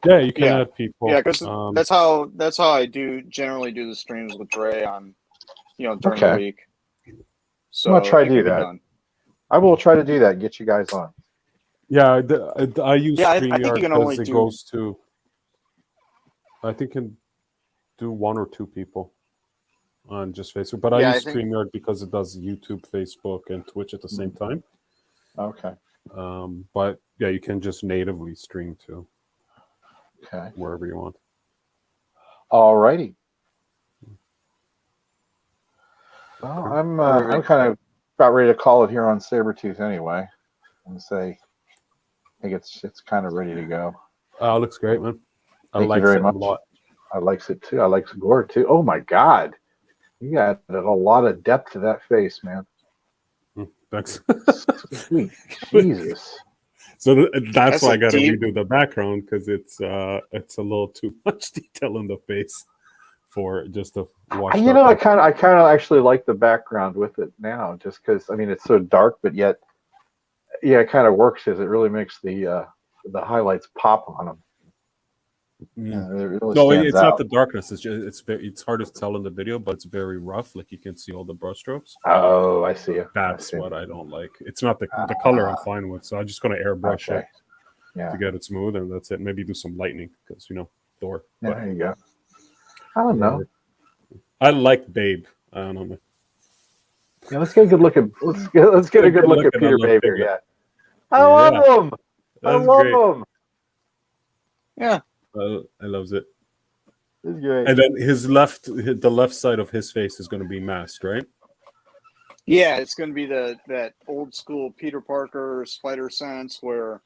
Yeah, you can add people. Yeah, because that's how I generally do the streams with Dre on during the week. So I'm gonna try to do that. I will try to do that and get you guys on. Yeah, I use StreamYard because it goes to. I think you can do one or two people on just Facebook, but I use StreamYard because it does YouTube, Facebook, and Twitch at the same time. Okay. But yeah, you can just natively stream too. Okay. Wherever you want. All righty. Well, I'm kind of about ready to call it here on Sabertooth anyway, and say I think it's kind of ready to go. Looks great, man. Thank you very much. A lot. I likes it too. I like Gore too. Oh my God, you got a lot of depth to that face, man. Thanks. Sweet Jesus. So that's why I got to redo the background, because it's a little too much detail in the face for just to watch. I kind of actually like the background with it now, just because it's so dark, but yet it kind of works because it really makes the highlights pop on them. Yeah, it really it's not the darkness. It's just it's hard to tell in the video, but it's very rough. Like you can see all the brushstrokes. Oh, I see. That's what I don't like. It's not the color I'm fine with, so I'm just going to airbrush it to get it smooth, and that's it. Maybe do some lightning because Thor. Yeah, there you go. I don't know. I like Babe. I don't know. Yeah, let's get a good look at a good look at Peter Baker. Yeah, I love him. I love him. Yeah, I loves it. It's great. And then the left side of his face is going to be masked, right? yeah. It's going to be that old school Peter Parker Spider sense where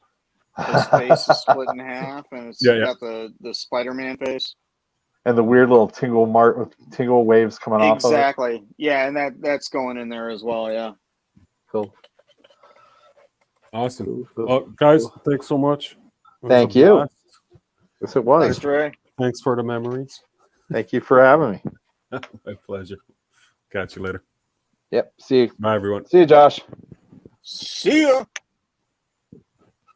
his face is split in half, and it's got the Spider-Man face. And the weird little tingle waves coming off of it. Exactly. Yeah, and that's going in there as well. Yeah. Cool. Awesome. Guys, thanks so much. Thank you. Yes, it was. Thanks, Trey. Thanks for the memories. Thank you for having me. My pleasure. Catch you later. Yep. See you. Bye, everyone. See you, Josh. See ya.